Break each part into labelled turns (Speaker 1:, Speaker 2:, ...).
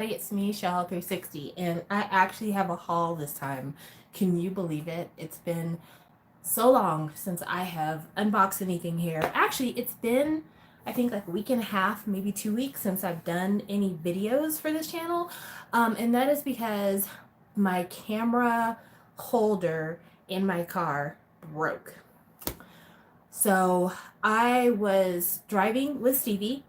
Speaker 1: It's me, Shell360, and I actually have a haul this time. Can you believe it? It's been so long since I have unboxed anything here. Actually, it's been, I think, like a week and a half, maybe 2 weeks since I've done any videos for this channel. And that is because my camera holder in my car broke. So I was driving with Stevie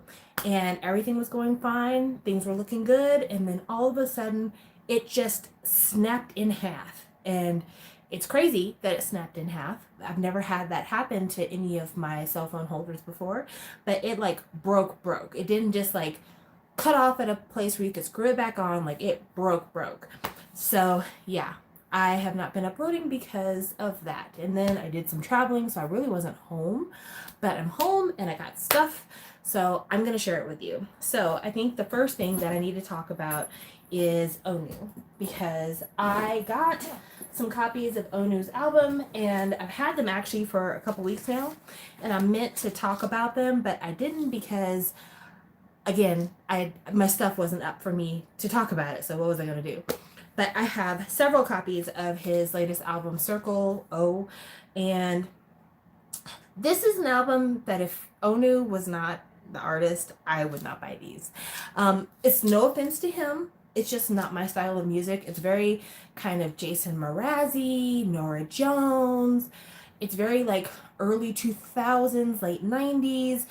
Speaker 1: and everything was going fine. Things were looking good. And then all of a sudden it just snapped in half. And it's crazy that it snapped in half. I've never had that happen to any of my cell phone holders before, but it like broke. It didn't just like cut off at a place where you could screw it back on. Like it broke. So yeah, I have not been uploading because of that. And then I did some traveling, so I really wasn't home, but I'm home and I got stuff. So I'm going to share it with you. So I think the first thing that I need to talk about is Onew, because I got some copies of Onew's album and I've had them actually for a couple weeks now, and I meant to talk about them, but I didn't because again, my stuff wasn't up for me to talk about it. So what was I going to do? But I have several copies of his latest album, Circle O, and this is an album that if Onew was not the artist, I would not buy these. It's no offense to him. It's just not my style of music. It's very kind of Jason Mrazzi, Norah Jones. It's very like early 2000s, late 90s,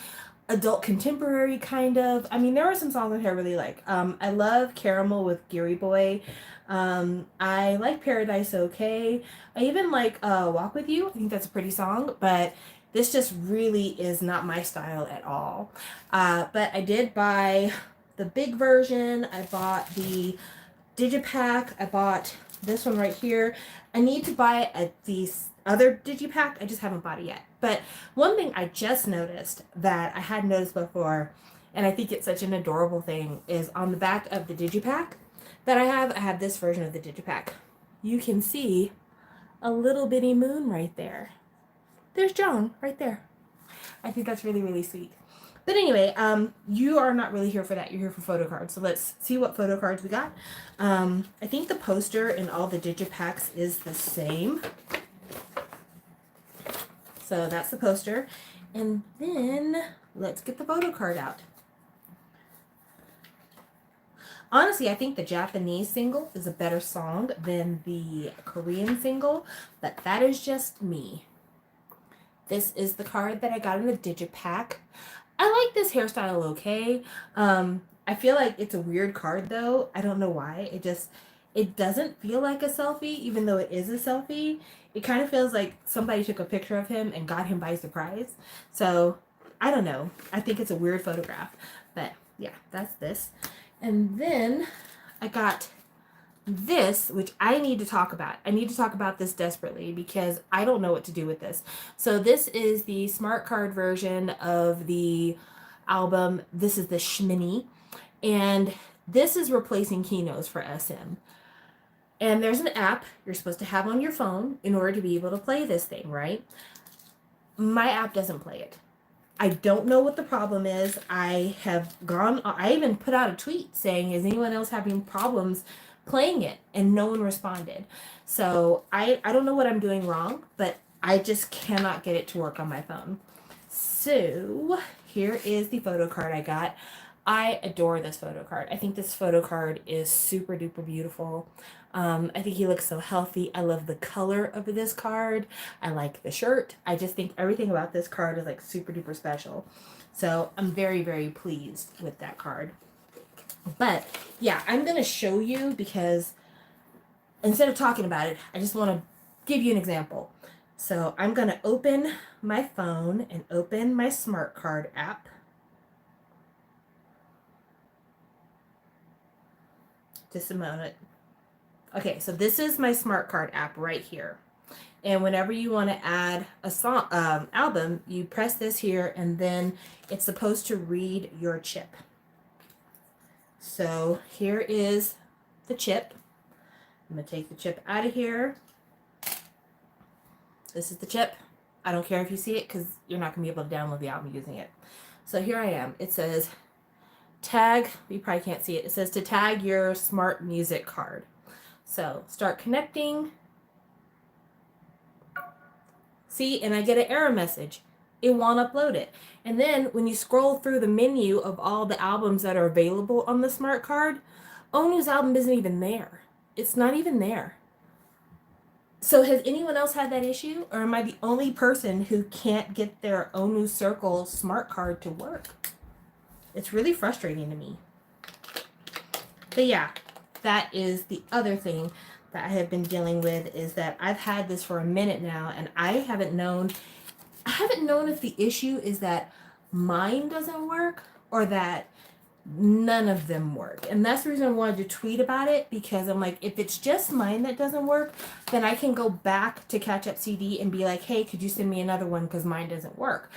Speaker 1: adult contemporary kind of. I mean, there are some songs that I really like. I love Caramel with Geary Boy. I like Paradise Okay. I even like Walk With You. I think that's a pretty song, but this just really is not my style at all. But I did buy the big version. I bought the digipack. I bought this one right here. I need to buy the other digipack. I just haven't bought it yet. But one thing I just noticed that I hadn't noticed before, and I think it's such an adorable thing, is on the back of the digipack that I have this version of the digipack. You can see a little bitty moon right there. There's Joan right there. I think that's really, really sweet. But anyway, you are not really here for that. You're here for photo cards. So let's see what photo cards we got. I think the poster in all the digipacks is the same. So that's the poster. And then let's get the photo card out. Honestly, I think the Japanese single is a better song than the Korean single, but that is just me. This is the card that I got in the digipack. I like this hairstyle okay. I feel like it's a weird card though. I don't know why. It doesn't feel like a selfie, even though it is a selfie. It kind of feels like somebody took a picture of him and got him by surprise. So, I don't know. I think it's a weird photograph. But yeah, that's this. And then I got this, which I need to talk about. I need to talk about this desperately because I don't know what to do with this. So this is the smart card version of the album. This is the Shmini, and this is replacing Keynotes for SM. And there's an app you're supposed to have on your phone in order to be able to play this thing, right? My app doesn't play it. I don't know what the problem is. I even put out a tweet saying, is anyone else having problems playing it? And no one responded. So I don't know what I'm doing wrong, but I just cannot get it to work on my phone. So here is the photo card I got. I adore this photo card. I think this photo card is super duper beautiful. I think he looks so healthy. I love the color of this card. I like the shirt. I just think everything about this card is like super duper special. So I'm very, very pleased with that card. But yeah, I'm going to show you because instead of talking about it, I just want to give you an example. So I'm going to open my phone and open my smart card app. Just a moment. Okay, so this is my smart card app right here. And whenever you want to add a song album, you press this here and then it's supposed to read your chip. So here is the chip. I'm going to take the chip out of here. This is the chip. I don't care if you see it because you're not going to be able to download the album using it. So here I am. It says tag, you probably can't see it. It says to tag your smart music card. So start connecting. See, and I get an error message. It won't upload it. And then when you scroll through the menu of all the albums that are available on the smart card, Onew's album isn't even there. It's not even there. So has anyone else had that issue? Or am I the only person who can't get their Onew Circle smart card to work? It's really frustrating to me. But yeah, that is the other thing that I have been dealing with, is that I've had this for a minute now, and I haven't known if the issue is that mine doesn't work or that none of them work. And that's the reason I wanted to tweet about it, because I'm like, if it's just mine that doesn't work, then I can go back to Catch Up CD and be like, hey, could you send me another one because mine doesn't work.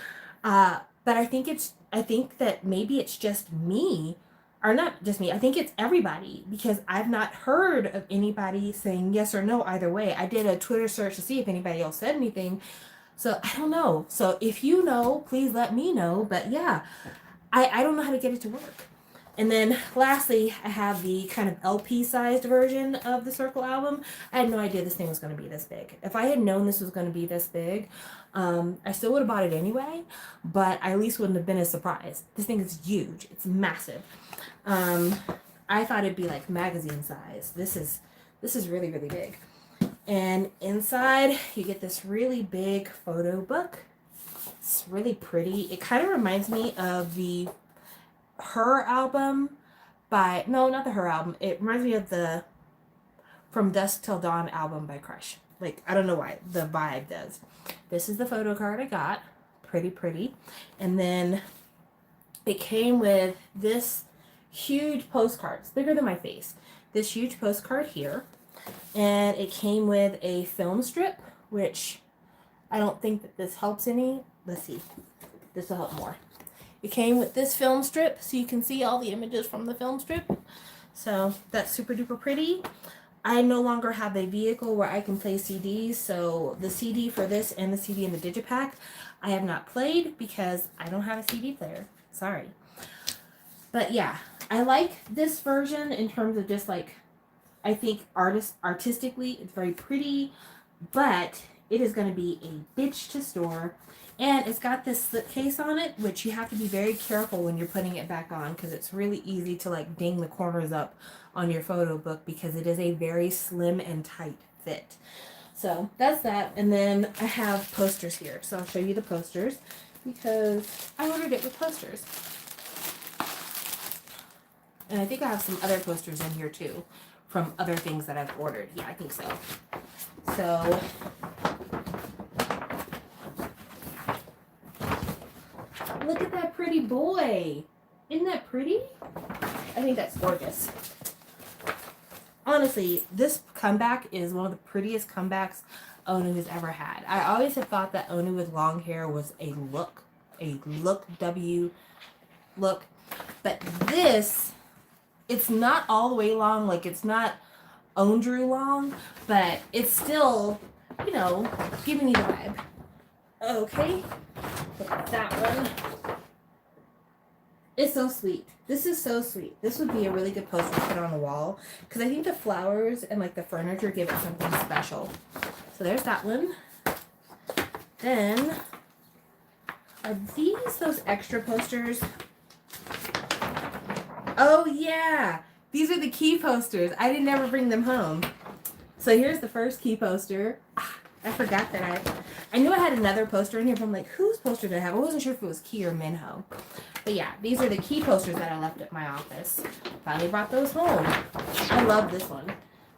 Speaker 1: But I think that maybe it's just me, or not just me. I think it's everybody, because I've not heard of anybody saying yes or no either way. I did a Twitter search to see if anybody else said anything. So I don't know. So if you know, please let me know. But yeah, I don't know how to get it to work. And then lastly, I have the kind of LP sized version of the Circle album. I had no idea this thing was going to be this big. If I had known this was going to be this big, I still would have bought it anyway, but I at least wouldn't have been as surprised. This thing is huge. It's massive. I thought it'd be like magazine size. This is really, really big. And inside you get this really big photo book. It's really pretty. It kind of reminds me of the Her album by, no, not the Her album. It reminds me of the From Dusk Till Dawn album by Crush. Like, I don't know why. The vibe does. This is the photo card I got. Pretty, pretty. And then it came with this huge postcard. It's bigger than my face. This huge postcard here. And it came with a film strip, which I don't think that this helps any. Let's see. This will help more. It came with this film strip, so you can see all the images from the film strip. So that's super duper pretty. I no longer have a vehicle where I can play CDs, so the CD for this and the CD in the Digipack I have not played because I don't have a CD player. Sorry. But yeah, I like this version in terms of just like, I think artistically it's very pretty, but it is going to be a bitch to store. And it's got this slipcase on it, which you have to be very careful when you're putting it back on, because it's really easy to like ding the corners up on your photo book, because it is a very slim and tight fit. So that's that. And then I have posters here. So I'll show you the posters, because I ordered it with posters. And I think I have some other posters in here too from other things that I've ordered. Yeah, I think so. So look at that pretty boy. Isn't that pretty? I think that's gorgeous. Honestly, this comeback is one of the prettiest comebacks Onew has ever had. I always have thought that Onew with long hair was a look W look. But this, it's not all the way long, like it's not Onew long, but it's still, you know, giving me the vibe. Okay, look at that one. It's so sweet. This is so sweet. This would be a really good poster to put on the wall, because I think the flowers and like the furniture give it something special. So there's that one. Then, are these those extra posters? Oh yeah, these are the key posters. I didn't ever bring them home. So here's the first key poster. I forgot that I knew I had another poster in here, but I'm like, whose poster did I have? I wasn't sure if it was Key or Minho. But yeah, these are the key posters that I left at my office. Finally brought those home. I love this one.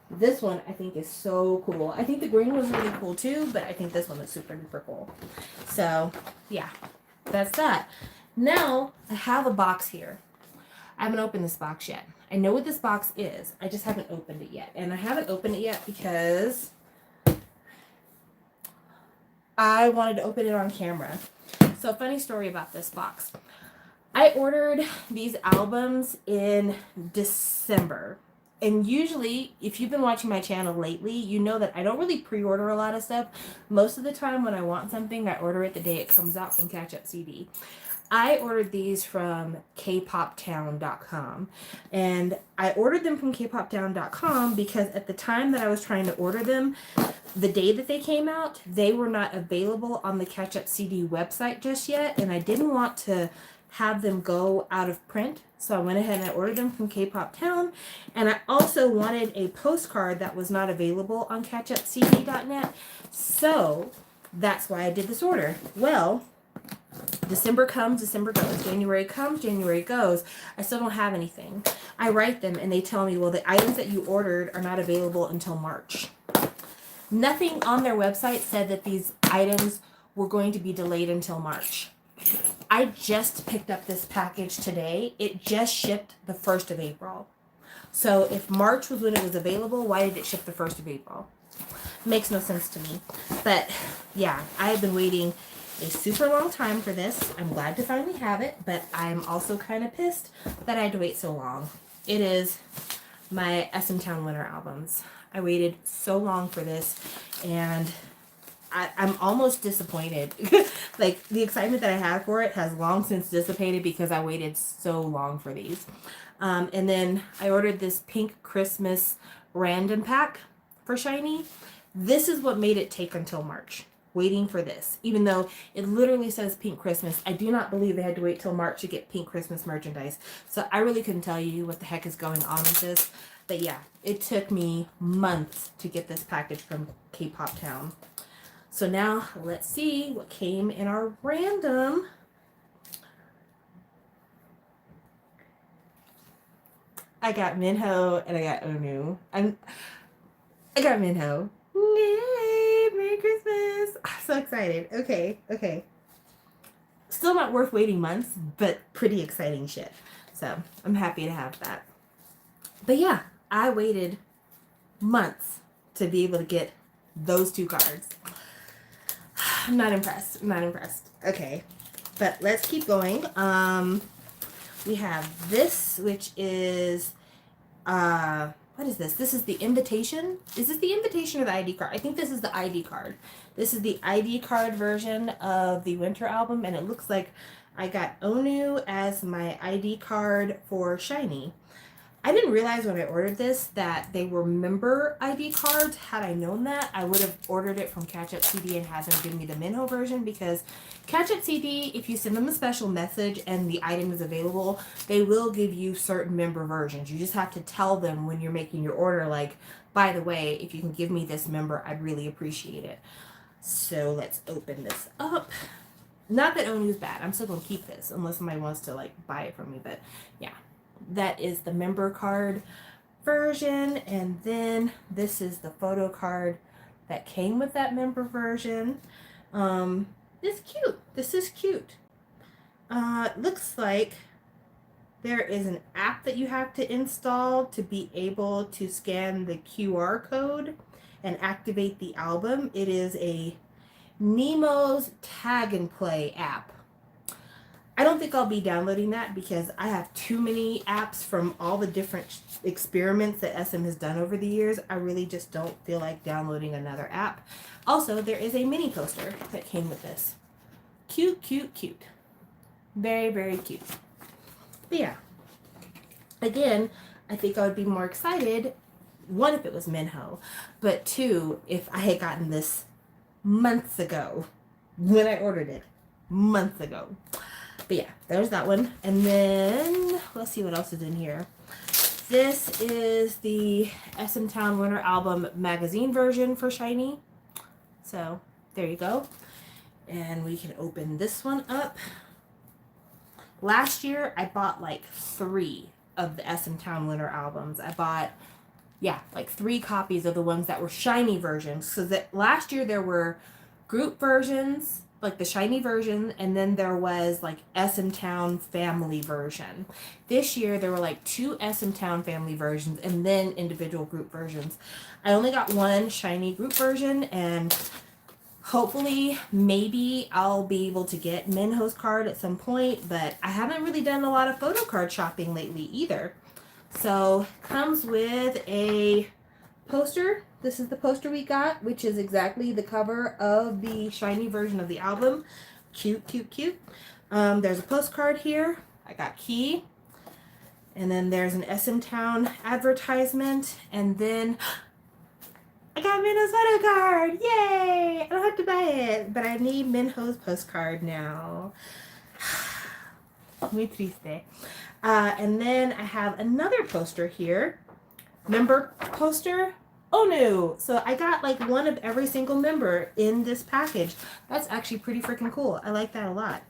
Speaker 1: This one I think is so cool. I think the green was really cool too, but I think this one is super duper cool. So yeah, that's that. Now I have a box here. I haven't opened this box yet. I know what this box is. I just haven't opened it yet. And I haven't opened it yet because I wanted to open it on camera. So funny story about this box. I ordered these albums in December. And usually, if you've been watching my channel lately, you know that I don't really pre-order a lot of stuff. Most of the time when I want something, I order it the day it comes out from Catch Up CD. I ordered these from kpoptown.com, and I ordered them from kpoptown.com because at the time that I was trying to order them, the day that they came out, they were not available on the Catch Up CD website just yet, and I didn't want to have them go out of print, so I went ahead and I ordered them from K-Pop Town, and I also wanted a postcard that was not available on catchupcd.net, so that's why I did this order. Well, December comes, December goes. January comes, January goes. I still don't have anything. I write them and they tell me, well, the items that you ordered are not available until March. Nothing on their website said that these items were going to be delayed until March. I just picked up this package today. It just shipped the 1st of April. So if March was when it was available, why did it ship the 1st of April? Makes no sense to me. But yeah, I have been waiting a super long time for this. I'm glad to finally have it, but I'm also kind of pissed that I had to wait so long. It is my SM Town Winter albums. I waited so long for this, and I'm almost disappointed. Like, the excitement that I had for it has long since dissipated because I waited so long for these. And then I ordered this pink Christmas random pack for Shiny. This is what made it take until March. Waiting for this. Even though it literally says Pink Christmas, I do not believe they had to wait till March to get Pink Christmas merchandise. So I really couldn't tell you what the heck is going on with this. But yeah, it took me months to get this package from K-Pop Town. So now let's see what came in our random. I got Minho and I got Onew. I got Minho. Yay! Merry Christmas! I'm so excited. Okay. Still not worth waiting months, but pretty exciting shit. So I'm happy to have that. But yeah, I waited months to be able to get those two cards. I'm not impressed. Okay, but let's keep going. We have this, which is what is this? This is the invitation. Is this the invitation or the ID card? I think this is the ID card. This is the ID card version of the winter album, and it looks like I got Onew as my ID card for Shiny. I didn't realize when I ordered this that they were member ID cards. Had I known that, I would have ordered it from Catch Up CD and had them give me the Minho version, because Catch Up CD, if you send them a special message and the item is available, they will give you certain member versions. You just have to tell them when you're making your order, like, by the way, if you can give me this member, I'd really appreciate it. So let's open this up. Not that Onew's bad. I'm still going to keep this unless somebody wants to, like, buy it from me. But yeah, that is the member card version. And then this is the photo card that came with that member version. It's cute. This is cute. Looks like there is an app that you have to install to be able to scan the QR code and activate the album. It is a Nemo's Tag and Play app. I don't think I'll be downloading that because I have too many apps from all the different experiments that SM has done over the years. I really just don't feel like downloading another app. Also, there is a mini poster that came with this. Cute, cute, cute. Very, very cute. But yeah, again, I think I would be more excited, one, if it was Minho, but two, if I had gotten this months ago when I ordered it. Months ago. But yeah, there's that one. And then let's see what else is in here. This is the SM Town Winter Album magazine version for Shiny. So there you go. And we can open this one up. Last year I bought like 3 of the SM Town Winter albums. I bought, yeah, like 3 copies of the ones that were Shiny versions. So that last year there were group versions, like the Shiny version, and then there was like SM Town family version. This year there were like 2 SM Town family versions and then individual group versions. I only got 1 Shiny group version, and hopefully maybe I'll be able to get Minho's card at some point, but I haven't really done a lot of photo card shopping lately either. So comes with a poster. This is the poster we got, which is exactly the cover of the Shiny version of the album. Cute, cute, cute. There's a postcard here. I got Key. And then there's an SM Town advertisement. And then I got Minho's photo card. Yay! I don't have to buy it, but I need Minho's postcard now. Muy triste. And then I have another poster here. Member poster. Onew. So I got like one of every single member in this package. That's actually pretty freaking cool. I like that a lot.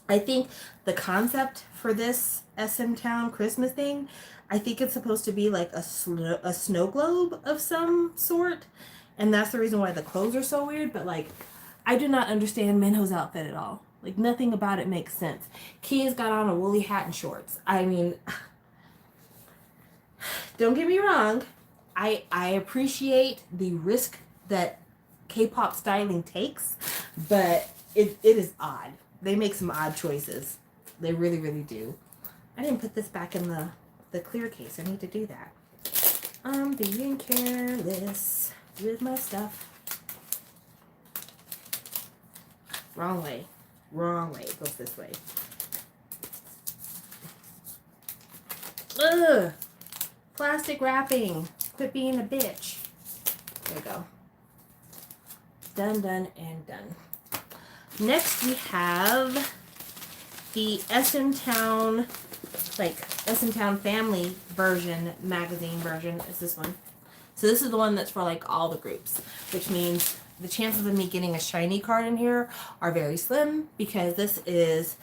Speaker 1: I think the concept for this SM Town Christmas thing, I think it's supposed to be like a snow globe of some sort. And that's the reason why the clothes are so weird. But like, I do not understand Minho's outfit at all. Like, nothing about it makes sense. Kia's got on a woolly hat and shorts. I mean, don't get me wrong. I appreciate the risk that K-pop styling takes, but it is odd. They make some odd choices. They really, really do. I didn't put this back in the clear case. I need to do that. I'm being careless with my stuff. Wrong way. Wrong way. It goes this way. Ugh! Plastic wrapping. Quit being a bitch. There we go. Done, done, and done. Next we have the SM Town, like SM Town Family version, magazine version. Is this one. So this is the one that's for like all the groups, which means the chances of me getting a shiny card in here are very slim because this is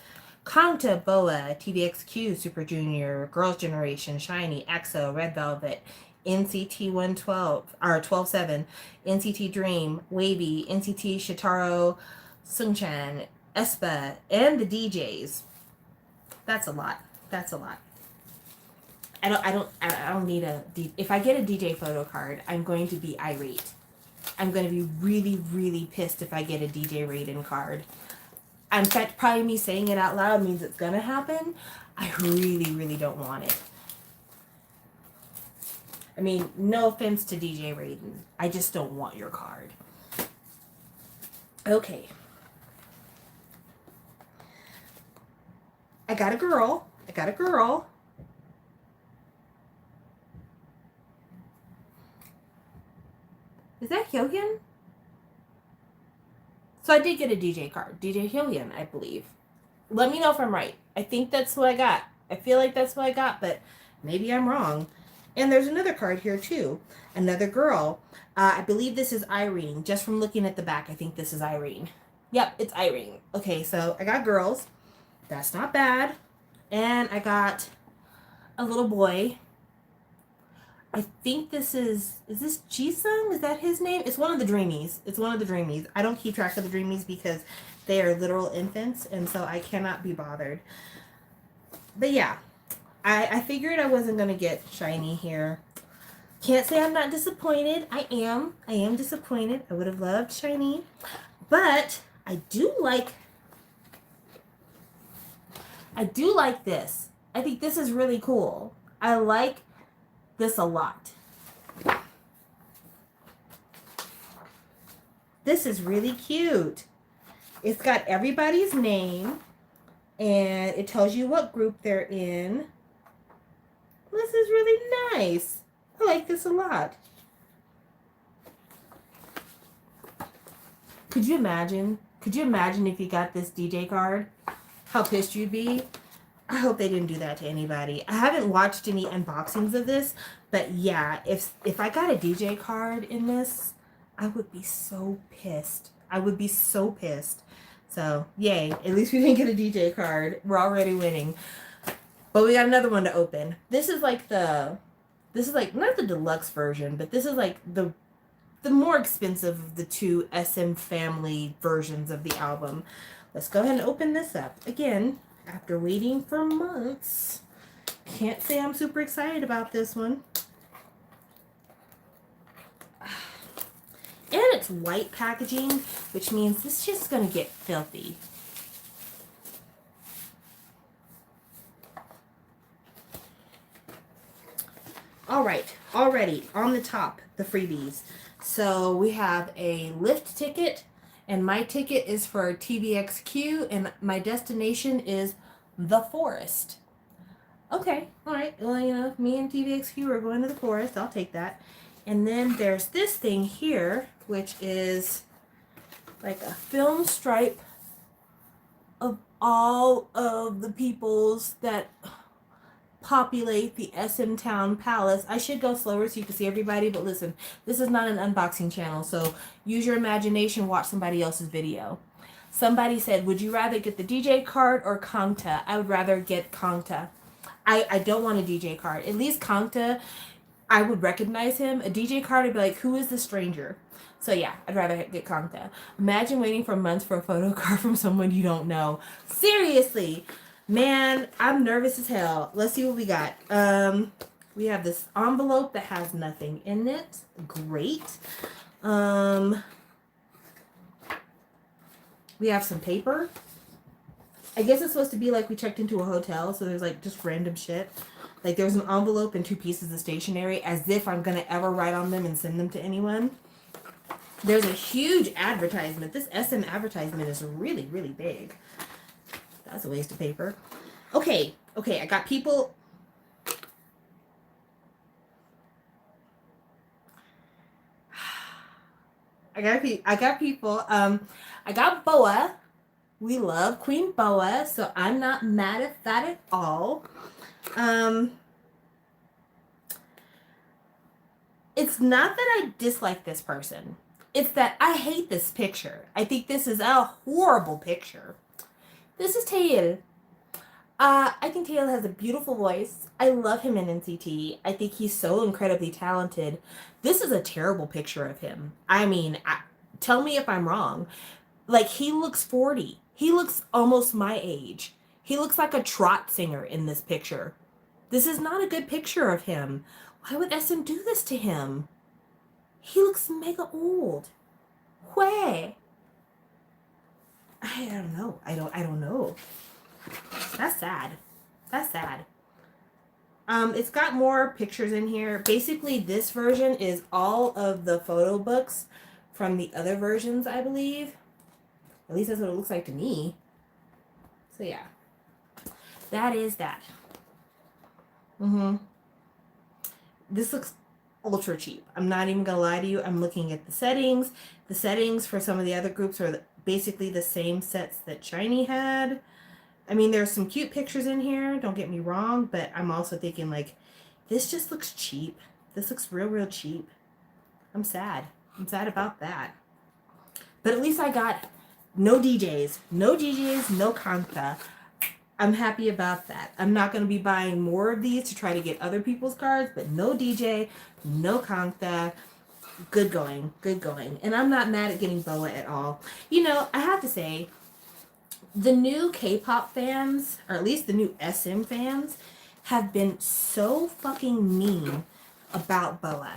Speaker 1: Kangta, Boa, TVXQ, Super Junior, Girls' Generation, Shiny, EXO, Red Velvet, NCT 112, or 12-7, NCT Dream, Wavy, NCT Shitaro, Sungchan, aespa, and the DJs. That's a lot. That's a lot. I don't need a if I get a DJ photo card, I'm going to be irate. I'm going to be really, really pissed if I get a DJ Raiden card. In fact, probably me saying it out loud means it's going to happen. I really, really don't want it. I mean, no offense to DJ Raiden. I just don't want your card. Okay. I got a girl. I got a girl. Is that Hyun? So I did get a DJ card. DJ Hyun, I believe. Let me know if I'm right. I think that's what I got. I feel like that's what I got, but maybe I'm wrong. And there's another card here too. Another girl. I believe this is Irene. Just from looking at the back, I think this is Irene. Yep, it's Irene. Okay, so I got girls. That's not bad. And I got a little boy. I think this is this Jisung? Is that his name? It's one of the Dreamies. It's one of the Dreamies. I don't keep track of the Dreamies because they are literal infants, and so I cannot be bothered. But yeah, I figured I wasn't going to get shiny here. Can't say I'm not disappointed. I am. I am disappointed. I would have loved shiny. But I do like this. I think this is really cool. I like this a lot. This is really cute. It's got everybody's name and it tells you what group they're in. This is really nice. I like this a lot. Could you imagine? Could you imagine if you got this DJ card? How pissed you'd be? I hope they didn't do that to anybody. I haven't watched any unboxings of this, but yeah, if I got a DJ card in this, I would be so pissed. I would be so pissed. So, yay. At least we didn't get a DJ card. We're already winning. But we got another one to open. This is like not the deluxe version, but this is like the more expensive of the two SM Family versions of the album. Let's go ahead and open this up. Again, after waiting for months. Can't say I'm super excited about this one. And it's white packaging, which means this is just going to get filthy. All right, already on the top, the freebies. So we have a lift ticket And my ticket is for TVXQ, and my destination is the forest. Okay, all right. Well, you know, me and TVXQ are going to the forest. I'll take that. And then there's this thing here, which is like a film stripe of all of the peoples that populate the SM Town Palace. I should go slower so you can see everybody, but listen, this is not an unboxing channel, so use your imagination, watch somebody else's video. Somebody said, would you rather get the DJ card or Kangta? I would rather get Kangta. I don't want a DJ card. At least Kangta, I would recognize him. A DJ card, I'd be like, who is the stranger? So yeah, I'd rather get Kangta. Imagine waiting for months for a photo card from someone you don't know. Seriously. Man, I'm nervous as hell. Let's see what we got. We have this envelope that has nothing in it. Great. We have some paper. I guess it's supposed to be like we checked into a hotel, so there's like just random shit. Like there's an envelope and 2 pieces of stationery, as if I'm gonna ever write on them and send them to anyone. There's a huge advertisement. This SM advertisement is really, really big. That's a waste of paper. Okay, I got people. I got people. I got Boa. We love Queen Boa, so I'm not mad at that at all. It's not that I dislike this person. It's that I hate this picture. I think this is a horrible picture. This is Taeil. I think Taeil has a beautiful voice. I love him in NCT. I think he's so incredibly talented. This is a terrible picture of him. I mean, tell me if I'm wrong. Like, he looks 40. He looks almost my age. He looks like a trot singer in this picture. This is not a good picture of him. Why would SM do this to him? He looks mega old. Why? I don't know. I don't know. That's sad. That's sad. It's got more pictures in here. Basically, this version is all of the photo books from the other versions, I believe. At least that's what it looks like to me. So yeah. That is that. This looks ultra cheap. I'm not even gonna lie to you. I'm looking at the settings. The settings for some of the other groups are basically the same sets that Shiny had. I mean, there's some cute pictures in here, don't get me wrong, but I'm also thinking, like, this just looks cheap. This looks real, real cheap. I'm sad. I'm sad about that. But at least I got no DJs. No DJs, no Kangta. I'm happy about that. I'm not going to be buying more of these to try to get other people's cards, but no DJ, no Kangta. Good going. Good going. And I'm not mad at getting Boa at all. You know, I have to say, the new K-pop fans, or at least the new SM fans, have been so fucking mean about Boa.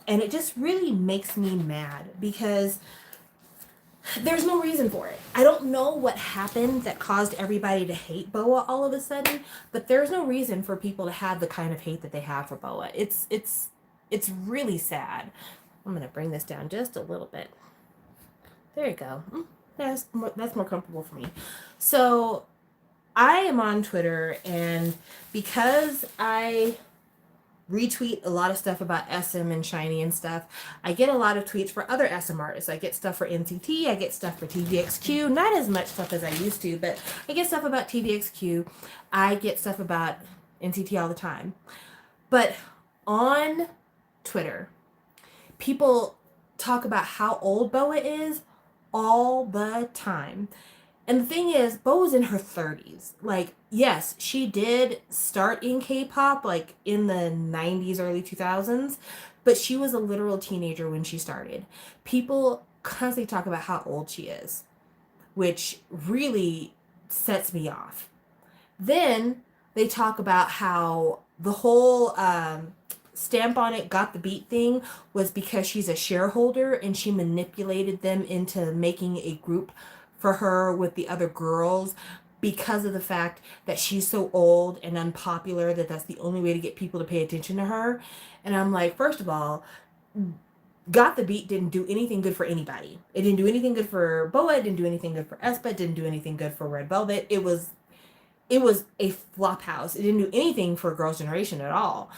Speaker 1: And it just really makes me mad because there's no reason for it. I don't know what happened that caused everybody to hate Boa all of a sudden, but there's no reason for people to have the kind of hate that they have for Boa. It's really sad. I'm going to bring this down just a little bit. There you go. That's more comfortable for me. So I am on Twitter, and because I retweet a lot of stuff about SM and Shiny and stuff, I get a lot of tweets for other SM artists. I get stuff for NCT, I get stuff for TVXQ, not as much stuff as I used to, but I get stuff about TVXQ, I get stuff about NCT all the time. But on Twitter, people talk about how old Boa is all the time. And the thing is, Boa's in her 30s. Like, yes, she did start in K-pop, like, in the 90s, early 2000s, but she was a literal teenager when she started. People constantly talk about how old she is, which really sets me off. Then they talk about how the whole stamp on it, got the beat thing was because she's a shareholder and she manipulated them into making a group for her with the other girls because of the fact that she's so old and unpopular that that's the only way to get people to pay attention to her. And I'm like, first of all, Got the Beat didn't do anything good for anybody. It didn't do anything good for Boa. It didn't do anything good for aespa. It didn't do anything good for Red Velvet. It was a flop house. It didn't do anything for Girls' Generation at all.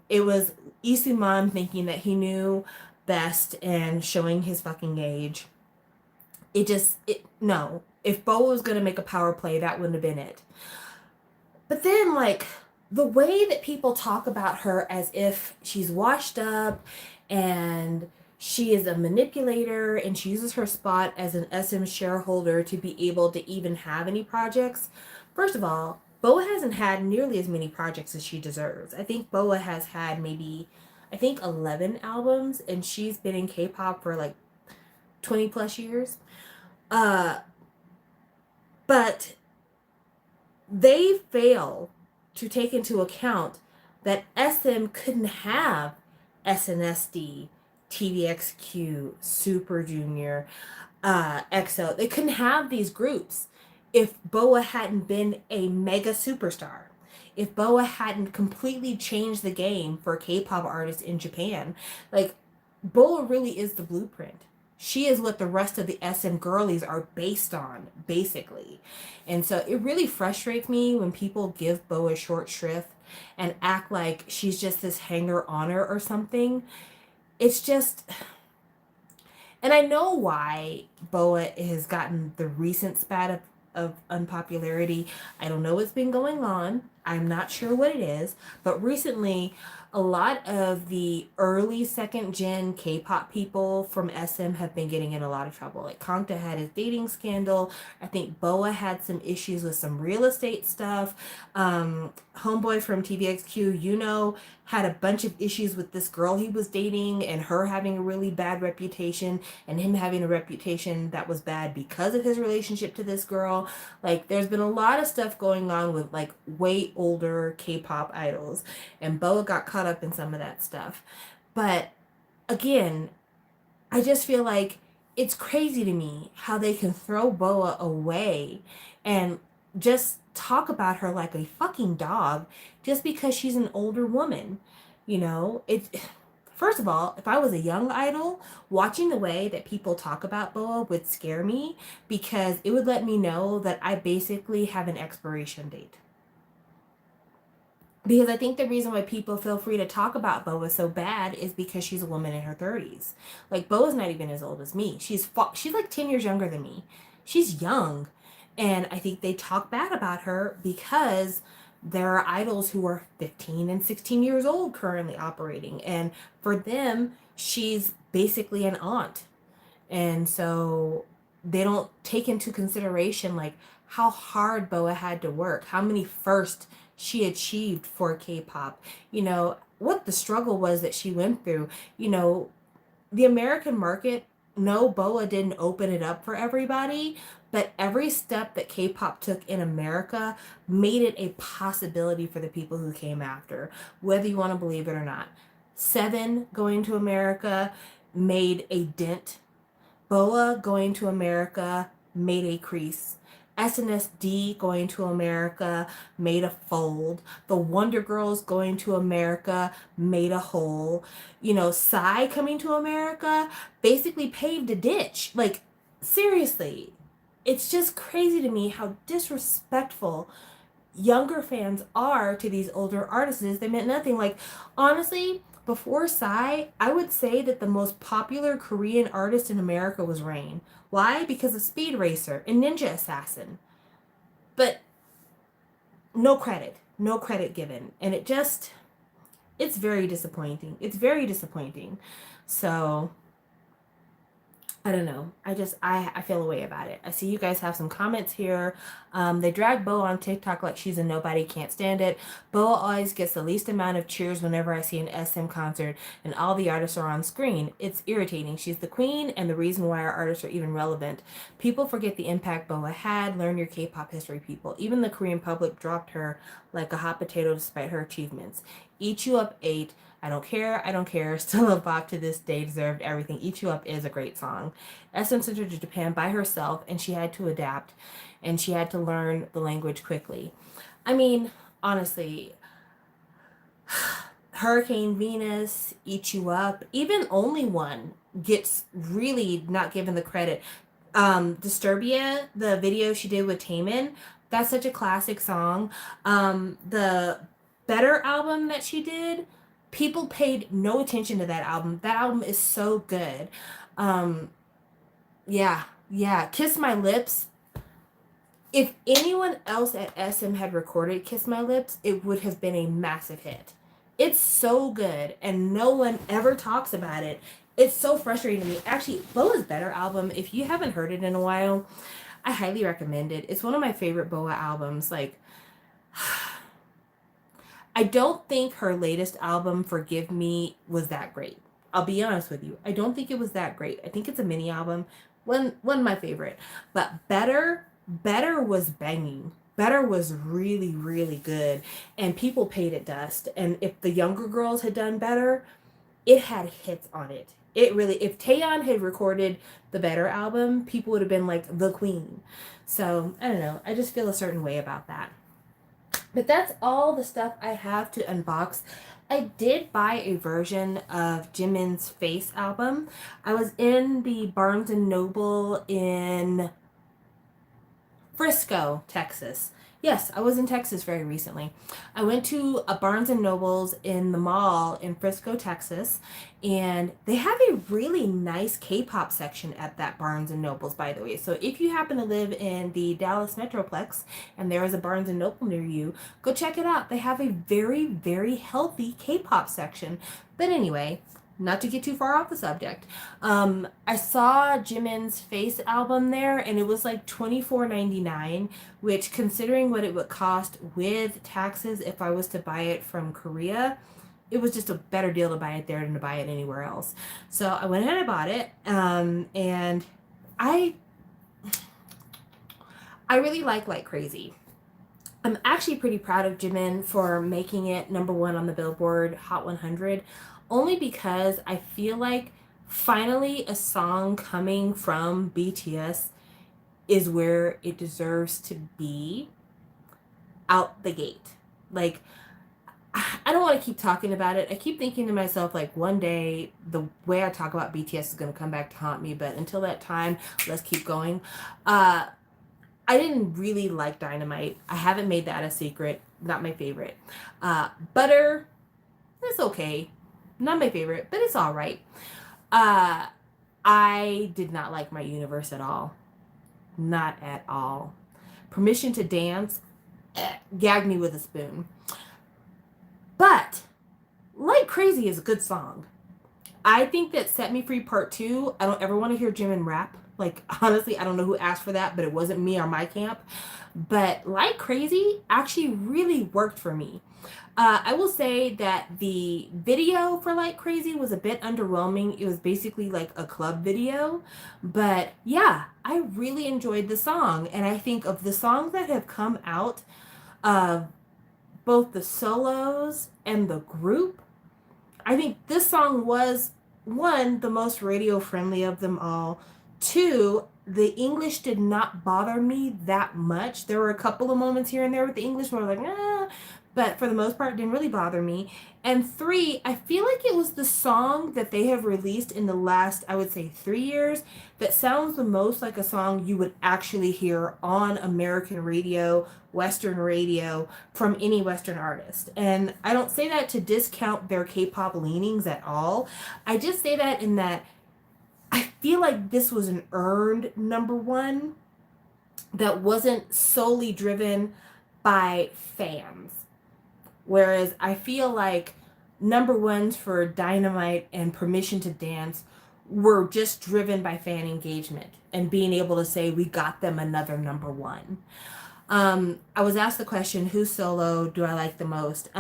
Speaker 1: It was Isuman thinking that he knew best and showing his fucking age. No. If Boa was gonna make a power play, that wouldn't have been it. But then, like, the way that people talk about her as if she's washed up and she is a manipulator and she uses her spot as an SM shareholder to be able to even have any projects. First of all, Boa hasn't had nearly as many projects as she deserves. I think Boa has had maybe, 11 albums, and she's been in K-pop for like 20 plus years. Uh, but they fail to take into account that SM couldn't have SNSD, TVXQ, Super Junior, EXO. They couldn't have these groups if Boa hadn't been a mega superstar. If Boa hadn't completely changed the game for K-pop artists in Japan. Like, Boa really is the blueprint. She is what the rest of the SM girlies are based on, basically. And so it really frustrates me when people give Boa short shrift and act like she's just this hanger-oner or something. It's just... And I know why Boa has gotten the recent spat of unpopularity. I don't know what's been going on. I'm not sure what it is. But recently, a lot of the early second gen K-pop people from SM have been getting in a lot of trouble. Like, Kangta had his dating scandal. I think Boa had some issues with some real estate stuff. Homeboy from TVXQ, had a bunch of issues with this girl he was dating and her having a really bad reputation and him having a reputation that was bad because of his relationship to this girl. Like, there's been a lot of stuff going on with, like, way older K-pop idols, and Boa got caught up in some of that stuff. But again, I just feel like it's crazy to me how they can throw Boa away and just talk about her like a fucking dog just because she's an older woman. It First of all, if I was a young idol, watching the way that people talk about Boa would scare me, because it would let me know that I basically have an expiration date. Because I think the reason why people feel free to talk about Boa so bad is because she's a woman in her 30s. Like, Boa's not even as old as me. She's like 10 years younger than me. She's young. And I think they talk bad about her because there are idols who are 15 and 16 years old currently operating. And for them, she's basically an aunt. And so they don't take into consideration, like, how hard Boa had to work, how many firsts she achieved for K-pop, what the struggle was that she went through. The American market, no, Boa didn't open it up for everybody, but every step that K-pop took in America made it a possibility for the people who came after, whether you want to believe it or not. Seven going to America made a dent. Boa going to America made a crease. SNSD going to America made a fold. The Wonder Girls going to America made a hole. Psy coming to America basically paved a ditch. Like, seriously, it's just crazy to me how disrespectful younger fans are to these older artists. They meant nothing. Like, honestly, before Psy, I would say that the most popular Korean artist in America was Rain. Why? Because of Speed Racer and Ninja Assassin. But no credit given. And it's very disappointing. It's very disappointing. So, I don't know. I feel a way about it. I see you guys have some comments here. They drag Boa on TikTok like she's a nobody, can't stand it. Boa always gets the least amount of cheers whenever I see an SM concert and all the artists are on screen. It's irritating. She's the queen and the reason why our artists are even relevant. People forget the impact Boa had. Learn your K-pop history, people. Even the Korean public dropped her like a hot potato despite her achievements. Eat You Up 8. I don't care. Still a bop to this day, deserved everything. Eat You Up is a great song. SM sent her to Japan by herself, and she had to adapt, and she had to learn the language quickly. I mean, honestly, Hurricane Venus, Eat You Up, even Only One gets really not given the credit. Disturbia, the video she did with Taemin, that's such a classic song. The Better album that she did, people paid no attention to that album. That album is so good. Um, yeah, yeah. Kiss My Lips. If anyone else at SM had recorded Kiss My Lips, it would have been a massive hit. It's so good, and no one ever talks about it. It's so frustrating to me. Actually, Boa's Better album, if you haven't heard it in a while, I highly recommend it. It's one of my favorite Boa albums. Like, I don't think her latest album, Forgive Me, was that great. I'll be honest with you. I don't think it was that great. I think it's a mini album. One of my favorite. But Better was banging. Better was really, really good. And people paid it dust. And if the younger girls had done better, it had hits on it. It really, if Taeyeon had recorded the Better album, people would have been like the queen. So, I don't know. I just feel a certain way about that. But that's all the stuff I have to unbox. I did buy a version of Jimin's Face album. I was in the Barnes & Noble in Frisco, Texas. Yes, I was in Texas very recently. I went to a Barnes & Noble's in the mall in Frisco, Texas, and they have a really nice K-pop section at that Barnes & Noble's, by the way. So if you happen to live in the Dallas Metroplex and there is a Barnes & Noble near you, go check it out. They have a very, very healthy K-pop section. But anyway, not to get too far off the subject, I saw Jimin's Face album there, and it was like $24.99, which, considering what it would cost with taxes if I was to buy it from Korea, it was just a better deal to buy it there than to buy it anywhere else. So I went ahead and I bought it, and I really like Crazy. I'm actually pretty proud of Jimin for making it #1 on the Billboard Hot 100, only because I feel like finally a song coming from BTS is where it deserves to be out the gate. Like, I don't want to keep talking about it. I keep thinking to myself, like, one day the way I talk about BTS is going to come back to haunt me, but until that time, let's keep going. I didn't really like Dynamite. I haven't made that a secret. Not my favorite. Butter, it's okay. Not my favorite, but it's all right. I did not like My Universe at all. Not at all. Permission to Dance, gagged me with a spoon. But Like Crazy is a good song. I think that Set Me Free Part 2, I don't ever want to hear Jimin rap. Like, honestly, I don't know who asked for that, but it wasn't me or my camp. But Like Crazy actually really worked for me. I will say that the video for Like Crazy was a bit underwhelming. It was basically like a club video. But yeah, I really enjoyed the song. And I think of the songs that have come out of both the solos and the group, I think this song was, one, the most radio friendly of them all. Two, the English did not bother me that much. There were a couple of moments here and there with the English where I was like, but for the most part, it didn't really bother me. And three, I feel like it was the song that they have released in the last, I would say, 3 years that sounds the most like a song you would actually hear on American radio, Western radio, from any Western artist. And I don't say that to discount their K-pop leanings at all. I just say that in that I feel like this was an earned #1 that wasn't solely driven by fans. Whereas I feel like #1s for Dynamite and Permission to Dance were just driven by fan engagement and being able to say we got them another #1. I was asked the question, whose solo do I like the most?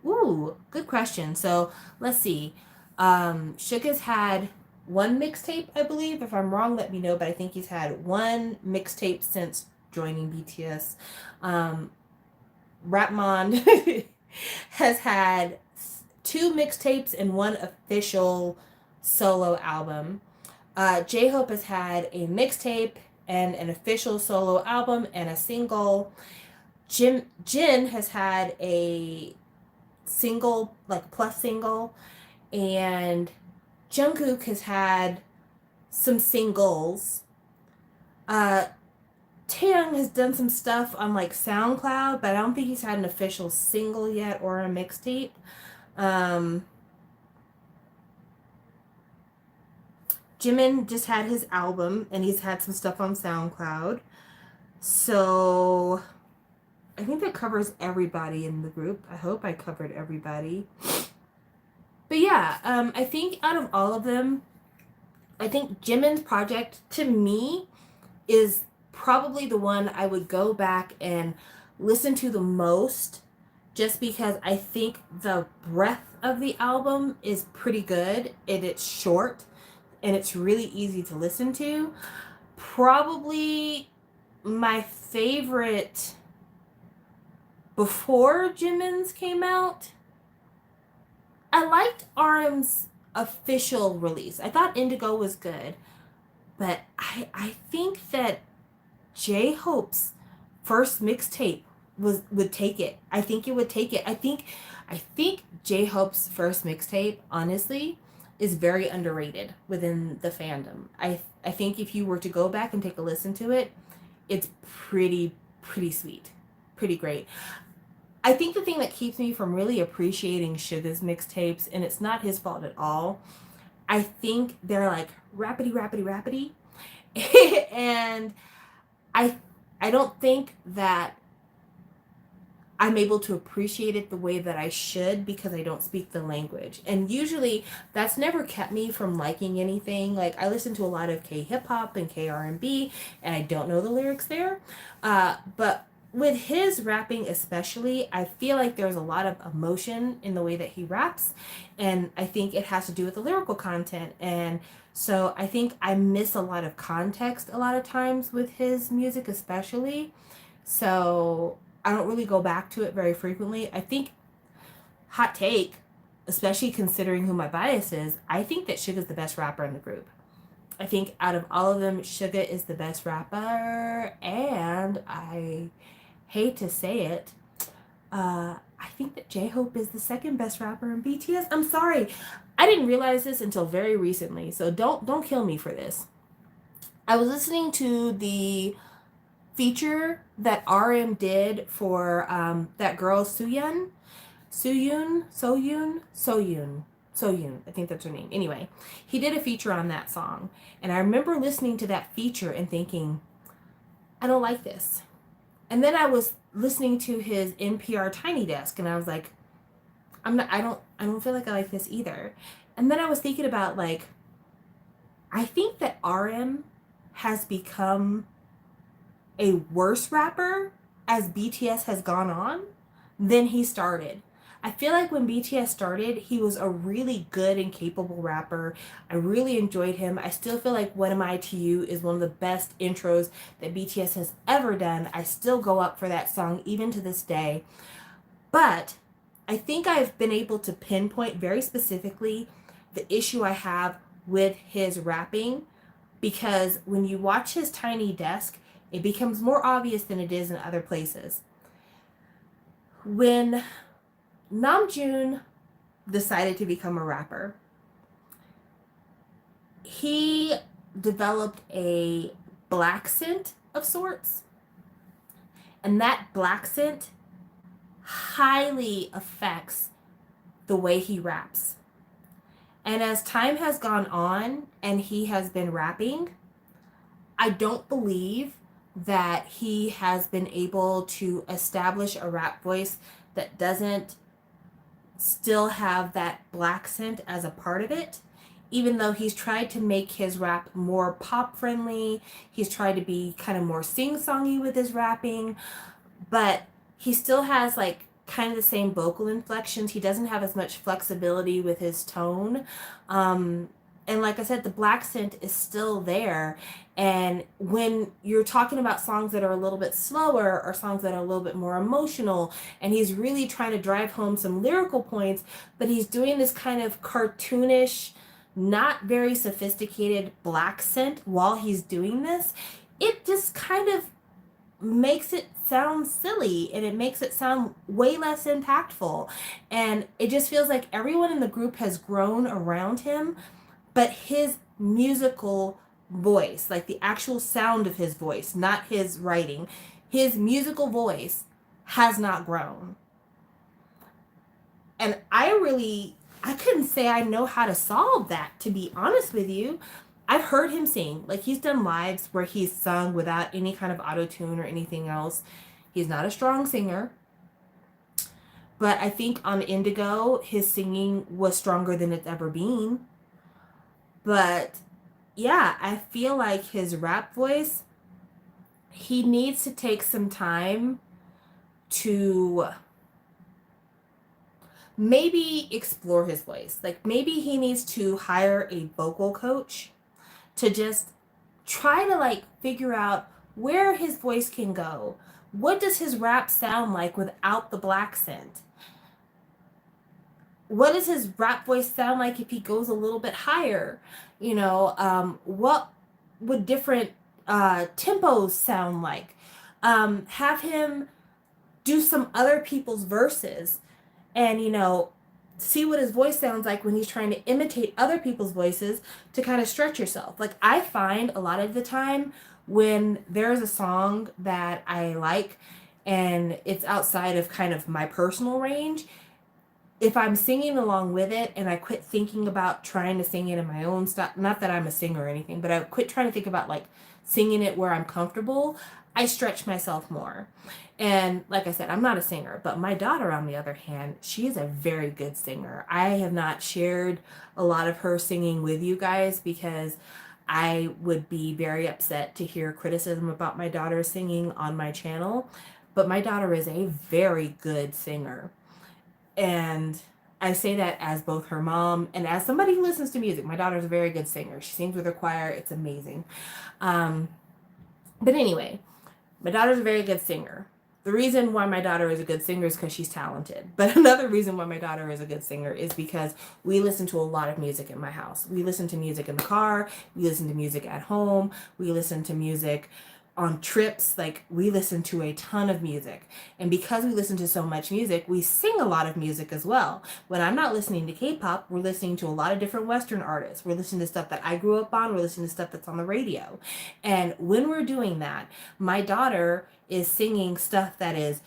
Speaker 1: Ooh, good question. So let's see. Suga's had one mixtape, I believe. If I'm wrong, let me know, but I think he's had one mixtape since joining BTS. Rapmond has had 2 mixtapes and 1 official solo album. J-Hope has had a mixtape and an official solo album and a single. Jin has had a single, like plus single, and Jungkook has had some singles. Uh, Taemin has done some stuff on like SoundCloud, but I don't think he's had an official single yet or a mixtape. Um, Jimin just had his album, and he's had some stuff on SoundCloud. So I think that covers everybody in the group. I hope I covered everybody. But yeah, I think out of all of them, I think Jimin's project to me is probably the one I would go back and listen to the most, just because I think the breadth of the album is pretty good and it's short and it's really easy to listen to. Probably my favorite before Jimin's came out, I liked RM's official release. I thought Indigo was good, but I think that J-Hope's first mixtape would take it. I think it would take it. I think J-Hope's first mixtape, honestly, is very underrated within the fandom. I think if you were to go back and take a listen to it, it's pretty sweet. Pretty great. I think the thing that keeps me from really appreciating Suga's mixtapes, and it's not his fault at all, I think they're like rapidy, and I I don't think that I'm able to appreciate it the way that I should because I don't speak the language. And usually that's never kept me from liking anything. Like I listen to a lot of K hip hop and K R&B, and I don't know the lyrics there. But with his rapping especially, I feel like there's a lot of emotion in the way that he raps, and I think it has to do with the lyrical content. And so I think I miss a lot of context a lot of times with his music especially. So I don't really go back to it very frequently. I think, hot take, especially considering who my bias is, I think that Suga's the best rapper in the group. I think out of all of them, Suga is the best rapper, and I hate to say it, I think that J-Hope is the second best rapper in BTS. I'm sorry, I didn't realize this until very recently, so don't kill me for this. I was listening to the feature that RM did for that girl Soyun. I think that's her name. Anyway, he did a feature on that song, and I remember listening to that feature and thinking, I don't like this. And then I was listening to his NPR Tiny Desk, and I was like, I don't feel like I like this either. And then I was thinking about like, I think that RM has become a worse rapper as BTS has gone on than he started. I feel like when BTS started, he was a really good and capable rapper. I really enjoyed him. I still feel like What Am I to You is one of the best intros that BTS has ever done. I still go up for that song even to this day. But I think I've been able to pinpoint very specifically the issue I have with his rapping, because when you watch his Tiny Desk, it becomes more obvious than it is in other places. When Namjoon decided to become a rapper, he developed a black scent of sorts, and that black scent highly affects the way he raps. And as time has gone on and he has been rapping, I don't believe that he has been able to establish a rap voice that doesn't still have that black scent as a part of it. Even though he's tried to make his rap more pop friendly, he's tried to be kind of more sing-songy with his rapping, but he still has like kind of the same vocal inflections. He doesn't have as much flexibility with his tone. And like I said, the black scent is still there. And when you're talking about songs that are a little bit slower or songs that are a little bit more emotional, and he's really trying to drive home some lyrical points, but he's doing this kind of cartoonish, not very sophisticated black scent while he's doing this, it just kind of makes it sound silly, and it makes it sound way less impactful. And it just feels like everyone in the group has grown around him, but his musical voice, like the actual sound of his voice, not his writing, his musical voice has not grown. And I couldn't say I know how to solve that, to be honest with you. I've heard him sing. Like, he's done lives where he's sung without any kind of auto tune or anything else. He's not a strong singer, but I think on Indigo, his singing was stronger than it's ever been. But yeah, I feel like his rap voice, he needs to take some time to maybe explore his voice. Like, maybe he needs to hire a vocal coach to just try to like figure out where his voice can go. What does his rap sound like without the black scent? What does his rap voice sound like if he goes a little bit higher? What would different tempos sound like? Have him do some other people's verses, and see what his voice sounds like when he's trying to imitate other people's voices, to kind of stretch yourself. Like, I find a lot of the time when there's a song that I like and it's outside of kind of my personal range, if I'm singing along with it and I quit thinking about trying to sing it in my own style, not that I'm a singer or anything, but I quit trying to think about like singing it where I'm comfortable, I stretch myself more. And like I said, I'm not a singer, but my daughter, on the other hand, she is a very good singer. I have not shared a lot of her singing with you guys because I would be very upset to hear criticism about my daughter singing on my channel. But my daughter is a very good singer. And I say that as both her mom and as somebody who listens to music. My daughter's a very good singer. She sings with her choir. It's amazing. But anyway, my daughter's a very good singer. The reason why my daughter is a good singer is because she's talented. But another reason why my daughter is a good singer is because we listen to a lot of music in my house. We listen to music in the car. We listen to music at home. We listen to music on trips. Like, we listen to a ton of music. And because we listen to so much music, we sing a lot of music as well. When I'm not listening to K-pop, we're listening to a lot of different Western artists. We're listening to stuff that I grew up on. We're listening to stuff that's on the radio. And when we're doing that, my daughter is singing stuff that is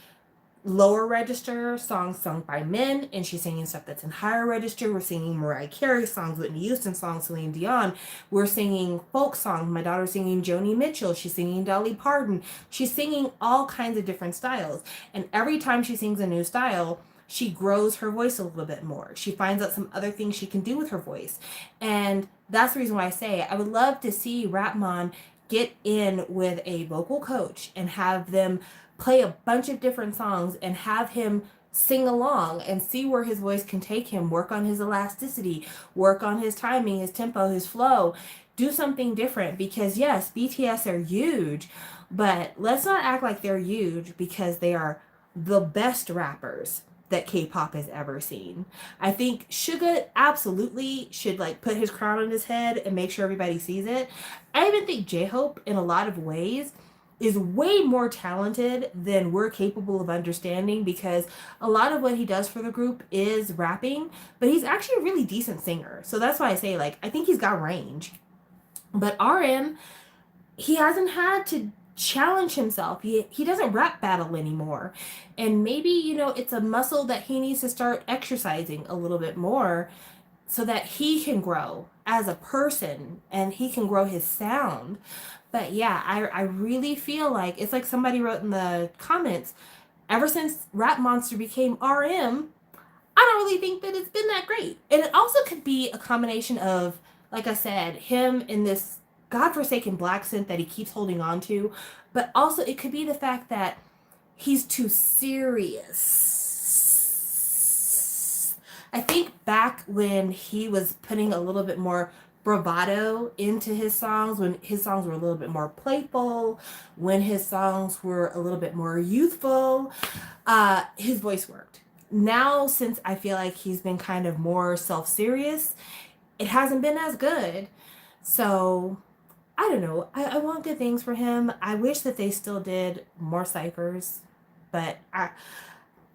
Speaker 1: lower register, songs sung by men, and she's singing stuff that's in higher register. We're singing Mariah Carey songs, Whitney Houston songs, Celine Dion. We're singing folk songs. My daughter's singing Joni Mitchell. She's singing Dolly Parton. She's singing all kinds of different styles. And every time she sings a new style, she grows her voice a little bit more. She finds out some other things she can do with her voice. And that's the reason why I say I would love to see Rapmon get in with a vocal coach and have them play a bunch of different songs and have him sing along and see where his voice can take him, work on his elasticity, work on his timing, his tempo, his flow, do something different. Because yes, BTS are huge, but let's not act like they're huge because they are the best rappers that K-pop has ever seen. I think Suga absolutely should like put his crown on his head and make sure everybody sees it. I even think J-Hope in a lot of ways is way more talented than we're capable of understanding, because a lot of what he does for the group is rapping, but he's actually a really decent singer. So that's why I say, like, I think he's got range. But RM, he hasn't had to challenge himself. He doesn't rap battle anymore. And maybe, it's a muscle that he needs to start exercising a little bit more so that he can grow as a person and he can grow his sound. But yeah, I really feel like it's like somebody wrote in the comments, ever since Rap Monster became RM, I don't really think that it's been that great. And it also could be a combination of, like I said, him in this godforsaken black scent that he keeps holding on to, but also it could be the fact that he's too serious. I think back when he was putting a little bit more bravado into his songs, when his songs were a little bit more playful, when his songs were a little bit more youthful, his voice worked. Now, since I feel like he's been kind of more self-serious, it hasn't been as good. So I don't know. I want good things for him. I wish that they still did more ciphers, but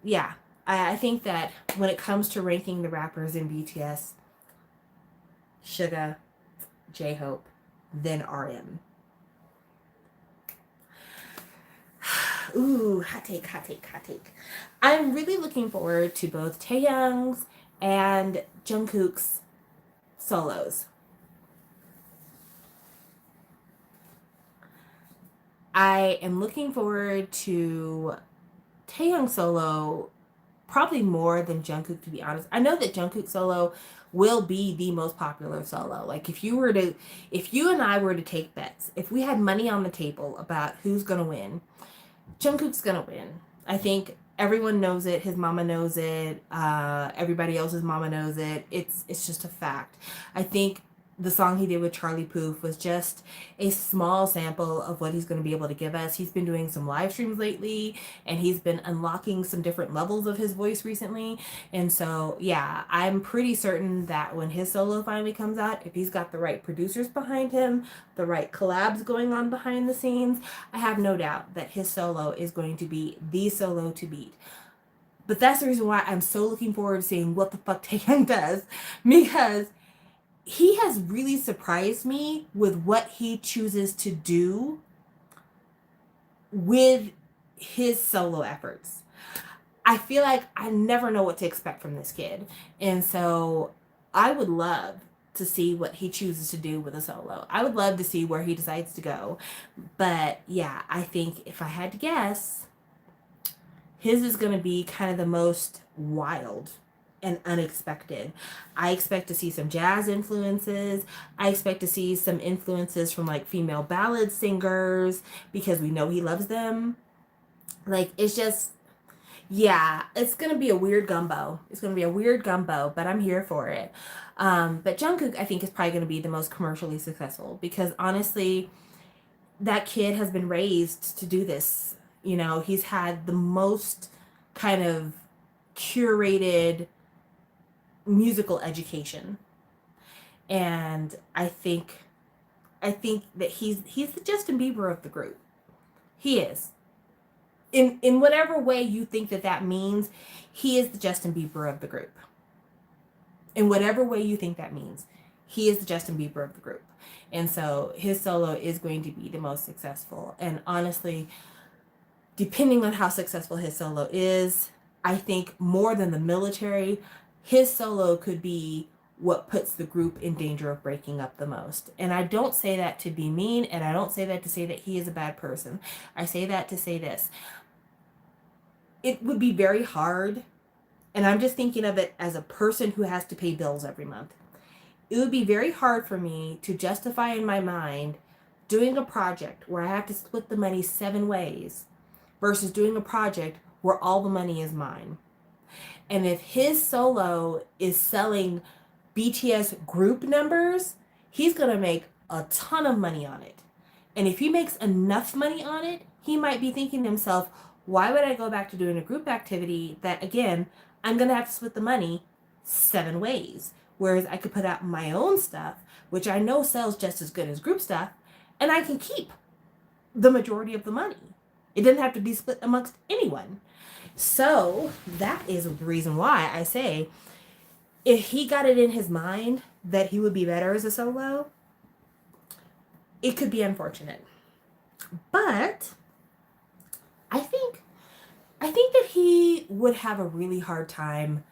Speaker 1: yeah, I think that when it comes to ranking the rappers in BTS, Suga, J-Hope, then RM. Ooh, hot take, hot take, hot take. I'm really looking forward to both Taehyung's and Jungkook's solos. I am looking forward to Taehyung solo probably more than Jungkook, to be honest. I know that Jungkook solo will be the most popular solo. Like if you and I were to take bets, if we had money on the table about who's gonna win, Jungkook's gonna win. I think everyone knows it. His mama knows it. Everybody else's mama knows it. It's just a fact. I think the song he did with Charlie Puth was just a small sample of what he's going to be able to give us. He's been doing some live streams lately, and he's been unlocking some different levels of his voice recently. And so, yeah, I'm pretty certain that when his solo finally comes out, if he's got the right producers behind him, the right collabs going on behind the scenes, I have no doubt that his solo is going to be the solo to beat. But that's the reason why I'm so looking forward to seeing what the fuck Taehyung does, because he has really surprised me with what he chooses to do with his solo efforts. I feel like I never know what to expect from this kid. And so I would love to see what he chooses to do with a solo. I would love to see where he decides to go. But yeah, I think if I had to guess, his is going to be kind of the most wild and unexpected. I expect to see some jazz influences. I expect to see some influences from like female ballad singers because we know he loves them. Like it's just, yeah, it's gonna be a weird gumbo. It's gonna be a weird gumbo, but I'm here for it. But Jungkook, I think, is probably gonna be the most commercially successful because honestly, that kid has been raised to do this. You know, he's had the most kind of curated musical education, and I think that he's the Justin Bieber of the group. He is. In whatever way you think that that means, he is the Justin Bieber of the group. In whatever way you think that means, he is the Justin Bieber of the group. And so his solo is going to be the most successful. And honestly, depending on how successful his solo is, I think more than the military, his solo could be what puts the group in danger of breaking up the most. And I don't say that to be mean, and I don't say that to say that he is a bad person. I say that to say this. It would be very hard, and I'm just thinking of it as a person who has to pay bills every month. It would be very hard for me to justify in my mind doing a project where I have to split the money 7 ways versus doing a project where all the money is mine. And if his solo is selling BTS group numbers, he's going to make a ton of money on it. And if he makes enough money on it, he might be thinking to himself, why would I go back to doing a group activity that, again, I'm going to have to split the money 7 ways? Whereas I could put out my own stuff, which I know sells just as good as group stuff, and I can keep the majority of the money. It doesn't have to be split amongst anyone. So that is the reason why I say if he got it in his mind that he would be better as a solo, it could be unfortunate. But I think that he would have a really hard time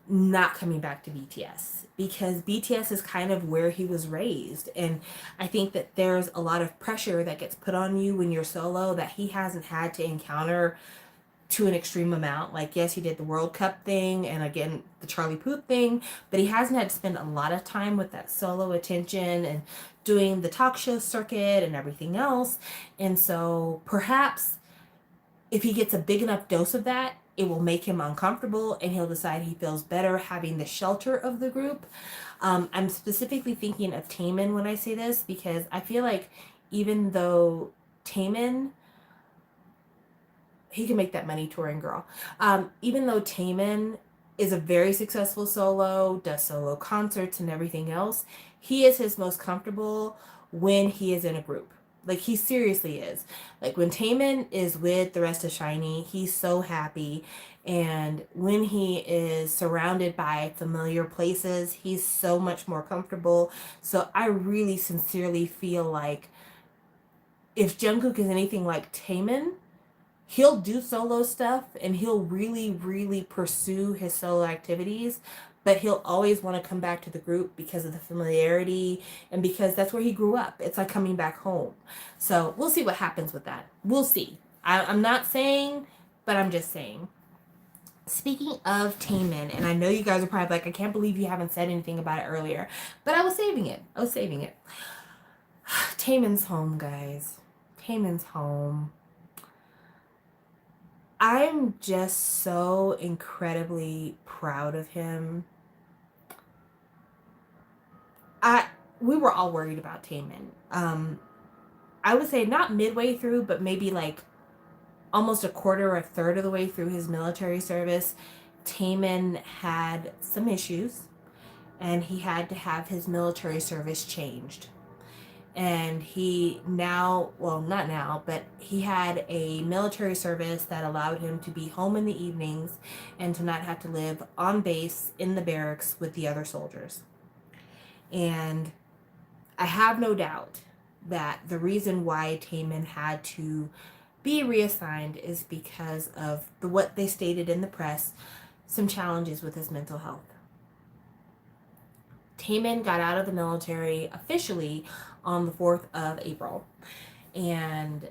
Speaker 1: not coming back to BTS because BTS is kind of where he was raised. And I think that there's a lot of pressure that gets put on you when you're solo that he hasn't had to encounter to an extreme amount. Like, yes, he did the World Cup thing and again the Charlie Puth thing, but he hasn't had to spend a lot of time with that solo attention and doing the talk show circuit and everything else. And so perhaps if he gets a big enough dose of that, it will make him uncomfortable and he'll decide he feels better having the shelter of the group. I'm specifically thinking of Taemin when I say this because I feel like even though Taemin, he can make that money touring, girl. Even though Taemin is a very successful solo, does solo concerts and everything else, he is his most comfortable when he is in a group. Like, he seriously is. Like, when Taemin is with the rest of SHINee, he's so happy. And when he is surrounded by familiar places, he's so much more comfortable. So I really sincerely feel like if Jungkook is anything like Taemin, he'll do solo stuff and he'll really, really pursue his solo activities, but he'll always want to come back to the group because of the familiarity and because that's where he grew up. It's like coming back home. So we'll see what happens with that. We'll see. I'm not saying, but I'm just saying. Speaking of Taemin, and I know you guys are probably like, I can't believe you haven't said anything about it earlier, but I was saving it. Taemin's home, guys. Taemin's home. I'm just so incredibly proud of him. We were all worried about Taemin. I would say not midway through, but maybe like almost a quarter or a third of the way through his military service, Taemin had some issues and he had to have his military service changed. And he now, well, not now, but he had a military service that allowed him to be home in the evenings and to not have to live on base in the barracks with the other soldiers. And I have no doubt that the reason why Taemin had to be reassigned is because of what they stated in the press, some challenges with his mental health. Taemin got out of the military officially on the 4th of April. And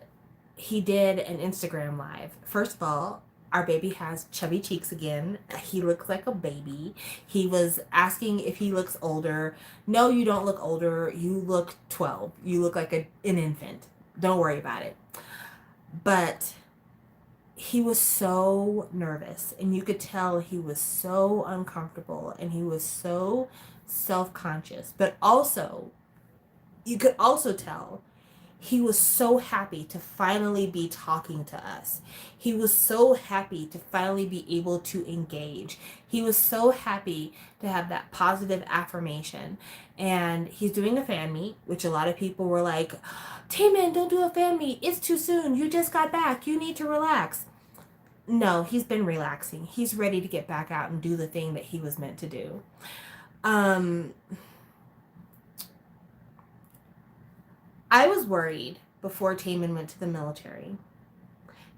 Speaker 1: he did an Instagram live. First of all, our baby has chubby cheeks again. He looks like a baby. He was asking if he looks older. No, you don't look older. You look 12. You look like an infant. Don't worry about it. But he was so nervous, and you could tell he was so uncomfortable, and he was so self-conscious. But also, you could also tell he was so happy to finally be talking to us. He was so happy to finally be able to engage. He was so happy to have that positive affirmation. And he's doing a fan meet, which a lot of people were like, Taemin, don't do a fan meet. It's too soon. You just got back. You need to relax. No, he's been relaxing. He's ready to get back out and do the thing that he was meant to do. I was worried before Taemin went to the military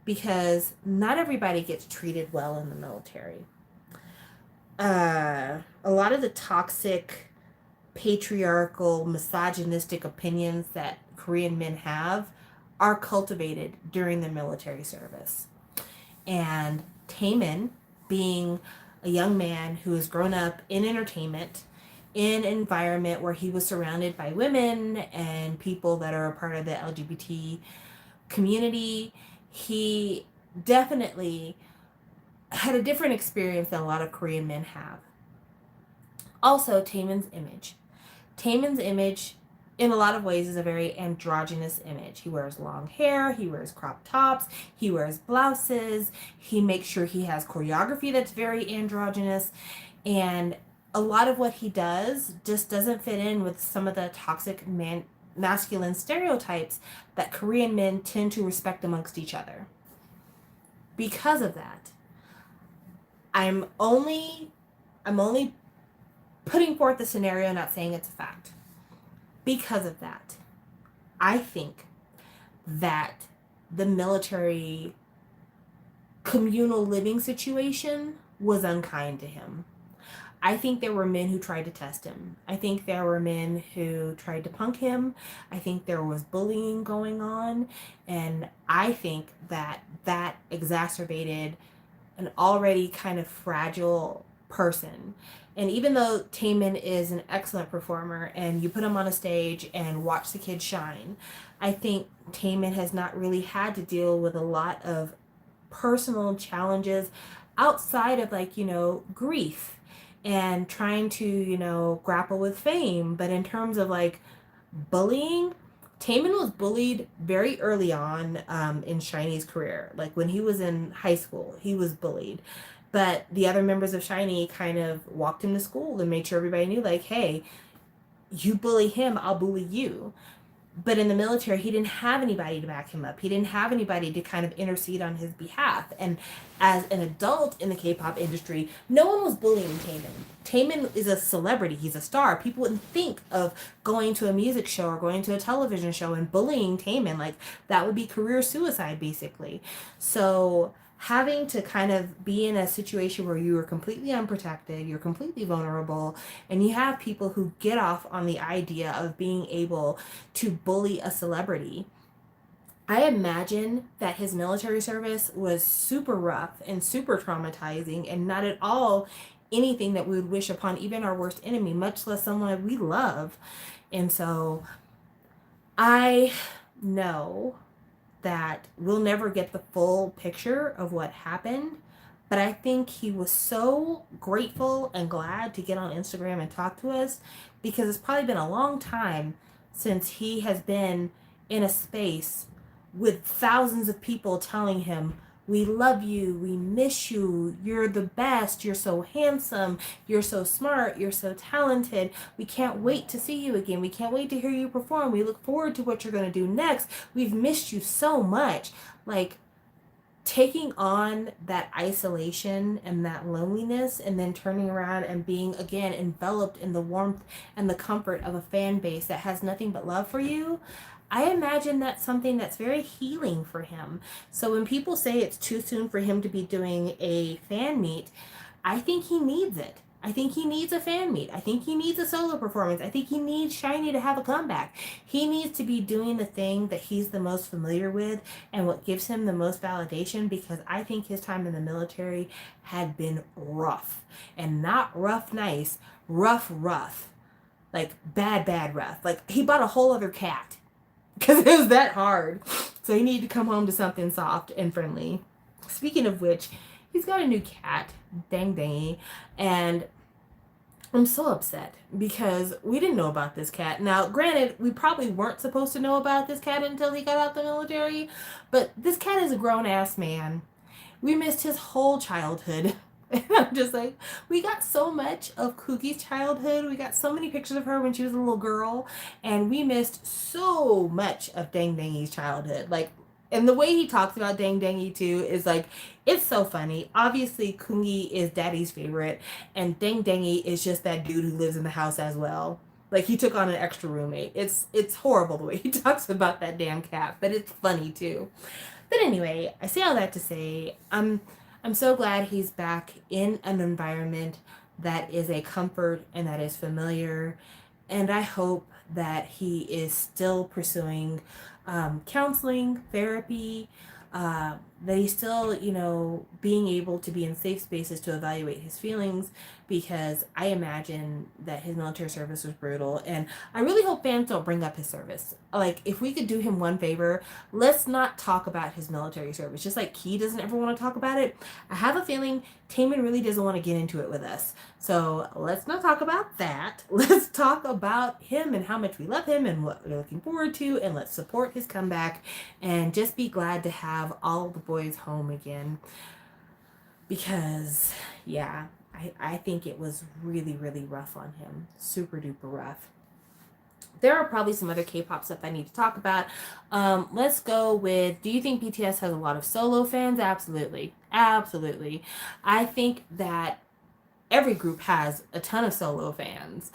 Speaker 1: because not everybody gets treated well in the military. A lot of the toxic, patriarchal, misogynistic opinions that Korean men have are cultivated during the military service. And Taemin, being a young man who has grown up in entertainment, in an environment where he was surrounded by women and people that are a part of the LGBT community, he definitely had a different experience than a lot of Korean men have. Also, Taemin's image. Taemin's image, in a lot of ways, is a very androgynous image. He wears long hair, he wears crop tops, he wears blouses, he makes sure he has choreography that's very androgynous, and a lot of what he does just doesn't fit in with some of the toxic masculine stereotypes that Korean men tend to respect amongst each other. Because of that, I'm only putting forth the scenario, not saying it's a fact. Because of that, I think that the military communal living situation was unkind to him. I think there were men who tried to test him. I think there were men who tried to punk him. I think there was bullying going on. And I think that exacerbated an already kind of fragile person. And even though Taemin is an excellent performer and you put him on a stage and watch the kid shine, I think Taemin has not really had to deal with a lot of personal challenges outside of, like, grief and trying to, grapple with fame. But in terms of like bullying, Taemin was bullied very early on in SHINee's career. Like when he was in high school, he was bullied. But the other members of SHINee kind of walked him to school and made sure everybody knew, like, hey, you bully him, I'll bully you. But in the military, he didn't have anybody to back him up. He didn't have anybody to kind of intercede on his behalf. And as an adult in the K-pop industry, no one was bullying Taemin. Taemin is a celebrity. He's a star. People wouldn't think of going to a music show or going to a television show and bullying Taemin. Like, that would be career suicide, basically. So having to kind of be in a situation where you are completely unprotected, you're completely vulnerable, and you have people who get off on the idea of being able to bully a celebrity. I imagine that his military service was super rough and super traumatizing and not at all anything that we would wish upon even our worst enemy, much less someone we love. And so I know that we'll never get the full picture of what happened, but I think he was so grateful and glad to get on Instagram and talk to us, because it's probably been a long time since he has been in a space with thousands of people telling him, we love you, we miss you, you're the best, you're so handsome, you're so smart, you're so talented, we can't wait to see you again, we can't wait to hear you perform, we look forward to what you're going to do next, we've missed you so much. Like, taking on that isolation and that loneliness and then turning around and being again enveloped in the warmth and the comfort of a fan base that has nothing but love for you, I imagine that's something that's very healing for him. So when people say it's too soon for him to be doing a fan meet, I think he needs it. I think he needs a fan meet. I think he needs a solo performance. I think he needs SHINee to have a comeback. He needs to be doing the thing that he's the most familiar with and what gives him the most validation, because I think his time in the military had been rough. And not rough nice, rough rough. Like bad rough. Like he bought a whole other cat because it was that hard. So he needed to come home to something soft and friendly. Speaking of which, he's got a new cat, Dang Dangy, and I'm so upset because we didn't know about this cat. Now, granted, we probably weren't supposed to know about this cat until he got out the military, but this cat is a grown-ass man. We missed his whole childhood. And I'm just like, we got so much of Kookie's childhood. We got so many pictures of her when she was a little girl. And we missed so much of Dang Dangy's childhood. Like, and the way he talks about Dang Dangy too is like, it's so funny. Obviously, Kungi is daddy's favorite. And Dang Dangy is just that dude who lives in the house as well. Like, he took on an extra roommate. It's horrible the way he talks about that damn cat. But it's funny too. But anyway, I say all that to say, I'm so glad he's back in an environment that is a comfort and that is familiar. And I hope that he is still pursuing counseling, therapy, that he's still, being able to be in safe spaces to evaluate his feelings, because I imagine that his military service was brutal. And I really hope fans don't bring up his service. Like, if we could do him one favor, let's not talk about his military service. Just like Key doesn't ever want to talk about it, I have a feeling Taemin really doesn't want to get into it with us. So let's not talk about that. Let's talk about him and how much we love him and what we're looking forward to, and let's support his comeback and just be glad to have all the boys home again. Because, yeah, I think it was really, really rough on him. Super duper rough. There are probably some other K-pop stuff I need to talk about. Let's go with, do you think BTS has a lot of solo fans? Absolutely. Absolutely. I think that every group has a ton of solo fans.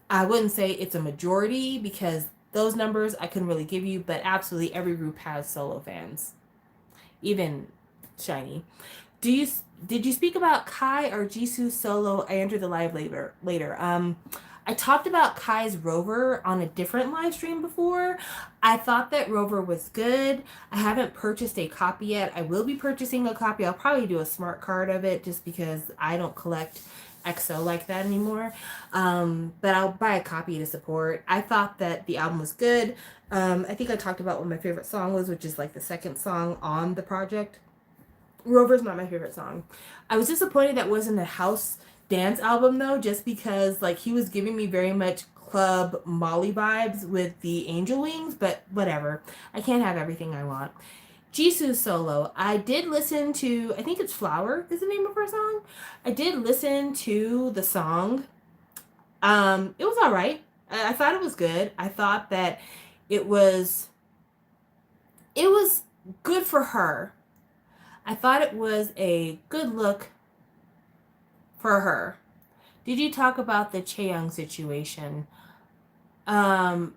Speaker 1: I wouldn't say it's a majority because those numbers I couldn't really give you, but absolutely every group has solo fans. Even SHINee. Did you speak about Kai or Jisoo's solo? I entered the live later. I talked about Kai's Rover on a different live stream before. I thought that Rover was good. I haven't purchased a copy yet. I will be purchasing a copy. I'll probably do a smart card of it just because I don't collect EXO like that anymore. But I'll buy a copy to support. I thought that the album was good. I think I talked about what my favorite song was, which is like the second song on the project. Rover's not my favorite song. I was disappointed that wasn't a house dance album though, just because like he was giving me very much Club Molly vibes with the angel wings, but whatever. I can't have everything I want. Jisoo's solo. I did listen to, I think it's Flower is the name of her song. I did listen to the song. It was all right. I thought it was good. I thought that it was good for her. I thought it was a good look for her. Did you talk about the Chaeyoung situation? I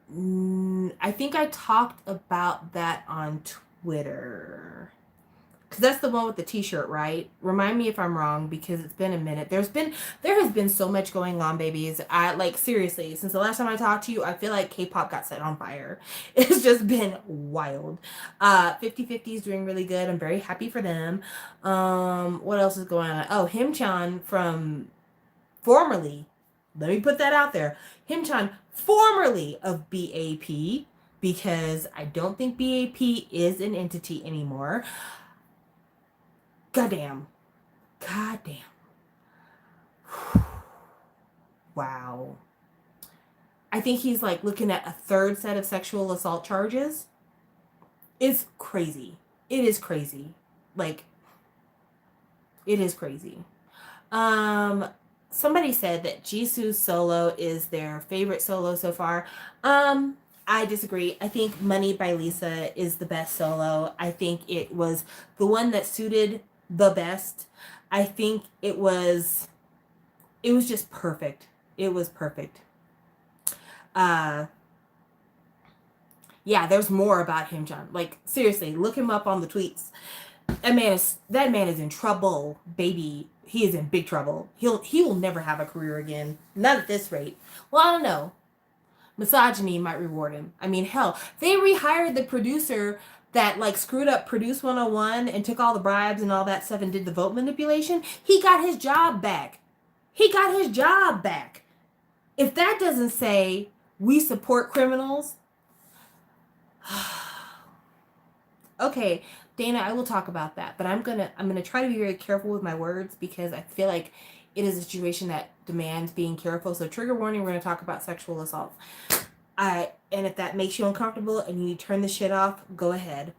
Speaker 1: think I talked about that on Twitter. Because that's the one with the t-shirt, right? Remind me if I'm wrong, because it's been a minute. There has been so much going on, babies. I like, seriously, since the last time I talked to you, I feel like K-pop got set on fire. It's just been wild. 50/50 is doing really good. I'm very happy for them. What else is going on? Oh, Himchan from formerly, let me put that out there. Himchan, formerly of BAP, because I don't think BAP is an entity anymore. Goddamn. Goddamn. Wow. I think he's like looking at a third set of sexual assault charges. It's crazy. It is crazy. Like, it is crazy. Somebody said that Jisoo's solo is their favorite solo so far. I disagree. I think Money by Lisa is the best solo. I think it was the one that suited the best. I think it was just perfect. It was perfect. Yeah, there's more about him, John. Like, seriously, look him up on the tweets. That man is in trouble, baby. He is in big trouble. He will never have a career again. Not at this rate. Well, I don't know. Misogyny might reward him. I mean, hell, they rehired the producer that like screwed up Produce 101 and took all the bribes and all that stuff and did the vote manipulation. He got his job back. He got his job back. If that doesn't say we support criminals, okay, Dana, I will talk about that, but I'm gonna try to be very careful with my words because I feel like it is a situation that demands being careful. So trigger warning, we're gonna talk about sexual assault. And if that makes you uncomfortable and you need to turn the shit off, go ahead.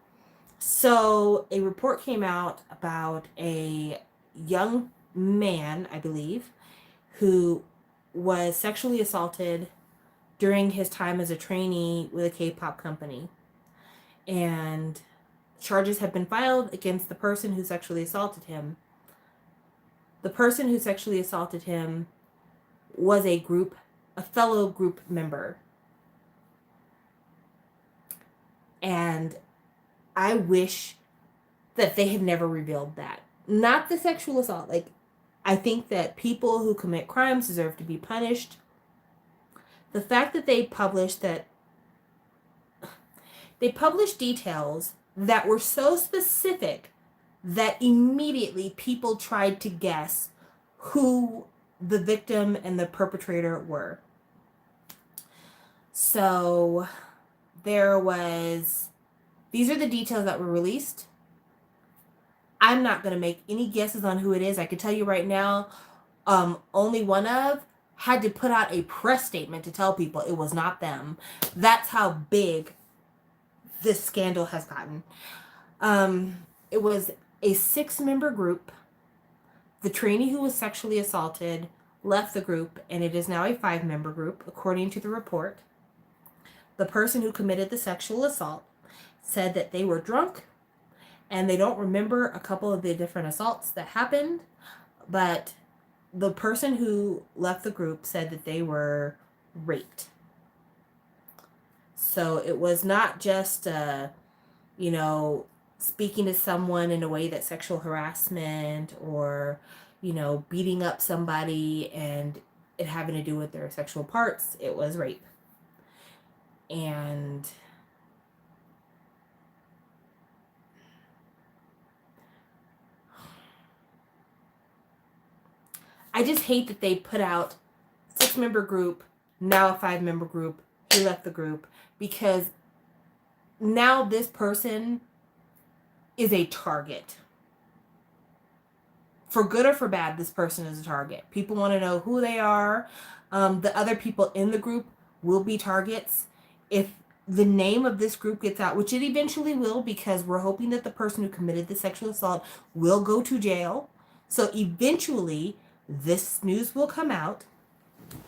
Speaker 1: So a report came out about a young man, I believe, who was sexually assaulted during his time as a trainee with a K-pop company. And charges have been filed against the person who sexually assaulted him. The person who sexually assaulted him was a fellow group member. And I wish that they had never revealed that. Not the sexual assault. Like, I think that people who commit crimes deserve to be punished. The fact that they published details that were so specific that immediately people tried to guess who the victim and the perpetrator were. So these are the details that were released. I'm not going to make any guesses on who it is. I can tell you right now, only one of had to put out a press statement to tell people it was not them. That's how big this scandal has gotten. It was a 6-member group. The trainee who was sexually assaulted left the group, and it is now a 5-member group, according to the report. The person who committed the sexual assault said that they were drunk and they don't remember a couple of the different assaults that happened, but the person who left the group said that they were raped. So it was not just, speaking to someone in a way that's sexual harassment or, beating up somebody and it having to do with their sexual parts. It was rape. And I just hate that they put out 6-member group, now a 5-member group. He left the group because now this person is a target. For good or for bad, this person is a target. People want to know who they are. The other people in the group will be targets. If the name of this group gets out, which it eventually will, because we're hoping that the person who committed the sexual assault will go to jail. So eventually, this news will come out.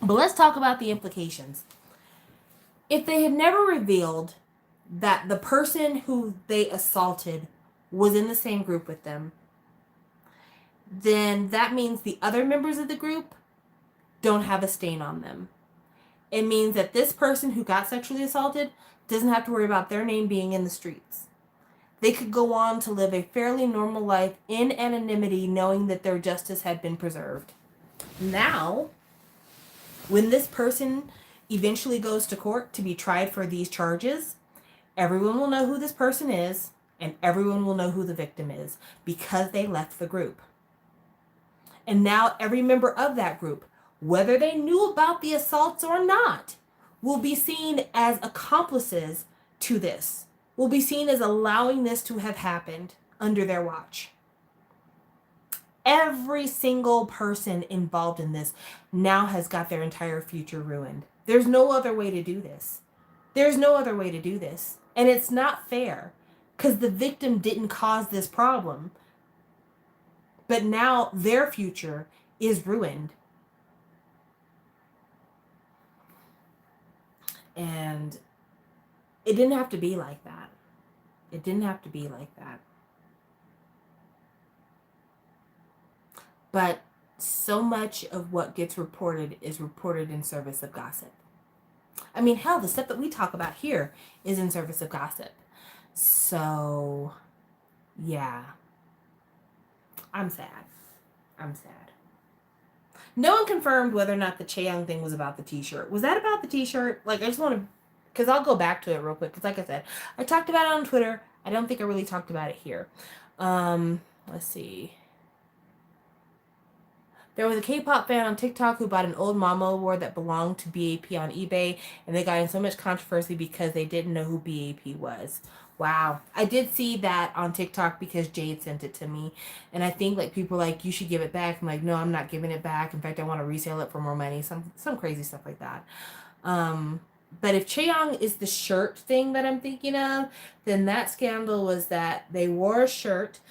Speaker 1: But let's talk about the implications. If they had never revealed that the person who they assaulted was in the same group with them, then that means the other members of the group don't have a stain on them. It means that this person who got sexually assaulted doesn't have to worry about their name being in the streets. They could go on to live a fairly normal life in anonymity, knowing that their justice had been preserved. Now, when this person eventually goes to court to be tried for these charges, everyone will know who this person is, and everyone will know who the victim is because they left the group. And now every member of that group, whether they knew about the assaults or not, will be seen as accomplices to this, will be seen as allowing this to have happened under their watch. Every single person involved in this now has got their entire future ruined. There's no other way to do this. There's no other way to do this. And it's not fair because the victim didn't cause this problem. But now their future is ruined. And it didn't have to be like that. It didn't have to be like that. But so much of what gets reported is reported in service of gossip. I mean, hell, the stuff that we talk about here is in service of gossip. So, yeah. I'm sad. No one confirmed whether or not the Chaeyoung thing was about the t-shirt. Was that about the t-shirt? Like, I just want to, because I'll go back to it real quick. Because like I said, I talked about it on Twitter. I don't think I really talked about it here. Let's see. There was a K-pop fan on TikTok who bought an old Mama award that belonged to BAP on eBay, and they got in so much controversy because they didn't know who BAP was. Wow. I did see that on TikTok because Jade sent it to me, and I think like people are like, you should give it back. I'm like, no, I'm not giving it back. In fact, I want to resell it for more money. Some crazy stuff like that. But if Chaeyoung is the shirt thing that I'm thinking of, then that scandal was that they wore a shirt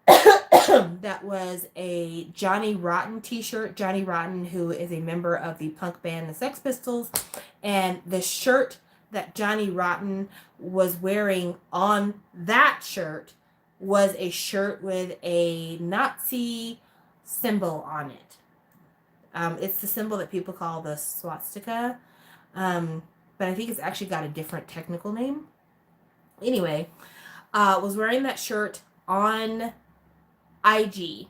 Speaker 1: that was a Johnny Rotten t-shirt. Johnny Rotten, who is a member of the punk band the Sex Pistols, and the shirt that Johnny Rotten was wearing on that shirt was a shirt with a Nazi symbol on it. It's the symbol that people call the swastika, but I think it's actually got a different technical name. Anyway, was wearing that shirt on IG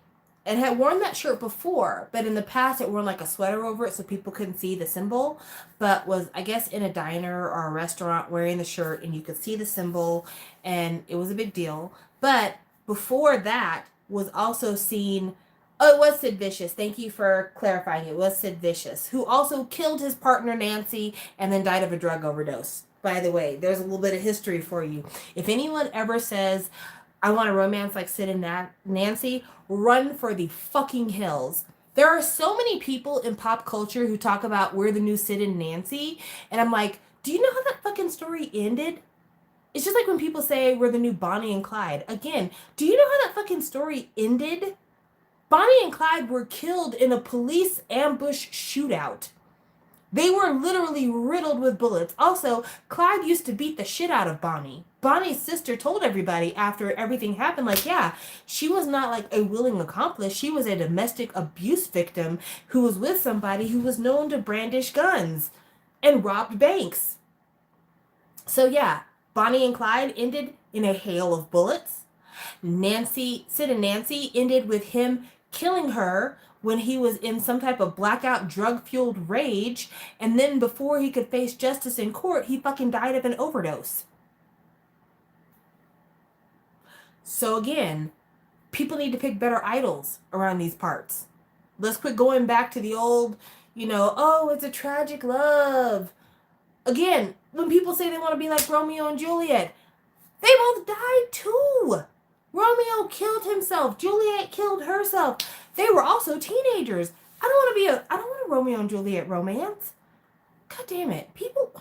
Speaker 1: and had worn that shirt before, but in the past it worn like a sweater over it so people couldn't see the symbol, but was I guess in a diner or a restaurant wearing the shirt and you could see the symbol and it was a big deal. But before that was also seen, oh, it was Sid Vicious, thank you for clarifying, it was Sid Vicious, who also killed his partner Nancy and then died of a drug overdose. By the way, there's a little bit of history for you. If anyone ever says I want a romance like Sid and Nancy, run for the fucking hills. There are so many people in pop culture who talk about we're the new Sid and Nancy, and I'm like, do you know how that fucking story ended? It's just like when people say we're the new Bonnie and Clyde. Again, do you know how that fucking story ended? Bonnie and Clyde were killed in a police ambush shootout. They were literally riddled with bullets. Also, Clyde used to beat the shit out of Bonnie. Bonnie's sister told everybody after everything happened, like, yeah, she was not like a willing accomplice. She was a domestic abuse victim who was with somebody who was known to brandish guns and robbed banks. So yeah, Bonnie and Clyde ended in a hail of bullets. Sid and Nancy ended with him killing her when he was in some type of blackout drug-fueled rage, and then before he could face justice in court, he fucking died of an overdose. So again, people need to pick better idols around these parts. Let's quit going back to the old, oh, it's a tragic love. Again, when people say they want to be like Romeo and Juliet, they both died too. Romeo killed himself. Juliet killed herself. They were also teenagers. I don't want a Romeo and Juliet romance. God damn it. People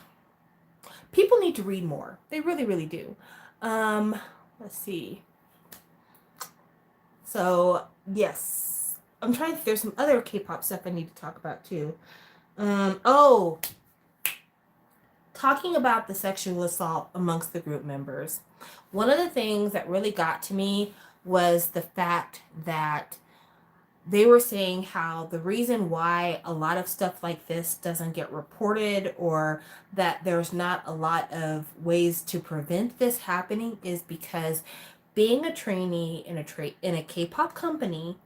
Speaker 1: need to read more. They really, really do. Let's see. So, yes. I'm trying to think. There's some other K-pop stuff I need to talk about too. talking about the sexual assault amongst the group members, one of the things that really got to me was the fact that they were saying how the reason why a lot of stuff like this doesn't get reported, or that there's not a lot of ways to prevent this happening, is because being a trainee in a K-pop company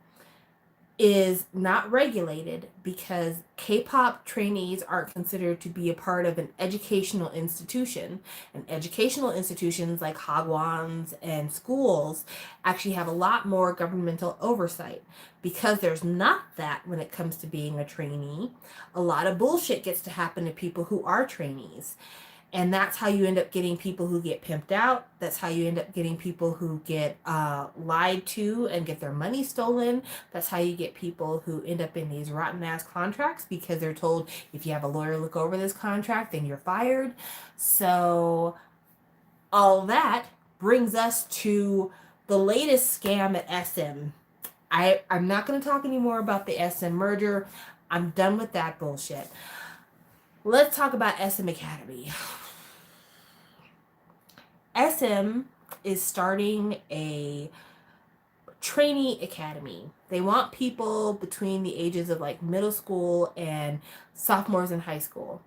Speaker 1: is not regulated, because K-pop trainees aren't considered to be a part of an educational institution. And educational institutions like hagwons and schools actually have a lot more governmental oversight. Because there's not that when it comes to being a trainee, a lot of bullshit gets to happen to people who are trainees. And that's how you end up getting people who get pimped out. That's how you end up getting people who get lied to and get their money stolen. That's how you get people who end up in these rotten ass contracts because they're told, if you have a lawyer look over this contract, then you're fired. So all that brings us to the latest scam at SM. I'm not going to talk anymore about the SM merger. I'm done with that bullshit. Let's talk about SM Academy. SM is starting a trainee academy. They want people between the ages of like middle school and sophomores in high school.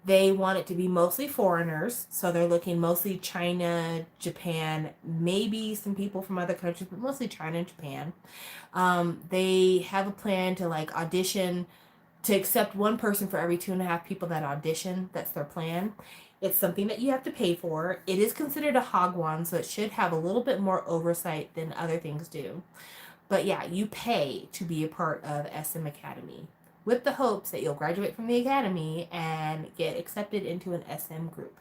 Speaker 1: They want it to be mostly foreigners, so they're looking mostly China, Japan, maybe some people from other countries, but mostly China and Japan. They have a plan to like audition, to accept one person for every 2.5 people that audition. That's their plan. It's something that you have to pay for. It is considered a hagwon, so it should have a little bit more oversight than other things do. But yeah, you pay to be a part of SM Academy, with the hopes that you'll graduate from the academy and get accepted into an SM group.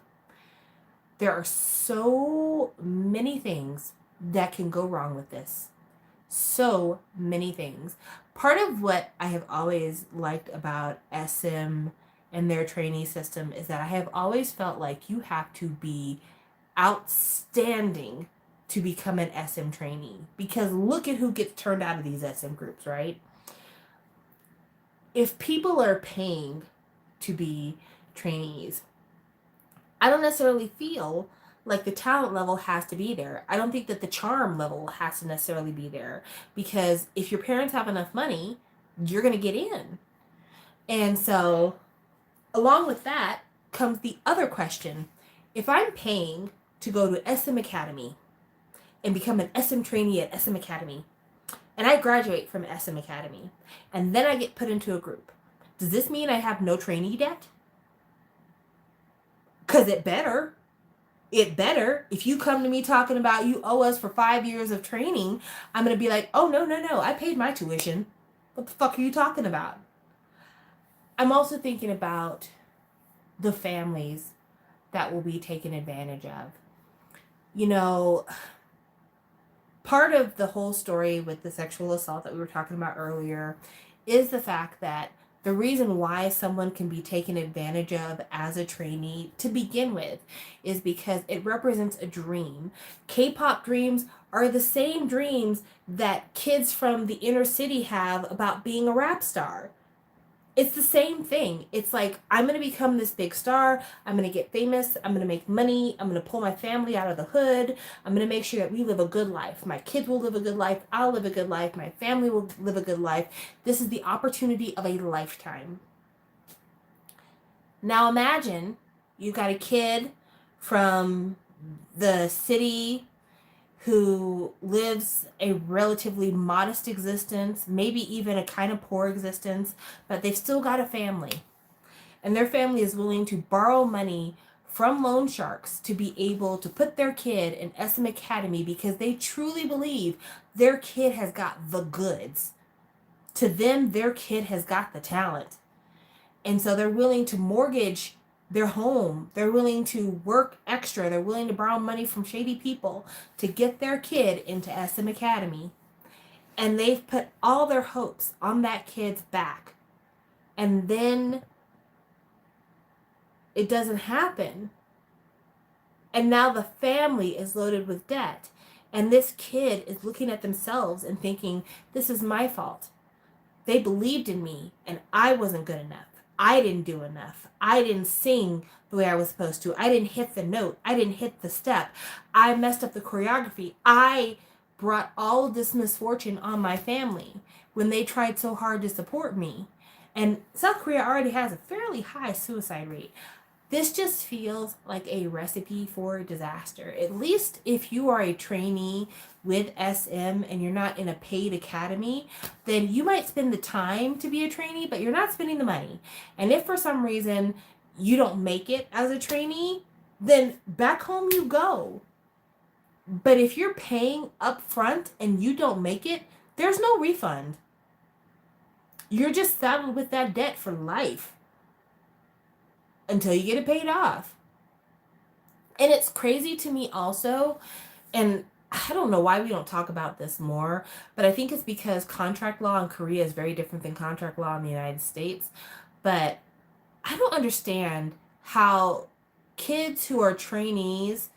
Speaker 1: There are so many things that can go wrong with this. So many things. Part of what I have always liked about SM and their trainee system is that I have always felt like you have to be outstanding to become an SM trainee. Because look at who gets turned out of these SM groups, right? If people are paying to be trainees, I don't necessarily feel like the talent level has to be there. I don't think that the charm level has to necessarily be there, because if your parents have enough money, you're going to get in. And so along with that comes the other question. If I'm paying to go to SM Academy and become an SM trainee at SM Academy, and I graduate from SM Academy, and then I get put into a group, does this mean I have no trainee debt? Because it better. It better. If you come to me talking about you owe us for 5 years of training, I'm going to be like, oh, no, I paid my tuition. What the fuck are you talking about? I'm also thinking about the families that will be taken advantage of. You know, part of the whole story with the sexual assault that we were talking about earlier is the fact that the reason why someone can be taken advantage of as a trainee to begin with is because it represents a dream. K-pop dreams are the same dreams that kids from the inner city have about being a rap star. It's the same thing. It's like, I'm going to become this big star. I'm going to get famous. I'm going to make money. I'm going to pull my family out of the hood. I'm going to make sure that we live a good life. My kids will live a good life. I'll live a good life. My family will live a good life. This is the opportunity of a lifetime. Now imagine you got a kid from the city who lives a relatively modest existence, maybe even a kind of poor existence, but they've still got a family. And their family is willing to borrow money from loan sharks to be able to put their kid in SM Academy because they truly believe their kid has got the goods. To them, their kid has got the talent. And so they're willing to mortgage their home. They're willing to work extra. They're willing to borrow money from shady people to get their kid into SM Academy. And they've put all their hopes on that kid's back. And then it doesn't happen. And now the family is loaded with debt. And this kid is looking at themselves and thinking, this is my fault. They believed in me and I wasn't good enough. I didn't do enough. I didn't sing the way I was supposed to. I didn't hit the note. I didn't hit the step. I messed up the choreography. I brought all of this misfortune on my family when they tried so hard to support me. And South Korea already has a fairly high suicide rate. This just feels like a recipe for disaster. At least if you are a trainee with SM and you're not in a paid academy, then you might spend the time to be a trainee, but you're not spending the money. And if for some reason you don't make it as a trainee, then back home you go. But if you're paying up front and you don't make it, there's no refund. You're just saddled with that debt for life until you get it paid off. And it's crazy to me also, and I don't know why we don't talk about this more, but I think it's because contract law in Korea is very different than contract law in the United States. But I don't understand how kids who are trainees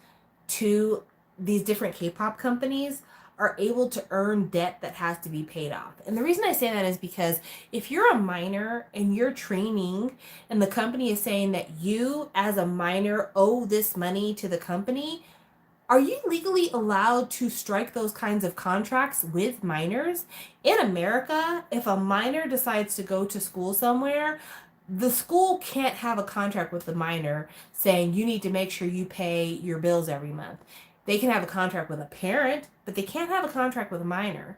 Speaker 1: to these different K-pop companies are able to earn debt that has to be paid off. And the reason I say that is because if you're a minor and you're training and the company is saying that you as a minor owe this money to the company, are you legally allowed to strike those kinds of contracts with minors? In America, if a minor decides to go to school somewhere, the school can't have a contract with the minor saying you need to make sure you pay your bills every month. They can have a contract with a parent, but they can't have a contract with a minor.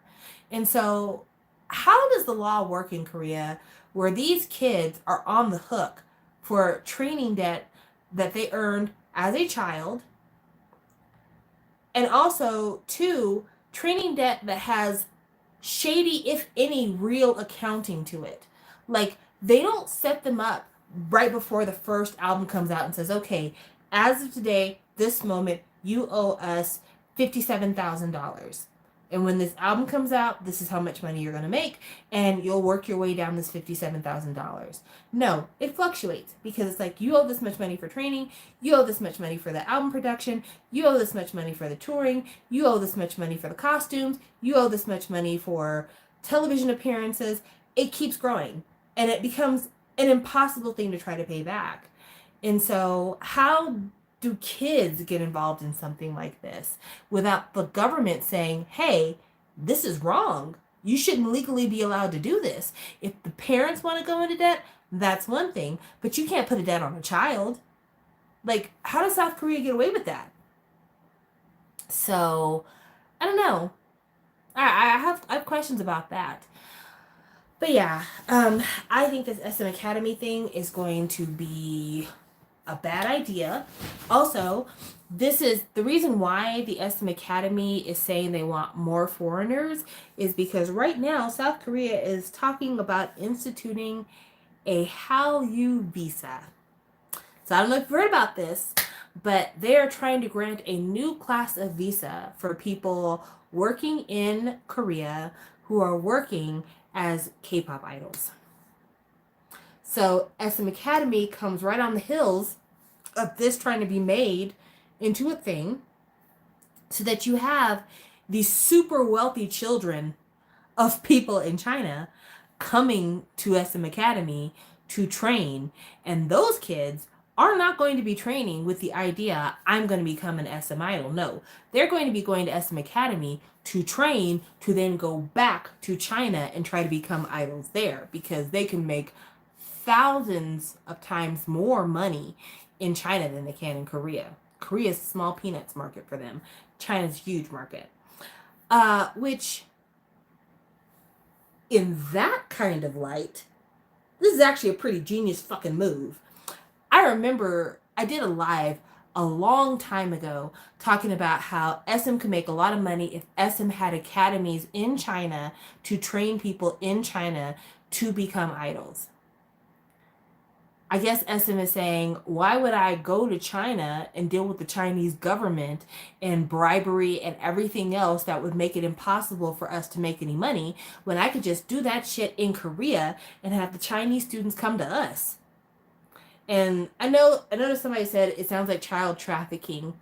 Speaker 1: And so, how does the law work in Korea where these kids are on the hook for training debt that they earned as a child? And also, two, training debt that has shady, if any, real accounting to it. Like, they don't set them up right before the first album comes out and says, okay, as of today, this moment, you owe us $57,000. And when this album comes out, this is how much money you're going to make, and you'll work your way down this $57,000. No, it fluctuates because it's like you owe this much money for training, you owe this much money for the album production, you owe this much money for the touring, you owe this much money for the costumes, you owe this much money for television appearances. It keeps growing, and it becomes an impossible thing to try to pay back. And so, how do kids get involved in something like this without the government saying, hey, this is wrong? You shouldn't legally be allowed to do this. If the parents want to go into debt, that's one thing, but you can't put a debt on a child. Like, how does South Korea get away with that? So, I don't know. I have questions about that. But yeah, I think this SM Academy thing is going to be a bad idea. Also, this is the reason why the SM Academy is saying they want more foreigners is because right now South Korea is talking about instituting a Hallyu visa. So I don't know if you've heard about this, but they are trying to grant a new class of visa for people working in Korea who are working as K-pop idols. So SM Academy comes right on the heels of this trying to be made into a thing so that you have these super wealthy children of people in China coming to SM Academy to train. And those kids are not going to be training with the idea, I'm going to become an SM idol. No, they're going to be going to SM Academy to train to then go back to China and try to become idols there because they can make thousands of times more money in China than they can in Korea. Korea's small peanuts market for them. China's huge market. Which, in that kind of light, this is actually a pretty genius fucking move. I remember I did a live a long time ago talking about how SM could make a lot of money if SM had academies in China to train people in China to become idols. I guess SM is saying, why would I go to China and deal with the Chinese government and bribery and everything else that would make it impossible for us to make any money when I could just do that shit in Korea and have the Chinese students come to us? And I noticed somebody said it sounds like child trafficking.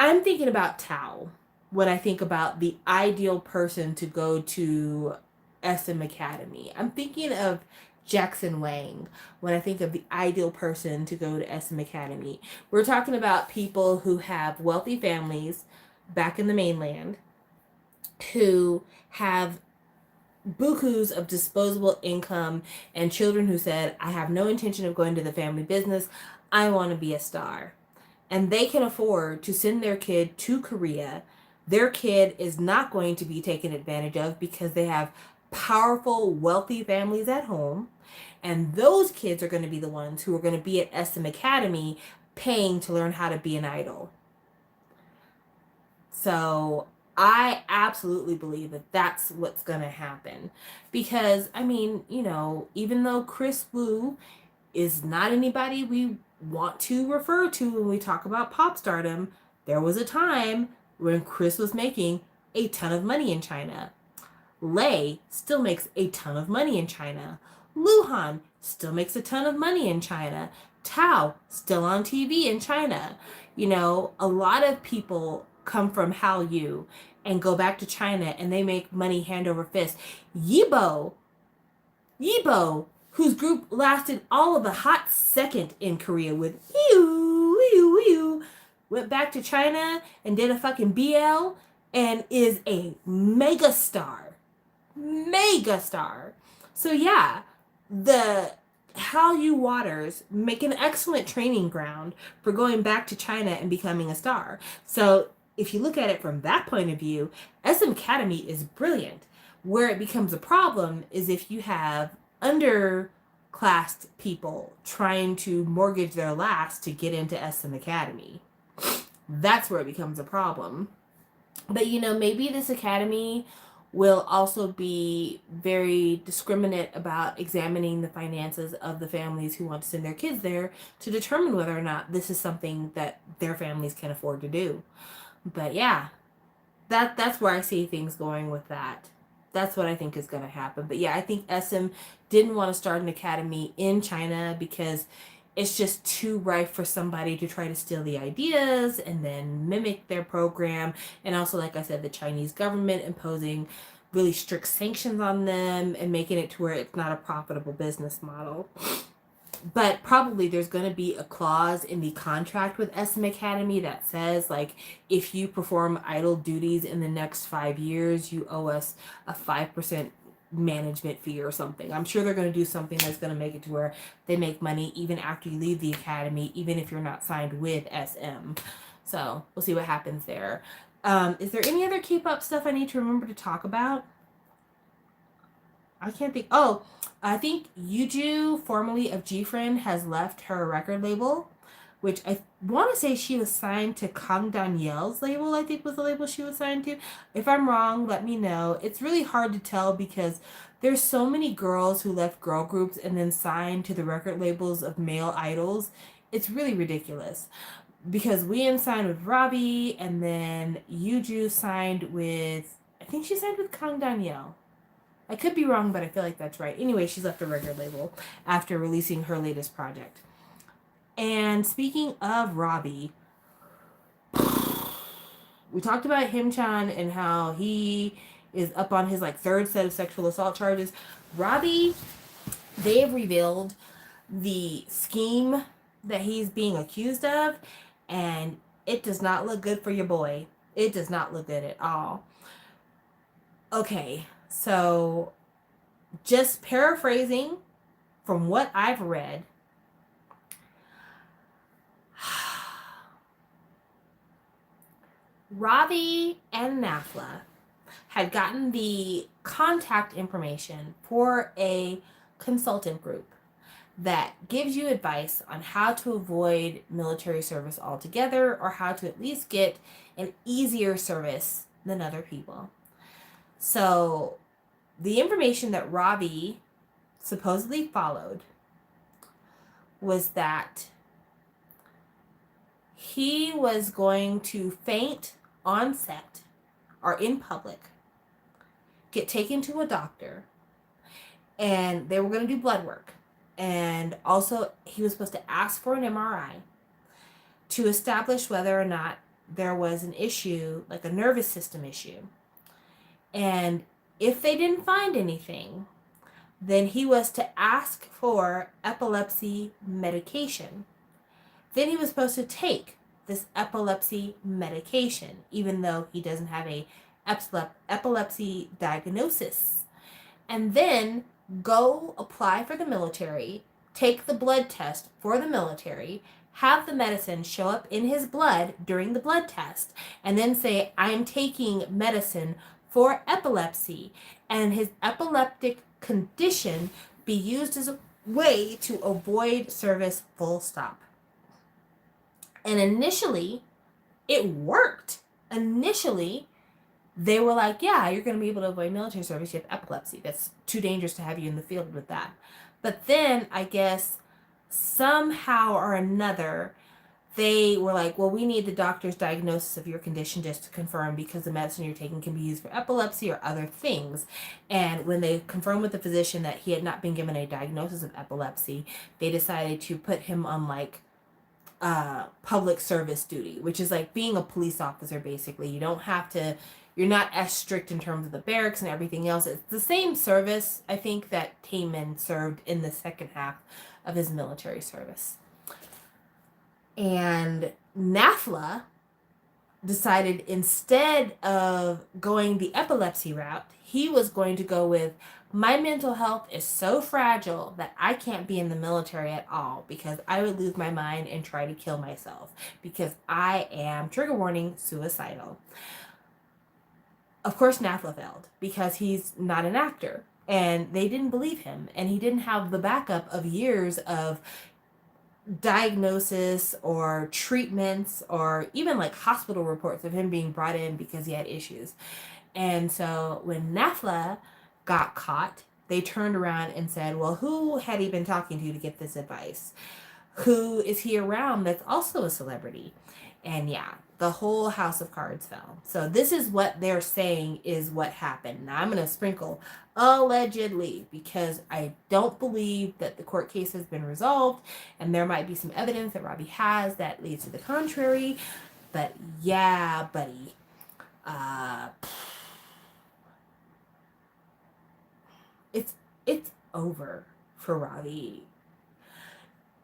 Speaker 1: I'm thinking about Tao when I think about the ideal person to go to SM Academy. I'm thinking of Jackson Wang when I think of the ideal person to go to SM Academy. We're talking about people who have wealthy families back in the mainland who have bukus of disposable income and children who said, I have no intention of going to the family business. I want to be a star. And they can afford to send their kid to Korea. Their kid is not going to be taken advantage of because they have powerful, wealthy families at home. And those kids are going to be the ones who are going to be at SM Academy paying to learn how to be an idol. So I absolutely believe that that's what's going to happen. Because, I mean, you know, even though Chris Wu is not anybody we want to refer to when we talk about pop stardom, there was a time when Chris was making a ton of money in China. Lei still makes a ton of money in China. Luhan still makes a ton of money in China. Tao still on TV in China. You know, a lot of people come from Hallyu and go back to China and they make money hand over fist. Yibo, whose group lasted all of a hot second in Korea with went back to China and did a fucking BL and is a mega star. So yeah, the Hallyu waters make an excellent training ground for going back to China and becoming a star. So if you look at it from that point of view, SM Academy is brilliant. Where it becomes a problem is if you have underclassed people trying to mortgage their last to get into SM Academy. That's where it becomes a problem. But you know, maybe this academy will also be very discriminate about examining the finances of the families who want to send their kids there to determine whether or not this is something that their families can afford to do. But yeah, that's where I see things going with that. That's what I think is going to happen. But yeah, I think SM didn't want to start an academy in China because it's just too rife for somebody to try to steal the ideas and then mimic their program. And also, like I said, the Chinese government imposing really strict sanctions on them and making it to where it's not a profitable business model. But probably there's going to be a clause in the contract with SM Academy that says, like, if you perform idol duties in the next 5 years, you owe us a 5% management fee or something. I'm sure they're going to do something that's going to make it to where they make money even after you leave the academy, even if you're not signed with SM. So we'll see what happens there. Is there any other K-pop stuff I need to remember to talk about? I can't think. Oh, I think Yuju, formerly of G-Friend, has left her record label, which I want to say she was signed to Kang Danielle's label, I think was the label she was signed to. If I'm wrong, let me know. It's really hard to tell because there's so many girls who left girl groups and then signed to the record labels of male idols. It's really ridiculous. Because Wheein signed with Robbie, and then Yuju signed with, I think she signed with Kang Danielle. I could be wrong, but I feel like that's right. Anyway, she's left the record label after releasing her latest project. And speaking of Robbie, we talked about Him-chan and how he is up on his like third set of sexual assault charges. Robbie, they have revealed the scheme that he's being accused of, and it does not look good for your boy. It does not look good at all. Okay, so just paraphrasing from what I've read, Robbie and Nafla had gotten the contact information for a consultant group that gives you advice on how to avoid military service altogether or how to at least get an easier service than other people. So the information that Robbie supposedly followed was that he was going to faint on set or in public, get taken to a doctor, and they were going to do blood work. And also, he was supposed to ask for an MRI to establish whether or not there was an issue, like a nervous system issue. And if they didn't find anything, then he was to ask for epilepsy medication. Then he was supposed to take this epilepsy medication, even though he doesn't have a epilepsy diagnosis. And then go apply for the military, take the blood test for the military, have the medicine show up in his blood during the blood test, and then say, I'm taking medicine for epilepsy, and his epileptic condition be used as a way to avoid service, full stop. And initially, it worked. Initially, they were like, yeah, you're going to be able to avoid military service. You have epilepsy. That's too dangerous to have you in the field with that. But then, I guess, somehow or another, they were like, well, we need the doctor's diagnosis of your condition just to confirm, because the medicine you're taking can be used for epilepsy or other things. And when they confirmed with the physician that he had not been given a diagnosis of epilepsy, they decided to put him on public service duty, which is like being a police officer, basically. You don't have to, you're not as strict in terms of the barracks and everything else. It's the same service, I think, that Taemin served in the second half of his military service. And NAFLA decided, instead of going the epilepsy route, he was going to go with, my mental health is so fragile that I can't be in the military at all, because I would lose my mind and try to kill myself, because I am, trigger warning, suicidal. Of course, NAFLA failed because he's not an actor, and they didn't believe him, and he didn't have the backup of years of diagnosis or treatments or even like hospital reports of him being brought in because he had issues. And so when NAFLA got caught, they turned around and said, well, who had he been talking to get this advice? Who is he around that's also a celebrity? And yeah, the whole house of cards fell. So this is what they're saying is what happened. Now I'm going to sprinkle allegedly, because I don't believe that the court case has been resolved, and there might be some evidence that Robbie has that leads to the contrary. But yeah, buddy, it's over for Robbie.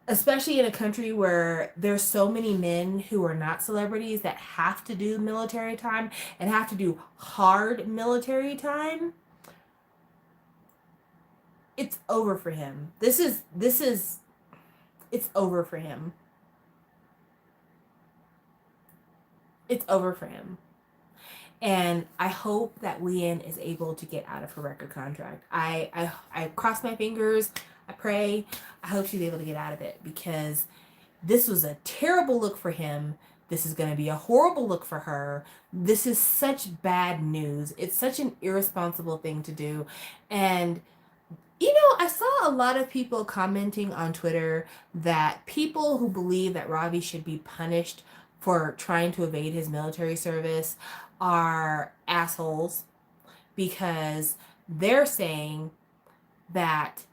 Speaker 1: Especially in a country where there's so many men who are not celebrities that have to do military time and have to do hard military time. It's over for him. It's over for him. It's over for him. And I hope that Leanne is able to get out of her record contract. I cross my fingers. I pray. I hope she's able to get out of it, because this was a terrible look for him. This is going to be a horrible look for her. This is such bad news. It's such an irresponsible thing to do. And, you know, I saw a lot of people commenting on Twitter that people who believe that Robbie should be punished for trying to evade his military service are assholes, because they're saying that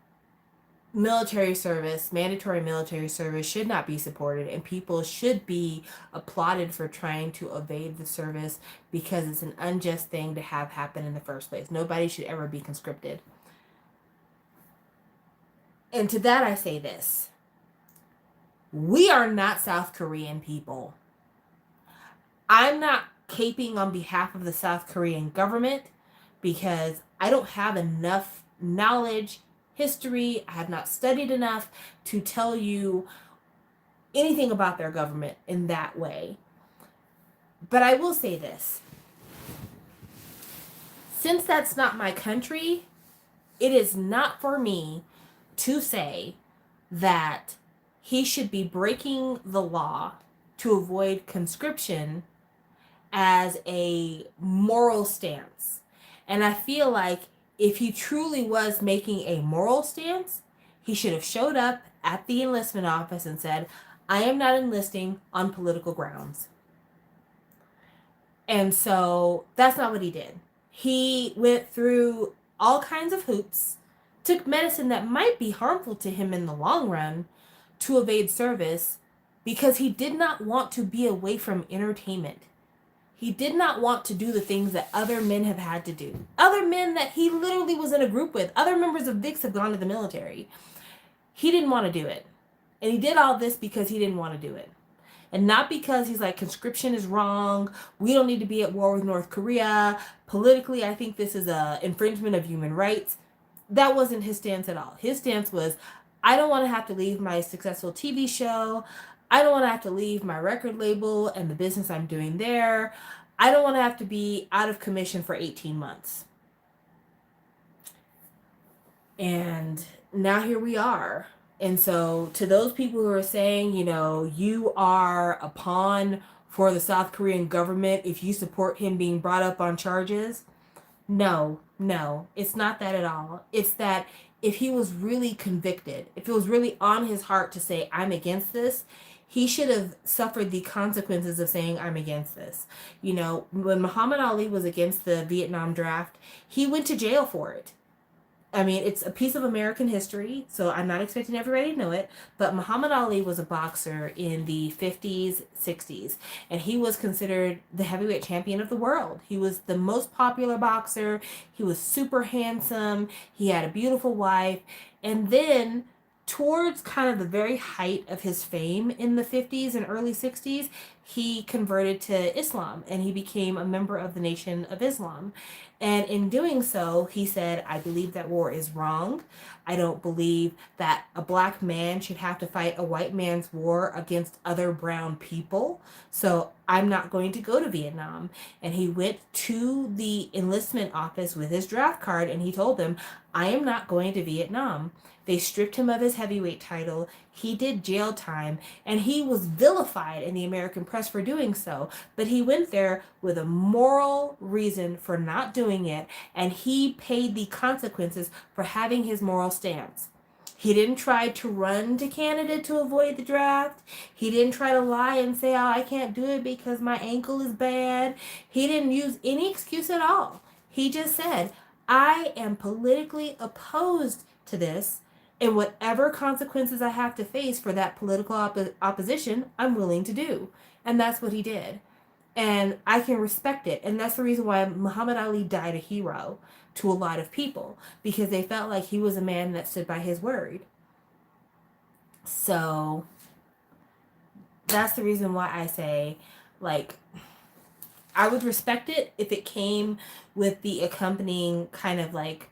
Speaker 1: mandatory military service should not be supported, and people should be applauded for trying to evade the service, because it's an unjust thing to have happen in the first place. Nobody should ever be conscripted. And to that I say this: we are not South Korean people. I'm not caping on behalf of the South Korean government, because I don't have enough knowledge, history. I have not studied enough to tell you anything about their government in that way. But I will say this: since that's not my country, it is not for me to say that he should be breaking the law to avoid conscription as a moral stance. And I feel like if he truly was making a moral stance, he should have showed up at the enlistment office and said, I am not enlisting on political grounds. And so that's not what he did. He went through all kinds of hoops, took medicine that might be harmful to him in the long run to evade service, because he did not want to be away from entertainment. He did not want to do the things that other men have had to do. Other men that he literally was in a group with, other members of VIX have gone to the military. He didn't want to do it. And he did all this because he didn't want to do it. And not because he's like, conscription is wrong. We don't need to be at war with North Korea. Politically, I think this is a infringement of human rights. That wasn't his stance at all. His stance was, I don't want to have to leave my successful TV show. I don't want to have to leave my record label and the business I'm doing there. I don't want to have to be out of commission for 18 months. And now here we are. And so to those people who are saying, you know, you are a pawn for the South Korean government if you support him being brought up on charges, no, it's not that at all. It's that if he was really convicted, if it was really on his heart to say, I'm against this, he should have suffered the consequences of saying, I'm against this. You know, when Muhammad Ali was against the Vietnam draft, he went to jail for it. I mean, it's a piece of American history, so I'm not expecting everybody to know it, but Muhammad Ali was a boxer in the 50s, 60s, and he was considered the heavyweight champion of the world. He was the most popular boxer. He was super handsome. He had a beautiful wife. And then towards kind of the very height of his fame in the 50s and early 60s, he converted to Islam and he became a member of the Nation of Islam. And in doing so, he said, I believe that war is wrong. I don't believe that a black man should have to fight a white man's war against other brown people. So I'm not going to go to Vietnam. And he went to the enlistment office with his draft card and he told them, I am not going to Vietnam. They stripped him of his heavyweight title. He did jail time, and he was vilified in the American press for doing so. But he went there with a moral reason for not doing it, and he paid the consequences for having his moral stance. He didn't try to run to Canada to avoid the draft. He didn't try to lie and say, oh, I can't do it because my ankle is bad. He didn't use any excuse at all. He just said, I am politically opposed to this, and whatever consequences I have to face for that political opposition, I'm willing to do. And that's what he did. And I can respect it. And that's the reason why Muhammad Ali died a hero to a lot of people, because they felt like he was a man that stood by his word. So that's the reason why I say, like, I would respect it if it came with the accompanying kind of like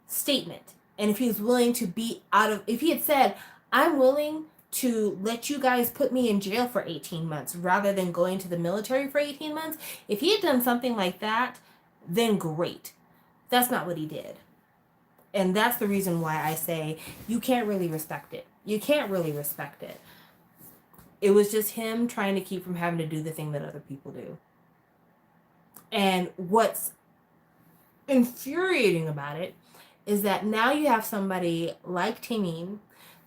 Speaker 1: statement. And if he was willing to be if he had said, I'm willing to let you guys put me in jail for 18 months rather than going to the military for 18 months, if he had done something like that, then great. That's not what he did. And that's the reason why I say you can't really respect it. You can't really respect it. It was just him trying to keep from having to do the thing that other people do. And what's infuriating about it is that now you have somebody like Taemin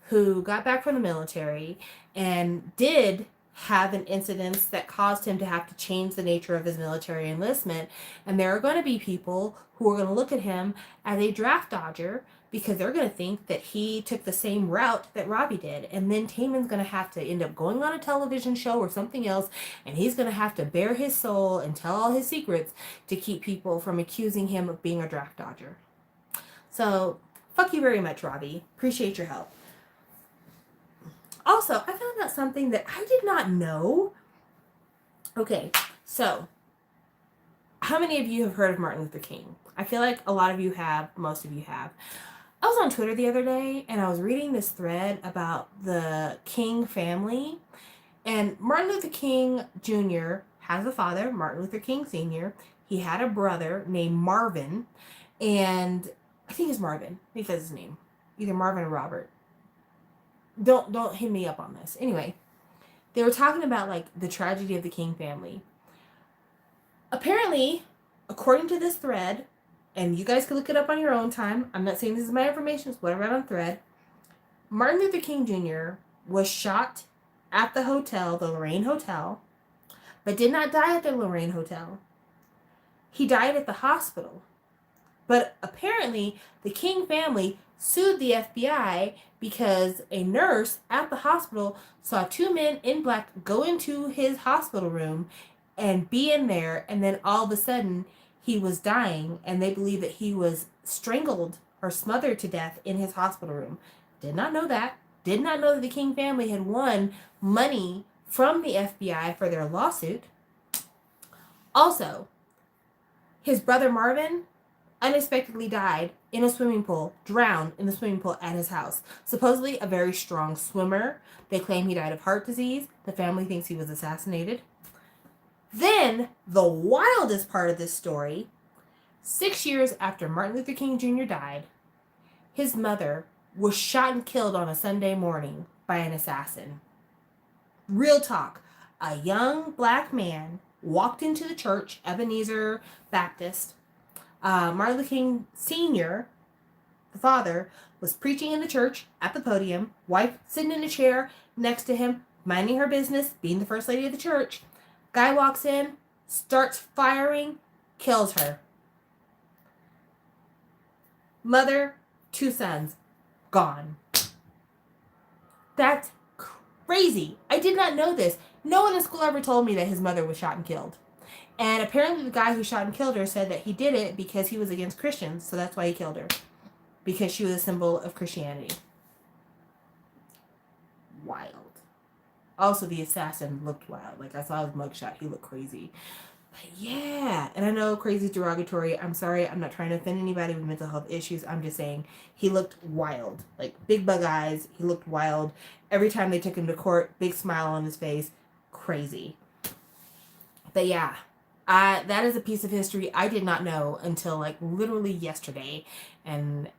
Speaker 1: who got back from the military and did have an incident that caused him to have to change the nature of his military enlistment. And there are going to be people who are going to look at him as a draft dodger because they're going to think that he took the same route that Robbie did. And then Taemin's going to have to end up going on a television show or something else, and he's going to have to bare his soul and tell all his secrets to keep people from accusing him of being a draft dodger. So, fuck you very much, Robbie. Appreciate your help. Also, I found out something that I did not know. Okay, so, how many of you have heard of Martin Luther King? I feel like a lot of you have, most of you have. I was on Twitter the other day, and I was reading this thread about the King family. And Martin Luther King Jr. has a father, Martin Luther King Sr. He had a brother named Marvin, and I think it's Marvin. I think that's his name. Either Marvin or Robert. Don't hit me up on this. Anyway, they were talking about like the tragedy of the King family. Apparently, according to this thread, and you guys can look it up on your own time. I'm not saying this is my information. It's what I read on thread. Martin Luther King Jr. was shot at the hotel, the Lorraine Hotel, but did not die at the Lorraine Hotel. He died at the hospital. But apparently, the King family sued the FBI because a nurse at the hospital saw two men in black go into his hospital room and be in there, and then all of a sudden he was dying, and they believe that he was strangled or smothered to death in his hospital room. Did not know that. Did not know that the King family had won money from the FBI for their lawsuit. Also, his brother Marvin unexpectedly died in a swimming pool, drowned in the swimming pool at his house. Supposedly a very strong swimmer. They claim he died of heart disease. The family thinks he was assassinated. Then, the wildest part of this story, 6 years after Martin Luther King Jr. died, his mother was shot and killed on a Sunday morning by an assassin. Real talk. A young black man walked into the church, Ebenezer Baptist. Martin Luther King Sr., the father, was preaching in the church at the podium, wife sitting in a chair next to him, minding her business, being the first lady of the church. Guy walks in, starts firing, kills her. Mother, 2 sons, gone. That's crazy. I did not know this. No one in school ever told me that his mother was shot and killed. And apparently the guy who shot and killed her said that he did it because he was against Christians, so that's why he killed her. Because she was a symbol of Christianity. Wild. Also, the assassin looked wild. Like, I saw his mugshot. He looked crazy. But yeah. And I know crazy is derogatory. I'm sorry. I'm not trying to offend anybody with mental health issues. I'm just saying he looked wild. Like, big bug eyes. He looked wild. Every time they took him to court, big smile on his face. Crazy. But yeah. That is a piece of history I did not know until, like, literally yesterday. And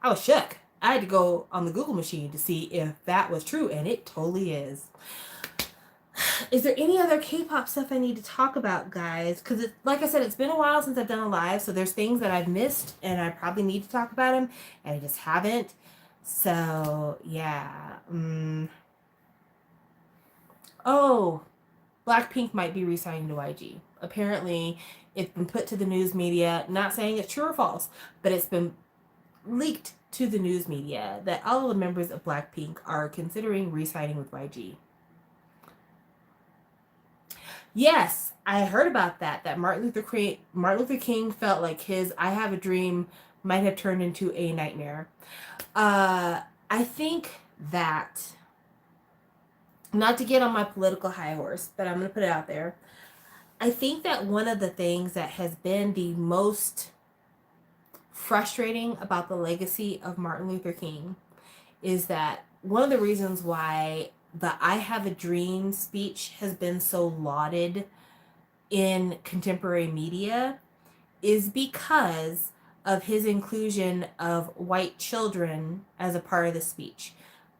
Speaker 1: I was shook. I had to go on the Google machine to see if that was true, and it totally is. Is there any other K-pop stuff I need to talk about, guys? Because, like I said, it's been a while since I've done a live, so there's things that I've missed, and I probably need to talk about them, and I just haven't. So, yeah. Oh, Blackpink might be re-signing to YG. Apparently, it's been put to the news media, not saying it's true or false, but it's been leaked to the news media that all of the members of Blackpink are considering re-signing with YG. Yes, I heard about that. That Martin Luther King felt like his "I Have a Dream" might have turned into a nightmare. I think that, not to get on my political high horse, but I'm going to put it out there. I think that one of the things that has been the most frustrating about the legacy of Martin Luther King is that one of the reasons why the "I Have a Dream" speech has been so lauded in contemporary media is because of his inclusion of white children as a part of the speech.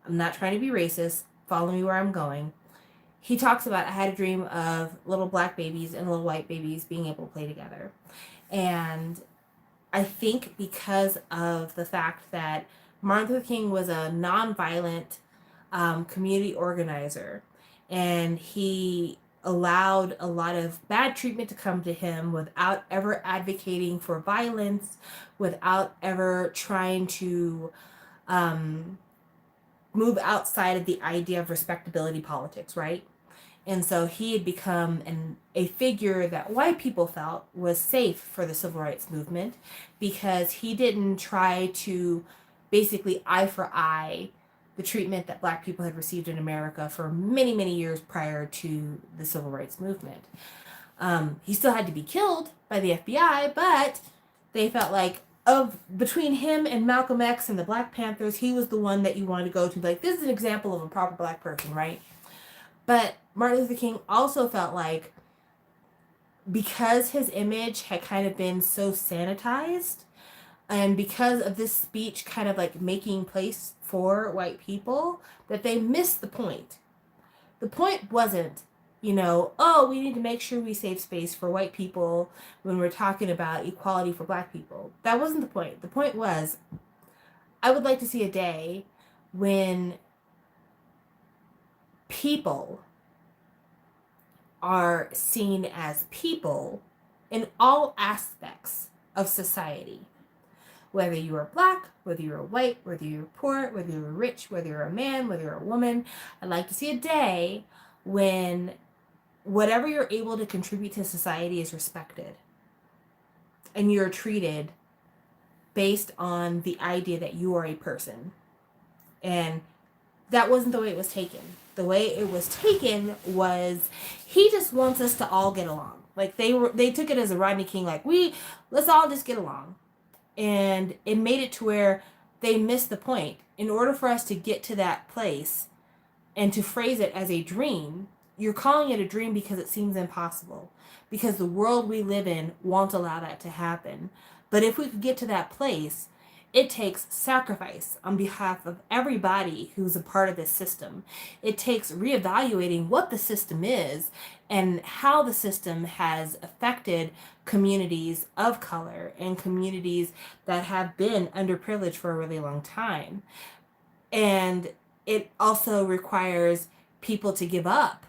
Speaker 1: I'm not trying to be racist. Follow me where I'm going. He talks about, I had a dream of little black babies and little white babies being able to play together. And I think because of the fact that Martin Luther King was a nonviolent community organizer, and he allowed a lot of bad treatment to come to him without ever advocating for violence, without ever trying to move outside of the idea of respectability politics, right? And so he had become a figure that white people felt was safe for the civil rights movement because he didn't try to basically eye for eye the treatment that black people had received in America for many, many years prior to the civil rights movement. He still had to be killed by the FBI, but they felt like between him and Malcolm X and the Black Panthers, he was the one that you wanted to go to. Like, this is an example of a proper black person, right? But Martin Luther King also felt like because his image had kind of been so sanitized, and because of this speech kind of like making place for white people, that they missed the point. The point wasn't, oh, we need to make sure we save space for white people when we're talking about equality for black people. That wasn't the point. The point was, I would like to see a day when people are seen as people in all aspects of society. Whether you are black, whether you're white, whether you're poor, whether you're rich, whether you're a man, whether you're a woman. I'd like to see a day when whatever you're able to contribute to society is respected. And you're treated based on the idea that you are a person. And that wasn't the way it was taken. The way it was taken was he just wants us to all get along. Like they took it as a Rodney King, like let's all just get along. And it made it to where they missed the point. In order for us to get to that place and to phrase it as a dream, you're calling it a dream because it seems impossible. Because the world we live in won't allow that to happen. But if we could get to that place, it takes sacrifice on behalf of everybody who's a part of this system. It takes reevaluating what the system is and how the system has affected communities of color and communities that have been underprivileged for a really long time. And it also requires people to give up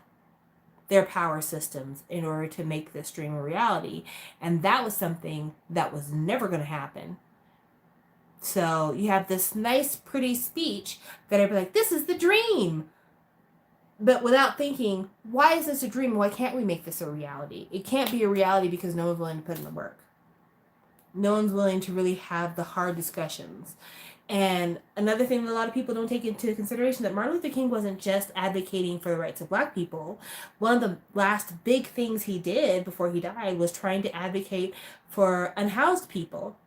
Speaker 1: their power systems in order to make this dream a reality. And that was something that was never going to happen. So you have this nice, pretty speech that I'd be like, this is the dream. But without thinking, why is this a dream? Why can't we make this a reality? It can't be a reality because no one's willing to put in the work. No one's willing to really have the hard discussions. And another thing that a lot of people don't take into consideration, that Martin Luther King wasn't just advocating for the rights of Black people. One of the last big things he did before he died was trying to advocate for unhoused people.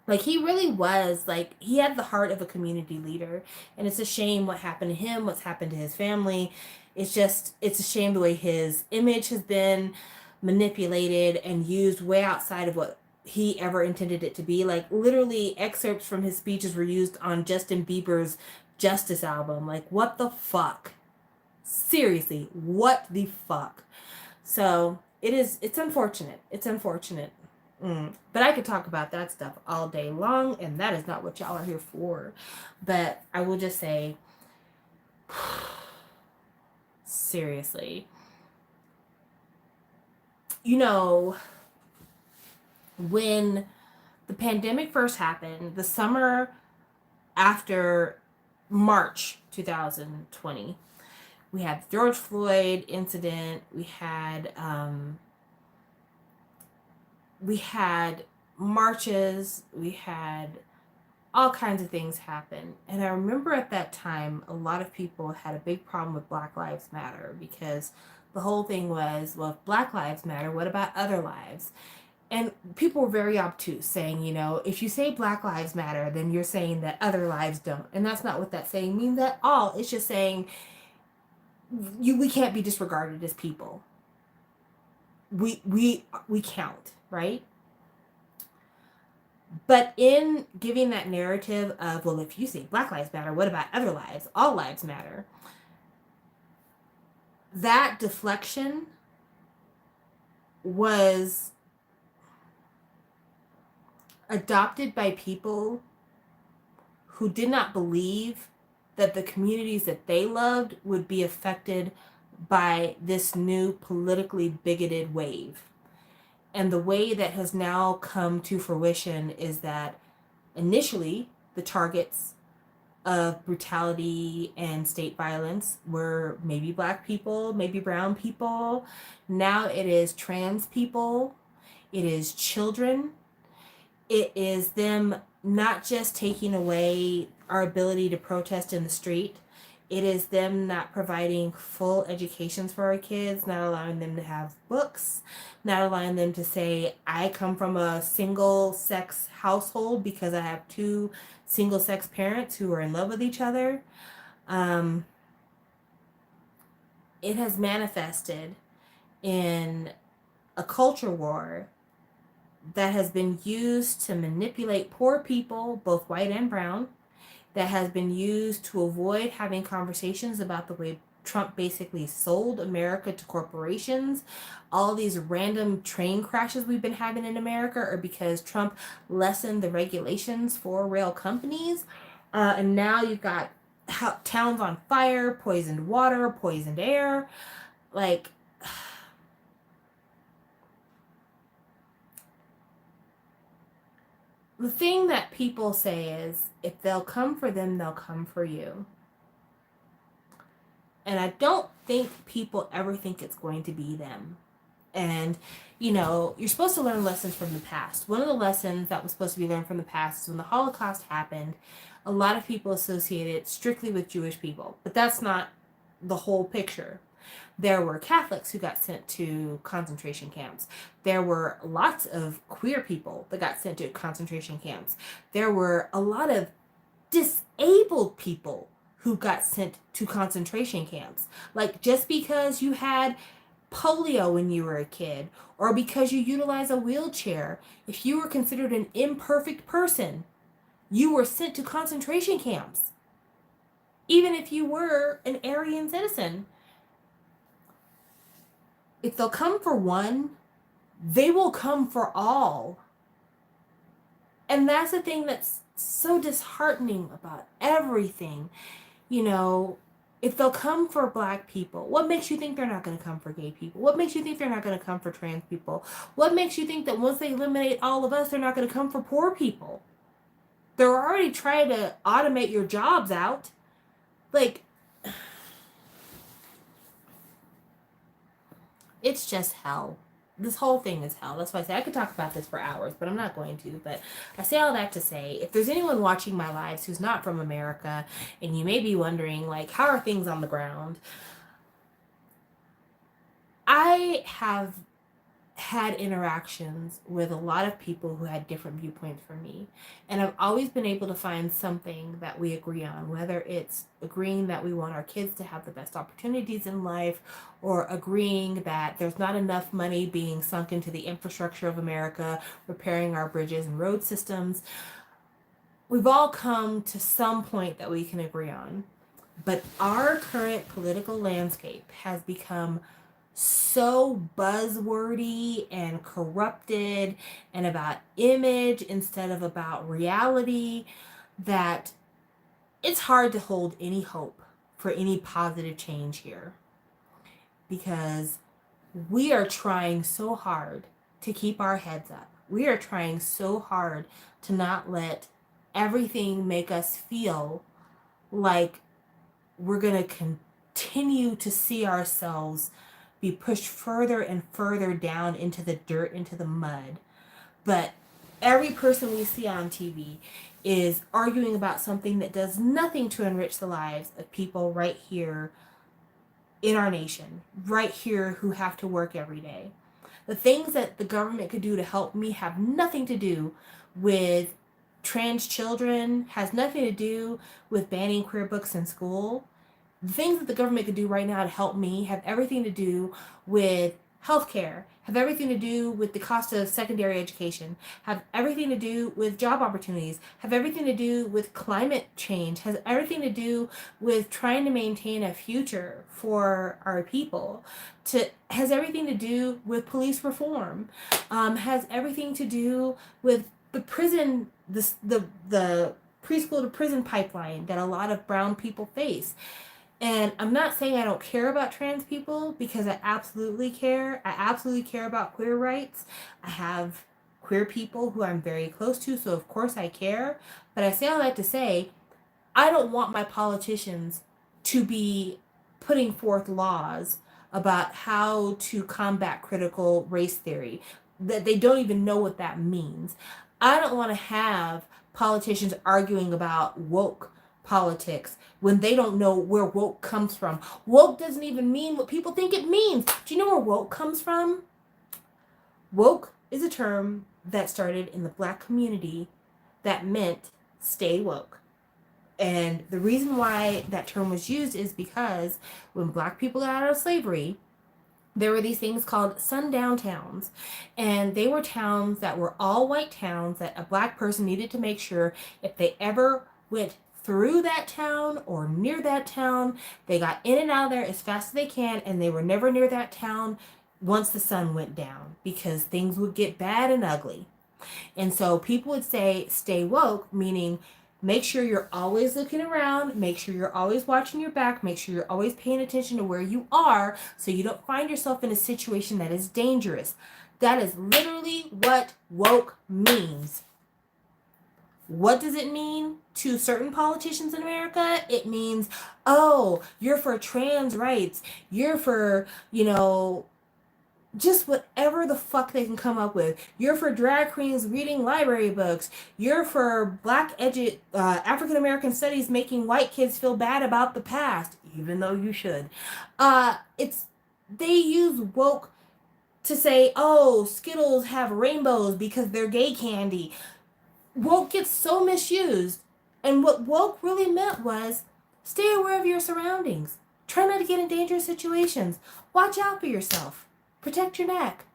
Speaker 1: Like, he really was, like, he had the heart of a community leader. And it's a shame what happened to him, what's happened to his family. It's a shame the way his image has been manipulated and used way outside of what he ever intended it to be. Like, literally, excerpts from his speeches were used on Justin Bieber's Justice album. Like, what the fuck? Seriously, what the fuck? So, it's unfortunate. It's unfortunate. But I could talk about that stuff all day long, and that is not what y'all are here for. But I will just say, seriously, you know, when the pandemic first happened, the summer after March 2020, we had the George Floyd incident, we had marches, we had all kinds of things happen. And I remember at that time, a lot of people had a big problem with Black Lives Matter, because the whole thing was, well, if Black Lives Matter, what about other lives? And people were very obtuse, saying, you know, if you say Black Lives Matter, then you're saying that other lives don't. And that's not what that saying means at all. It's just saying we can't be disregarded as people. We count, right? But in giving that narrative of, well, if you say Black Lives Matter, what about other lives? All lives matter. That deflection was adopted by people who did not believe that the communities that they loved would be affected by this new politically bigoted wave. And the way that has now come to fruition is that initially the targets of brutality and state violence were maybe Black people, maybe brown people. Now it is trans people. It is children. It is them not just taking away our ability to protest in the street. It is them not providing full educations for our kids, not allowing them to have books, not allowing them to say, I come from a single-sex household because I have two single-sex parents who are in love with each other. It has manifested in a culture war that has been used to manipulate poor people, both white and brown, that has been used to avoid having conversations about the way Trump basically sold America to corporations. All these random train crashes we've been having in America are because Trump lessened the regulations for rail companies. And now you've got towns on fire, poisoned water, poisoned air. Like, the thing that people say is, if they'll come for them, they'll come for you. And I don't think people ever think it's going to be them. And, you know, you're supposed to learn lessons from the past. One of the lessons that was supposed to be learned from the past is when the Holocaust happened, a lot of people associate it strictly with Jewish people. But that's not the whole picture. There were Catholics who got sent to concentration camps. There were lots of queer people that got sent to concentration camps. There were a lot of disabled people who got sent to concentration camps. Like, just because you had polio when you were a kid, or because you utilize a wheelchair, if you were considered an imperfect person, you were sent to concentration camps. Even if you were an Aryan citizen. If they'll come for one, they will come for all. And that's the thing that's so disheartening about everything. You know, if they'll come for black people, what makes you think they're not going to come for gay people? What makes you think they're not going to come for trans people? What makes you think that once they eliminate all of us, they're not going to come for poor people? They're already trying to automate your jobs out. Like, it's just hell. This whole thing is hell. That's why I say I could talk about this for hours, but I'm not going to. But I say all that to say, if there's anyone watching my lives who's not from America, and you may be wondering, like, how are things on the ground? I have had interactions with a lot of people who had different viewpoints from me, and I've always been able to find something that we agree on, whether it's agreeing that we want our kids to have the best opportunities in life, or agreeing that there's not enough money being sunk into the infrastructure of America, repairing our bridges and road systems. We've all come to some point that we can agree on, but our current political landscape has become so buzzwordy and corrupted and about image instead of about reality that it's hard to hold any hope for any positive change here, because we are trying so hard to keep our heads up. We are trying so hard to not let everything make us feel like we're going to continue to see ourselves be pushed further and further down into the dirt, into the mud. But every person we see on TV is arguing about something that does nothing to enrich the lives of people right here in our nation, right here, who have to work every day. The things that the government could do to help me have nothing to do with trans children, has nothing to do with banning queer books in school. The things that the government could do right now to help me have everything to do with healthcare, have everything to do with the cost of secondary education, have everything to do with job opportunities, have everything to do with climate change, has everything to do with trying to maintain a future for our people, has everything to do with police reform, has everything to do with the prison, the preschool to prison pipeline that a lot of brown people face. And I'm not saying I don't care about trans people, because I absolutely care. I absolutely care about queer rights. I have queer people who I'm very close to, so of course I care. But I say all that to say, I don't want my politicians to be putting forth laws about how to combat critical race theory, that they don't even know what that means. I don't want to have politicians arguing about woke politics when they don't know where woke comes from. Woke doesn't even mean what people think it means. Do you know where woke comes from? Woke is a term that started in the black community that meant stay woke. And the reason why that term was used is because when black people got out of slavery, there were these things called sundown towns, and they were towns that were all white towns that a black person needed to make sure if they ever went through that town or near that town, they got in and out of there as fast as they can, and they were never near that town once the sun went down, because things would get bad and ugly. And so people would say stay woke, meaning make sure you're always looking around, make sure you're always watching your back, make sure you're always paying attention to where you are so you don't find yourself in a situation that is dangerous. That is literally what woke means. What does it mean to certain politicians in America? It means, oh, you're for trans rights. You're for, just whatever the fuck they can come up with. You're for drag queens reading library books. You're for African American studies making white kids feel bad about the past, even though you should. It's they use woke to say, oh, Skittles have rainbows because they're gay candy. Woke gets so misused. And what woke really meant was stay aware of your surroundings. Try not to get in dangerous situations. Watch out for yourself. Protect your neck.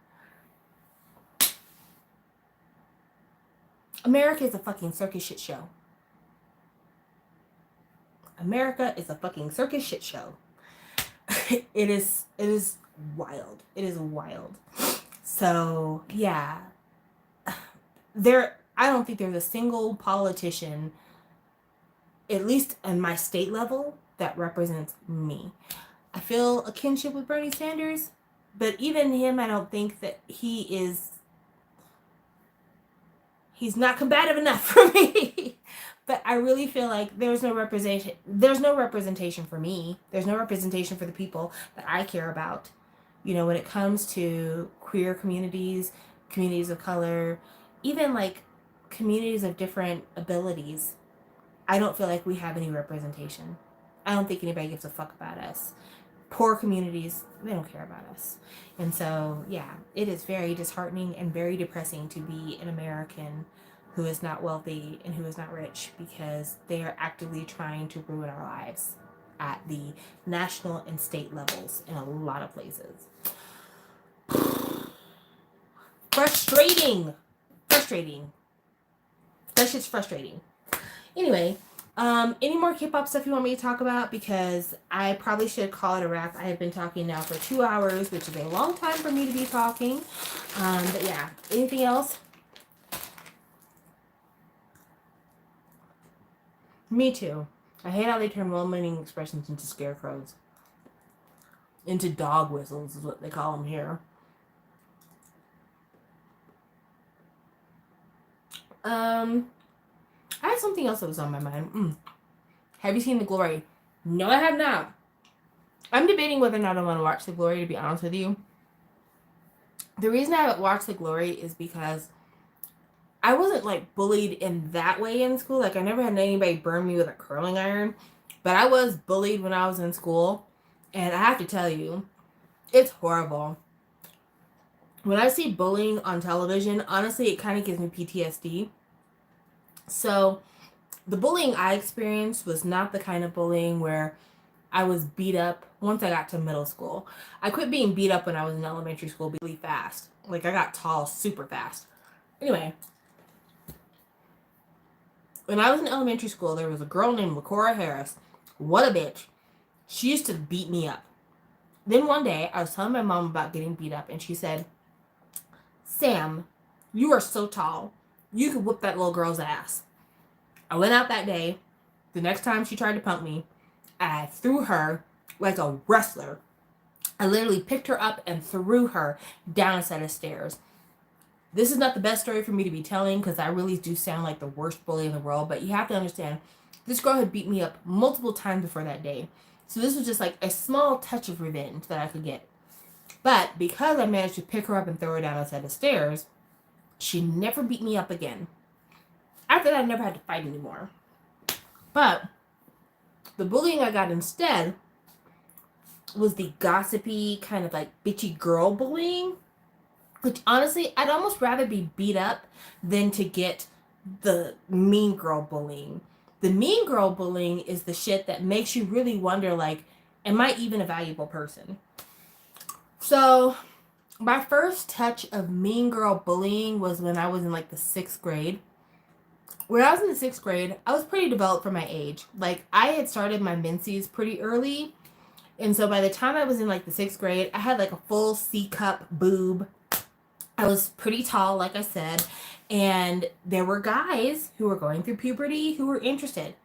Speaker 1: America is a fucking circus shit show. America is a fucking circus shit show. It is wild. It is wild. So, yeah. I don't think there's a single politician, at least on my state level, that represents me. I feel a kinship with Bernie Sanders, but even him, I don't think that he's not combative enough for me. But I really feel like there's no representation for me. There's no representation for the people that I care about. When it comes to queer communities, communities of color, even like communities of different abilities, I don't feel like we have any representation. I don't think anybody gives a fuck about us. Poor communities, they don't care about us. And so, yeah, it is very disheartening and very depressing to be an American who is not wealthy and who is not rich, because they are actively trying to ruin our lives at the national and state levels in a lot of places. Frustrating. That shit's frustrating. Anyway, any more K-pop stuff you want me to talk about? Because I probably should call it a wrap. I have been talking now for 2 hours, which is a long time for me to be talking. But yeah, anything else? Me too. I hate how they turn well-meaning expressions into scarecrows. Into dog whistles is what they call them here. I had something else that was on my mind. Have you seen The Glory? No, I have not. I'm debating whether or not I want to watch The Glory, to be honest with you. The reason I haven't watched The Glory is because I wasn't like bullied in that way in school. Like I never had anybody burn me with a curling iron, but I was bullied when I was in school. And I have to tell you, it's horrible. When I see bullying on television, honestly, it kind of gives me PTSD. So the bullying I experienced was not the kind of bullying where I was beat up once I got to middle school. I quit being beat up when I was in elementary school really fast. Like I got tall super fast. Anyway, when I was in elementary school, there was a girl named LaCora Harris. What a bitch. She used to beat me up. Then one day, I was telling my mom about getting beat up, and she said, Sam, you are so tall. You could whoop that little girl's ass. I went out that day. The next time she tried to punk me, I threw her like a wrestler. I literally picked her up and threw her down a set of stairs. This is not the best story for me to be telling because I really do sound like the worst bully in the world, but you have to understand, this girl had beat me up multiple times before that day. So this was just like a small touch of revenge that I could get. But because I managed to pick her up and throw her down a set of stairs, she never beat me up again. After that, I never had to fight anymore. But the bullying I got instead was the gossipy, kind of like bitchy girl bullying. Which honestly, I'd almost rather be beat up than to get the mean girl bullying. The mean girl bullying is the shit that makes you really wonder, like, am I even a valuable person? So, my first touch of mean girl bullying was when I was in like the 6th grade. When I was in the 6th grade, I was pretty developed for my age. Like, I had started my menses pretty early. And so by the time I was in like the 6th grade, I had like a full C-cup boob. I was pretty tall, like I said, and there were guys who were going through puberty who were interested.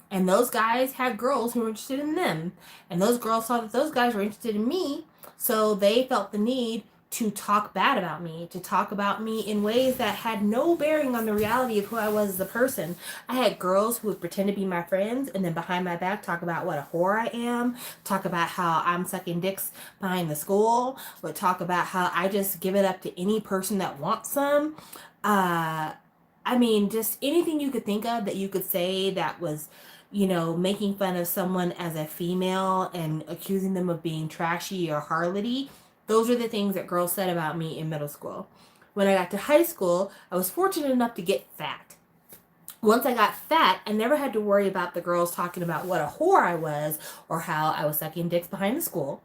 Speaker 1: And those guys had girls who were interested in them. And those girls saw that those guys were interested in me, so they felt the need to talk bad about me, to talk about me in ways that had no bearing on the reality of who I was as a person. I had girls who would pretend to be my friends and then behind my back talk about what a whore I am, talk about how I'm sucking dicks behind the school, would talk about how I just give it up to any person that wants some. I mean, just anything you could think of that you could say that was, making fun of someone as a female and accusing them of being trashy or harlotty. Those are the things that girls said about me in middle school. When I got to high school, I was fortunate enough to get fat. Once I got fat, I never had to worry about the girls talking about what a whore I was or how I was sucking dicks behind the school.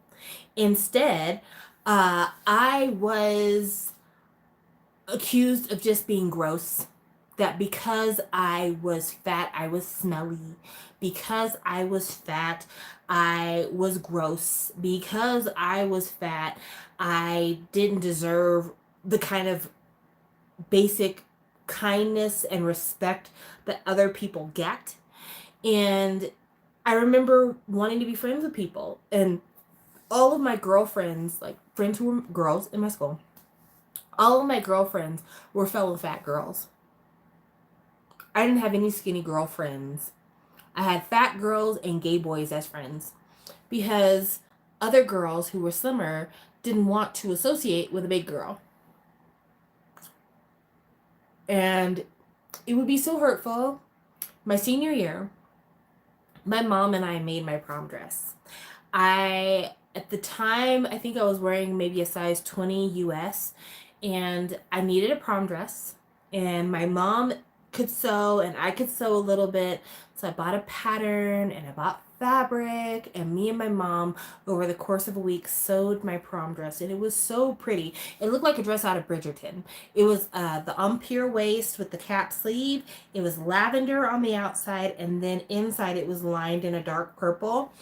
Speaker 1: Instead, I was accused of just being gross. That because I was fat, I was smelly. Because I was fat, I was gross. Because I was fat, I didn't deserve the kind of basic kindness and respect that other people get. And I remember wanting to be friends with people. And all of my girlfriends, like friends who were girls in my school, all of my girlfriends were fellow fat girls. I didn't have any skinny girlfriends. I had fat girls and gay boys as friends because other girls who were slimmer didn't want to associate with a big girl. And it would be so hurtful. My senior year, my mom and I made my prom dress. At the time, I think I was wearing maybe a size 20 US, and I needed a prom dress. And my mom could sew, and I could sew a little bit. So I bought a pattern, and I bought fabric, and me and my mom, over the course of a week, sewed my prom dress. And it was so pretty. It looked like a dress out of Bridgerton. It was the empire waist with the cap sleeve. It was lavender on the outside, and then inside it was lined in a dark purple.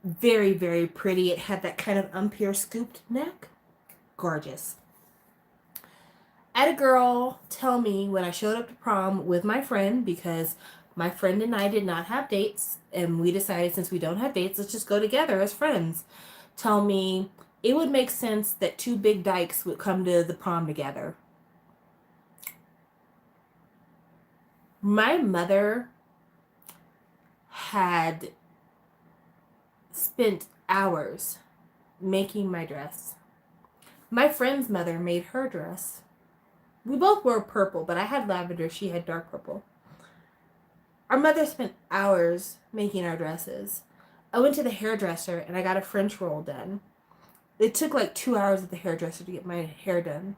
Speaker 1: Very, very pretty. It had that kind of empire scooped neck. Gorgeous. I had a girl tell me when I showed up to prom with my friend, because my friend and I did not have dates, and we decided since we don't have dates, let's just go together as friends. Tell me it would make sense that two big dykes would come to the prom together. My mother had spent hours making my dress. My friend's mother made her dress. We both wore purple, but I had lavender, she had dark purple. Our mother spent hours making our dresses. I went to the hairdresser and I got a French roll done. It took like 2 hours at the hairdresser to get my hair done.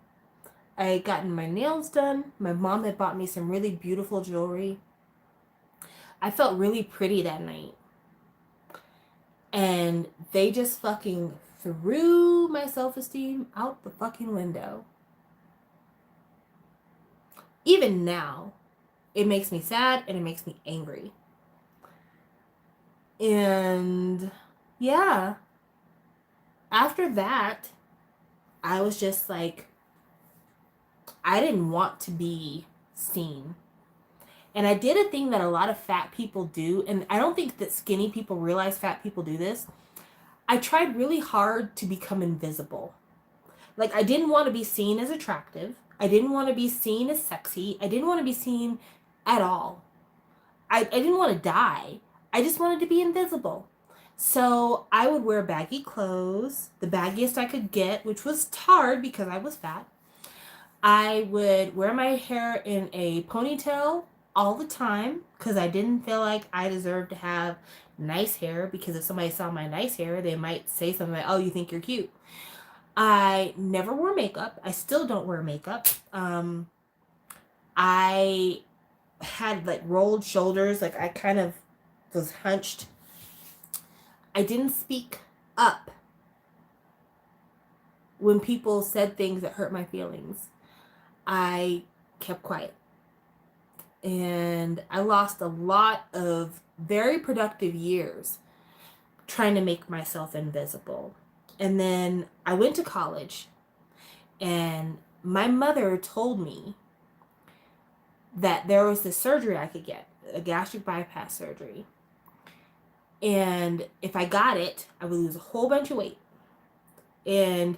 Speaker 1: I had gotten my nails done. My mom had bought me some really beautiful jewelry. I felt really pretty that night. And they just fucking threw my self-esteem out the fucking window. Even now, it makes me sad and it makes me angry. And yeah, after that, I was just like, I didn't want to be seen. And I did a thing that a lot of fat people do, and I don't think that skinny people realize fat people do this. I tried really hard to become invisible. Like, I didn't want to be seen as attractive. I didn't want to be seen as sexy. I didn't want to be seen at all. I didn't want to die. I just wanted to be invisible. So I would wear baggy clothes, the baggiest I could get, which was hard because I was fat. I would wear my hair in a ponytail all the time because I didn't feel like I deserved to have nice hair, because if somebody saw my nice hair, they might say something like, oh, you think you're cute. I never wore makeup. I still don't wear makeup. I had like rolled shoulders, like I kind of was hunched. I didn't speak up when people said things that hurt my feelings. I kept quiet. And I lost a lot of very productive years trying to make myself invisible. And then I went to college, and my mother told me that there was this surgery I could get, a gastric bypass surgery. And if I got it, I would lose a whole bunch of weight. And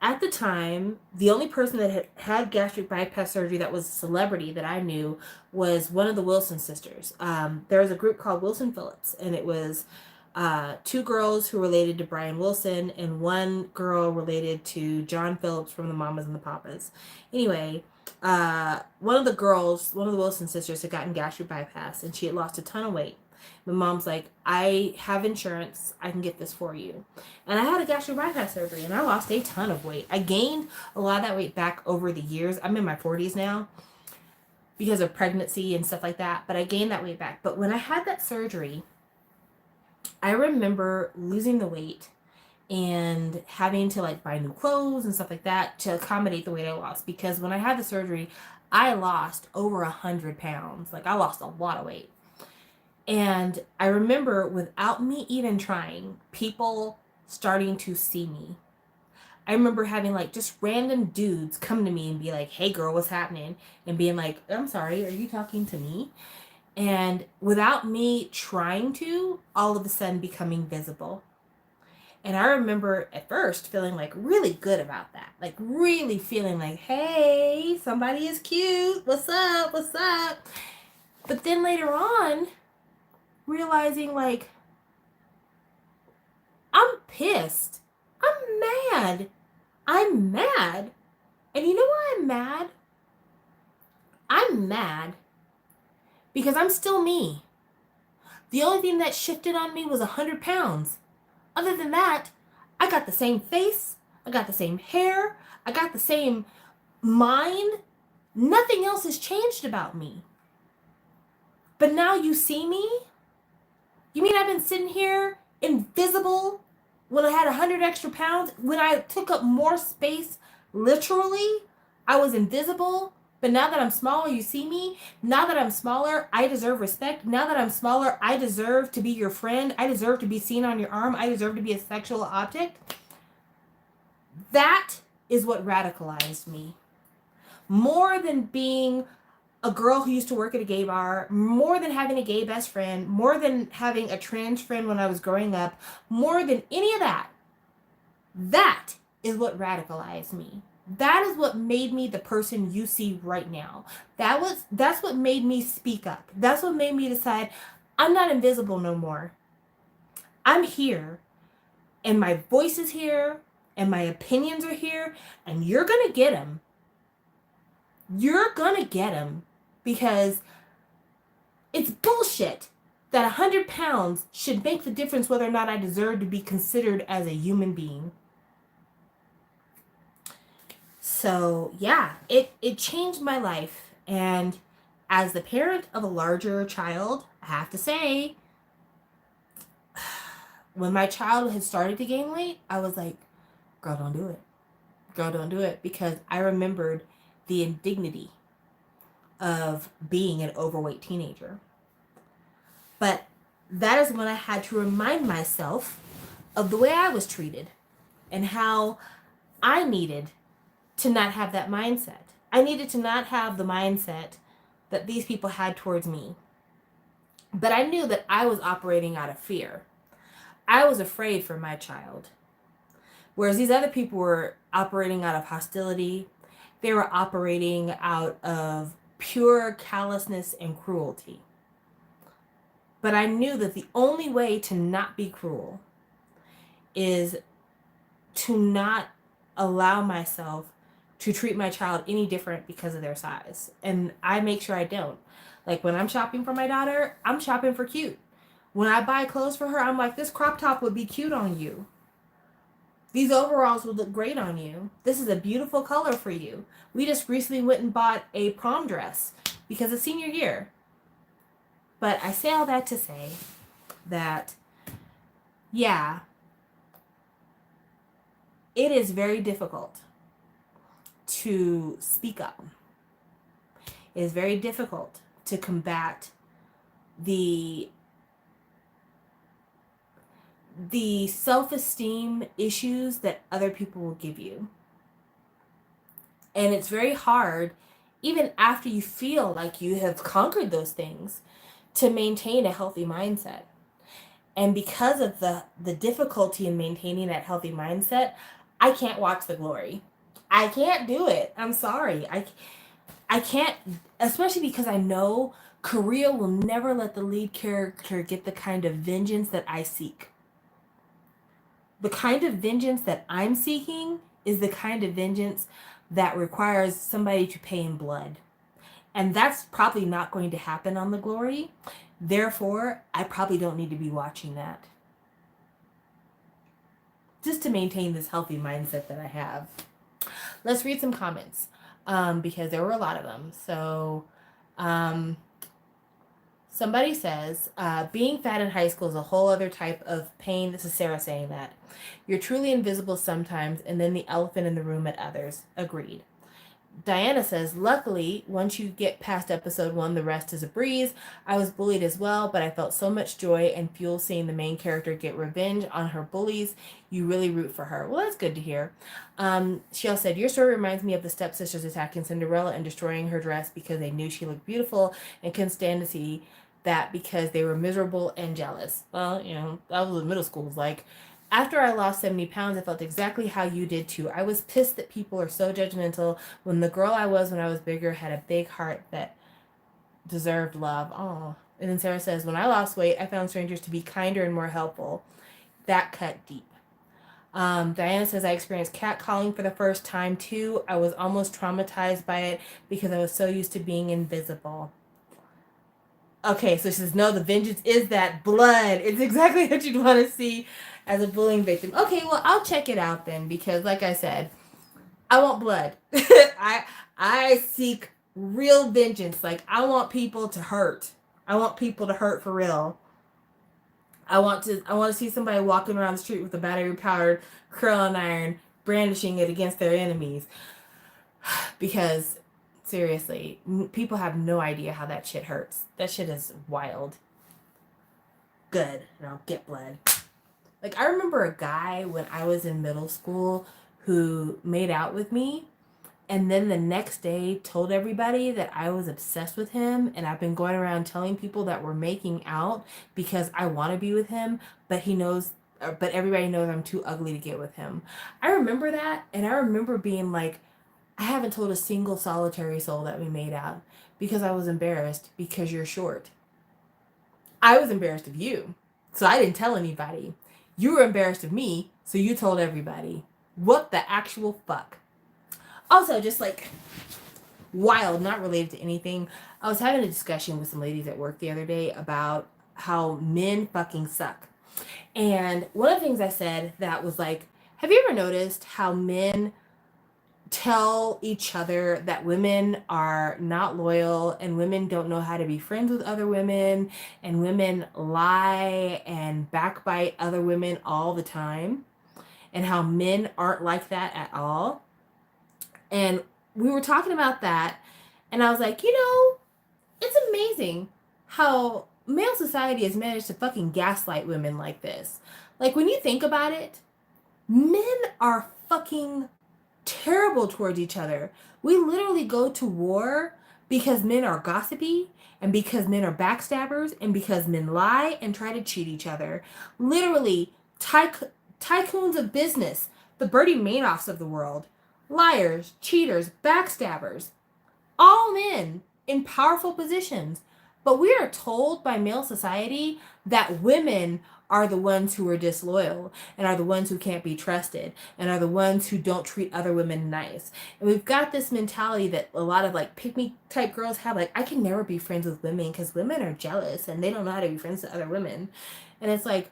Speaker 1: at the time, the only person that had gastric bypass surgery that was a celebrity that I knew was one of the Wilson sisters. There was a group called Wilson Phillips, and it was two girls who related to Brian Wilson and one girl related to John Phillips from the Mamas and the Papas. Anyway, one of the Wilson sisters had gotten gastric bypass, and she had lost a ton of weight. My mom's like, I have insurance. I can get this for you. And I had a gastric bypass surgery, and I lost a ton of weight. I gained a lot of that weight back over the years. I'm in my 40s now because of pregnancy and stuff like that, but I gained that weight back. But when I had that surgery, I remember losing the weight and having to like buy new clothes and stuff like that to accommodate the weight I lost. Because when I had the surgery, I lost over 100 pounds. Like, I lost a lot of weight. And I remember, without me even trying, people starting to see me. I remember having like just random dudes come to me and be like, hey girl, what's happening? And being like, I'm sorry, are you talking to me? And without me trying to, all of a sudden becoming visible. And I remember at first feeling like really good about that. Like really feeling like, hey, somebody is cute. What's up? What's up? But then later on, realizing like, I'm pissed. I'm mad. I'm mad. And you know why I'm mad? I'm mad because I'm still me. The only thing that shifted on me was 100 pounds. Other than that, I got the same face. I got the same hair. I got the same mind. Nothing else has changed about me. But now you see me? You mean I've been sitting here invisible when I had 100 extra pounds? When I took up more space, literally, I was invisible. But now that I'm smaller, you see me. Now that I'm smaller, I deserve respect. Now that I'm smaller, I deserve to be your friend. I deserve to be seen on your arm. I deserve to be a sexual object. That is what radicalized me. More than being a girl who used to work at a gay bar, more than having a gay best friend, more than having a trans friend when I was growing up, more than any of that, that is what radicalized me. That is what made me the person you see right now. That's what made me speak up. That's what made me decide I'm not invisible no more. I'm here, and my voice is here, and my opinions are here, and you're gonna get them. You're gonna get them. Because it's bullshit that 100 pounds should make the difference whether or not I deserve to be considered as a human being. So yeah, it changed my life. And as the parent of a larger child, I have to say, when my child had started to gain weight, I was like, girl, don't do it. Girl, don't do it. Because I remembered the indignity of being an overweight teenager. But that is when I had to remind myself of the way I was treated and how I needed to not have that mindset. I needed to not have the mindset that these people had towards me. But I knew that I was operating out of fear. I was afraid for my child. Whereas these other people were operating out of hostility. They were operating out of pure callousness and cruelty. But I knew that the only way to not be cruel is to not allow myself to treat my child any different because of their size. And I make sure I don't. Like when I'm shopping for my daughter, I'm shopping for cute. When I buy clothes for her, I'm like, this crop top would be cute on you. These overalls would look great on you. This is a beautiful color for you. We just recently went and bought a prom dress because it's senior year. But I say all that to say that, yeah, it is very difficult to speak up. It is very difficult to combat the self-esteem issues that other people will give you. And it's very hard, even after you feel like you have conquered those things, to maintain a healthy mindset. And because of the difficulty in maintaining that healthy mindset, I can't watch The Glory. I can't do it. I'm sorry. I can't, especially because I know Korea will never let the lead character get the kind of vengeance that I seek. The kind of vengeance that I'm seeking is the kind of vengeance that requires somebody to pay in blood. And that's probably not going to happen on The Glory. Therefore, I probably don't need to be watching that. Just to maintain this healthy mindset that I have. Let's read some comments because there were a lot of them. So, somebody says, being fat in high school is a whole other type of pain. This is Sarah saying that. You're truly invisible sometimes, and then the elephant in the room at others. Agreed. Diana says, luckily, once you get past episode 1, the rest is a breeze. I was bullied as well, but I felt so much joy and fuel seeing the main character get revenge on her bullies. You really root for her. Well, that's good to hear. She also said, your story reminds me of the stepsisters attacking Cinderella and destroying her dress because they knew she looked beautiful and couldn't stand to see that because they were miserable and jealous. Well, that was what middle school was like. After I lost 70 pounds, I felt exactly how you did too. I was pissed that people are so judgmental when the girl I was when I was bigger had a big heart that deserved love. Oh. And then Sarah says, when I lost weight, I found strangers to be kinder and more helpful. That cut deep. Diana says, I experienced catcalling for the first time too. I was almost traumatized by it because I was so used to being invisible. Okay, so she says, no, the vengeance is that blood. It's exactly what you'd want to see as a bullying victim. Okay, well, I'll check it out then because, like I said, I want blood. I seek real vengeance. Like, I want people to hurt. I want people to hurt for real. I want to see somebody walking around the street with a battery-powered curling iron, brandishing it against their enemies. Because seriously, people have no idea how that shit hurts. That shit is wild. Good. And I'll get blood. Like, I remember a guy when I was in middle school who made out with me and then the next day told everybody that I was obsessed with him, and I've been going around telling people that we're making out because I want to be with him, but everybody knows I'm too ugly to get with him. I remember that, and I remember being like, I haven't told a single solitary soul that we made out because I was embarrassed because you're short. I was embarrassed of you, so I didn't tell anybody. You were embarrassed of me, so you told everybody. What the actual fuck? Also, just like wild, not related to anything. I was having a discussion with some ladies at work the other day about how men fucking suck. And one of the things I said that was like, have you ever noticed how men tell each other that women are not loyal and women don't know how to be friends with other women and women lie and backbite other women all the time, and how men aren't like that at all? And we were talking about that, and I was like, it's amazing how male society has managed to fucking gaslight women like this. Like, when you think about it, men are fucking terrible towards each other. We literally go to war because men are gossipy and because men are backstabbers and because men lie and try to cheat each other. Literally, tycoons of business, the Bertie Madoffs of the world, liars, cheaters, backstabbers, all men in powerful positions. But we are told by male society that women are the ones who are disloyal and are the ones who can't be trusted and are the ones who don't treat other women nice. And we've got this mentality that a lot of like pick-me type girls have, like, I can never be friends with women because women are jealous and they don't know how to be friends with other women. And it's like,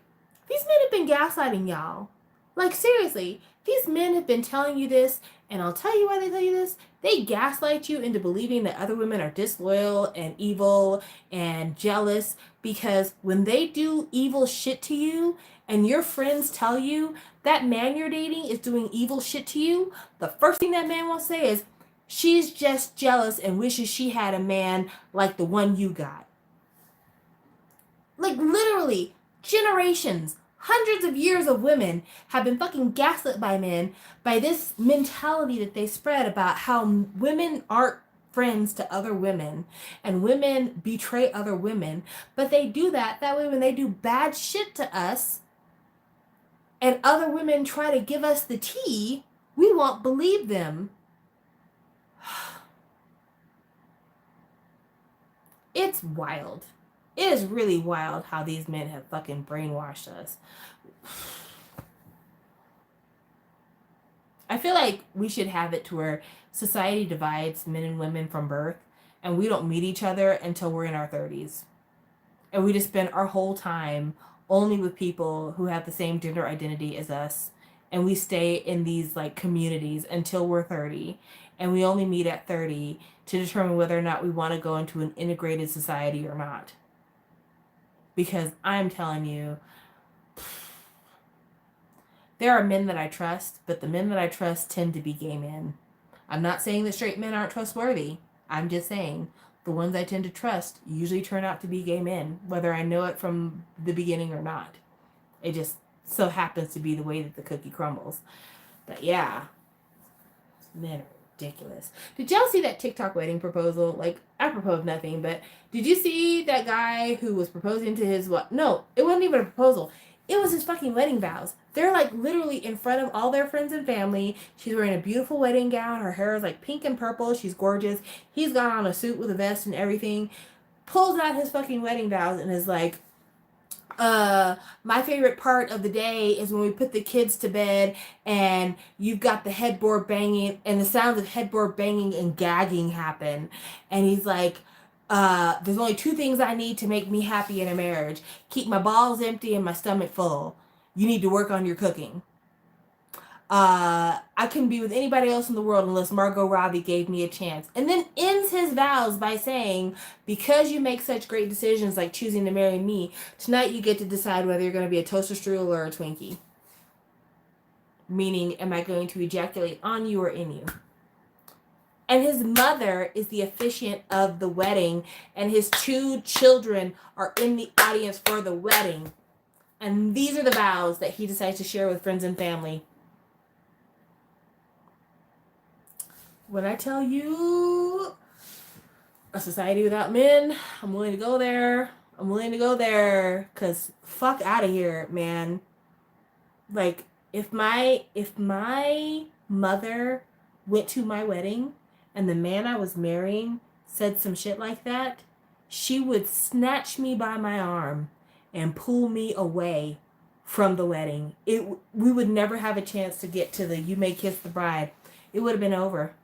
Speaker 1: these men have been gaslighting y'all. Like, seriously, these men have been telling you this, and I'll tell you why they tell you this. They gaslight you into believing that other women are disloyal and evil and jealous, because when they do evil shit to you and your friends tell you that man you're dating is doing evil shit to you, the first thing that man will say is, she's just jealous and wishes she had a man like the one you got. Like, literally, generations, hundreds of years of women have been fucking gaslit by men by this mentality that they spread about how women aren't friends to other women and women betray other women. But they do that way when they do bad shit to us, and other women try to give us the tea, we won't believe them. It's wild. It is really wild how these men have fucking brainwashed us. I feel like we should have it to where society divides men and women from birth, and we don't meet each other until we're in our 30s. And we just spend our whole time only with people who have the same gender identity as us. And we stay in these like communities until we're 30. And we only meet at 30 to determine whether or not we want to go into an integrated society or not. Because I'm telling you, there are men that I trust, but the men that I trust tend to be gay men. I'm not saying that straight men aren't trustworthy. I'm just saying the ones I tend to trust usually turn out to be gay men, whether I know it from the beginning or not. It just so happens to be the way that the cookie crumbles. But yeah, men are ridiculous. Did y'all see that TikTok wedding proposal? Like, apropos of nothing, but did you see that guy who was proposing to his what? No, it wasn't even a proposal. It was his fucking wedding vows. They're like literally in front of all their friends and family. She's wearing a beautiful wedding gown. Her hair is like pink and purple. She's gorgeous. He's got on a suit with a vest and everything. Pulls out his fucking wedding vows and is like, my favorite part of the day is when we put the kids to bed and you've got the headboard banging and the sounds of headboard banging and gagging happen. And he's like, there's only two things I need to make me happy in a marriage. Keep my balls empty and my stomach full. You need to work on your cooking. I couldn't be with anybody else in the world unless Margot Robbie gave me a chance. And then ends his vows by saying, because you make such great decisions like choosing to marry me, tonight you get to decide whether you're going to be a toaster strudel or a Twinkie. Meaning, am I going to ejaculate on you or in you? And his mother is the officiant of the wedding, and his two children are in the audience for the wedding. And these are the vows that he decides to share with friends and family. When I tell you a society without men, I'm willing to go there. I'm willing to go there, cause fuck out of here, man. Like, if my mother went to my wedding and the man I was marrying said some shit like that, she would snatch me by my arm and pull me away from the wedding. We would never have a chance to get to the you may kiss the bride. It would have been over.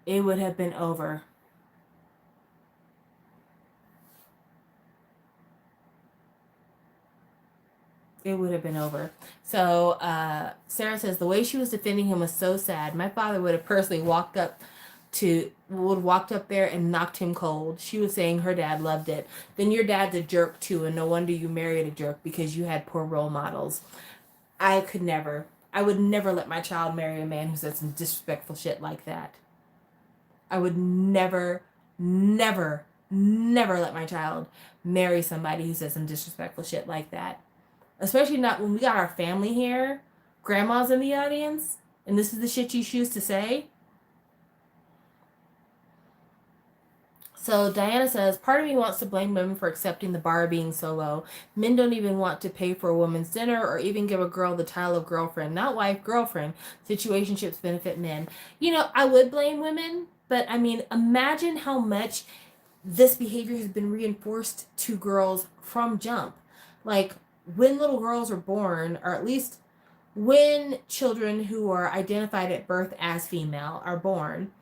Speaker 1: It would have been over. It would have been over. So Sarah says the way she was defending him was so sad. My father would have personally walked up there and knocked him cold. She was saying her dad loved it. Then your dad's a jerk too, and no wonder you married a jerk because you had poor role models. I would never let my child marry a man who said some disrespectful shit like that. I would never, never, never let my child marry somebody who says some disrespectful shit like that. Especially not when we got our family here, grandma's in the audience, and this is the shit you choose to say. So Diana says, part of me wants to blame women for accepting the bar being so low. Men don't even want to pay for a woman's dinner or even give a girl the title of girlfriend. Not wife, girlfriend. Situationships benefit men. You know, I would blame women, but I mean, imagine how much this behavior has been reinforced to girls from jump. Like, when little girls are born, or at least when children who are identified at birth as female are born,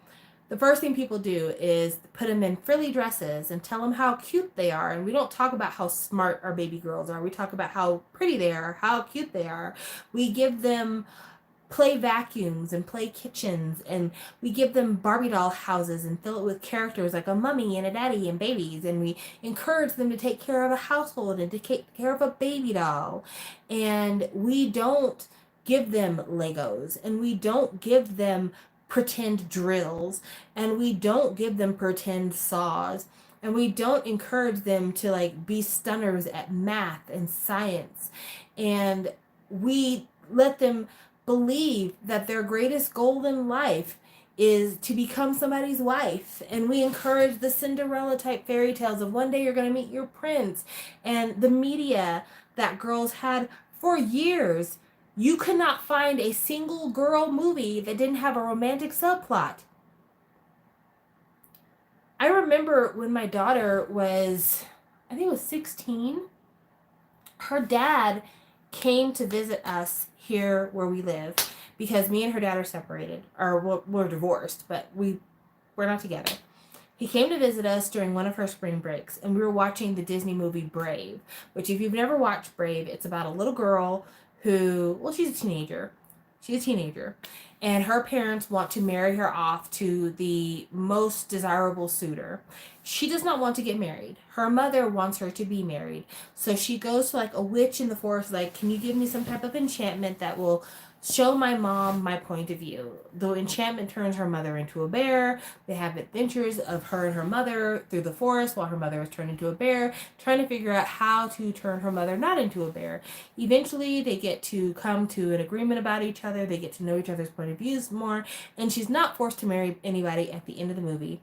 Speaker 1: the first thing people do is put them in frilly dresses and tell them how cute they are. And we don't talk about how smart our baby girls are. We talk about how pretty they are, how cute they are. We give them play vacuums and play kitchens, and we give them Barbie doll houses and fill it with characters like a mummy and a daddy and babies, and we encourage them to take care of a household and to take care of a baby doll. And we don't give them Legos, and we don't give them pretend drills, and we don't give them pretend saws, and we don't encourage them to like be stunners at math and science, and we let them believe that their greatest goal in life is to become somebody's wife. And we encourage the Cinderella type fairy tales of one day you're going to meet your prince, and the media that girls had For years, you could not find a single girl movie that didn't have a romantic subplot. I remember when my daughter was, I think it was 16, her dad came to visit us here where we live because me and her dad are separated, or we're divorced, but we're not together. He came to visit us during one of her spring breaks, and we were watching the Disney movie Brave, which, if you've never watched Brave, it's about a little girl who, well, she's a teenager. She's a teenager. And her parents want to marry her off to the most desirable suitor. She does not want to get married. Her mother wants her to be married. So she goes to like a witch in the forest, like, can you give me some type of enchantment that will show my mom my point of view? The enchantment turns her mother into a bear. They have adventures of her and her mother through the forest while her mother is turned into a bear, trying to figure out how to turn her mother not into a bear. Eventually, they get to come to an agreement about each other. They get to know each other's point of views more, and she's not forced to marry anybody at the end of the movie.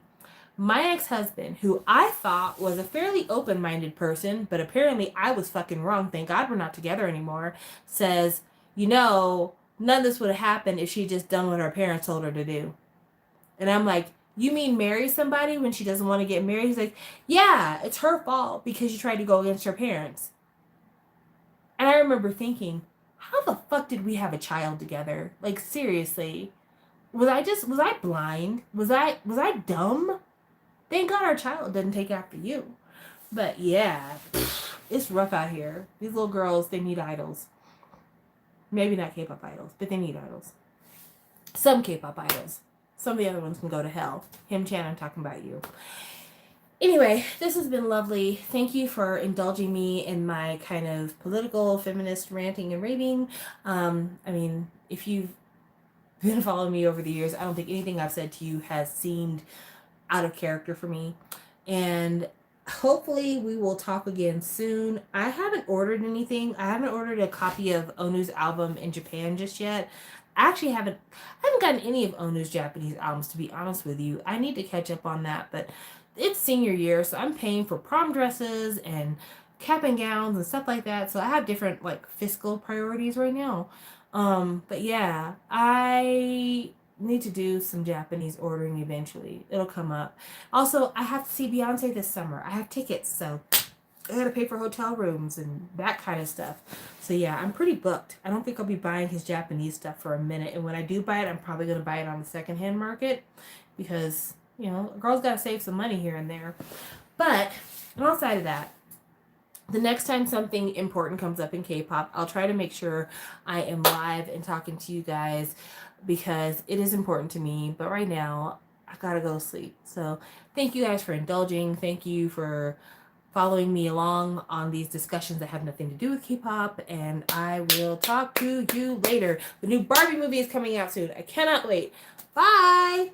Speaker 1: My ex-husband, who I thought was a fairly open-minded person, but apparently I was fucking wrong, thank God we're not together anymore, says, you know, none of this would have happened if she just done what her parents told her to do. And I'm like, you mean marry somebody when she doesn't want to get married? He's like, yeah, it's her fault because she tried to go against her parents. And I remember thinking, how the fuck did we have a child together? Like, seriously. Was I blind? Was I dumb? Thank God our child didn't take after you. But yeah, it's rough out here. These little girls, they need idols. Maybe not K-pop idols, but they need idols. Some K-pop idols. Some of the other ones can go to hell. Him-chan, I'm talking about you. Anyway, this has been lovely. Thank you for indulging me in my kind of political, feminist ranting and raving. I mean, if you've been following me over the years, I don't think anything I've said to you has seemed out of character for me. And hopefully we will talk again soon. I haven't ordered anything. I haven't ordered a copy of Onew's album in Japan just yet. I haven't gotten any of Onew's Japanese albums, to be honest with you. I need to catch up on that, but it's senior year, so I'm paying for prom dresses and cap and gowns and stuff like that. So I have different like fiscal priorities right now. But yeah, I need to do some Japanese ordering eventually. It'll come up. Also, I have to see Beyonce this summer. I have tickets, so I gotta pay for hotel rooms and that kind of stuff. So yeah, I'm pretty booked. I don't think I'll be buying his Japanese stuff for a minute. And when I do buy it, I'm probably gonna buy it on the secondhand market because, you know, a girl's gotta save some money here and there. But outside of that, the next time something important comes up in K-pop, I'll try to make sure I am live and talking to you guys because it is important to me. But right now, I gotta go to sleep. So thank you guys for indulging. Thank you for following me along on these discussions that have nothing to do with K-pop. And I will talk to you later. The new Barbie movie is coming out soon. I cannot wait. Bye!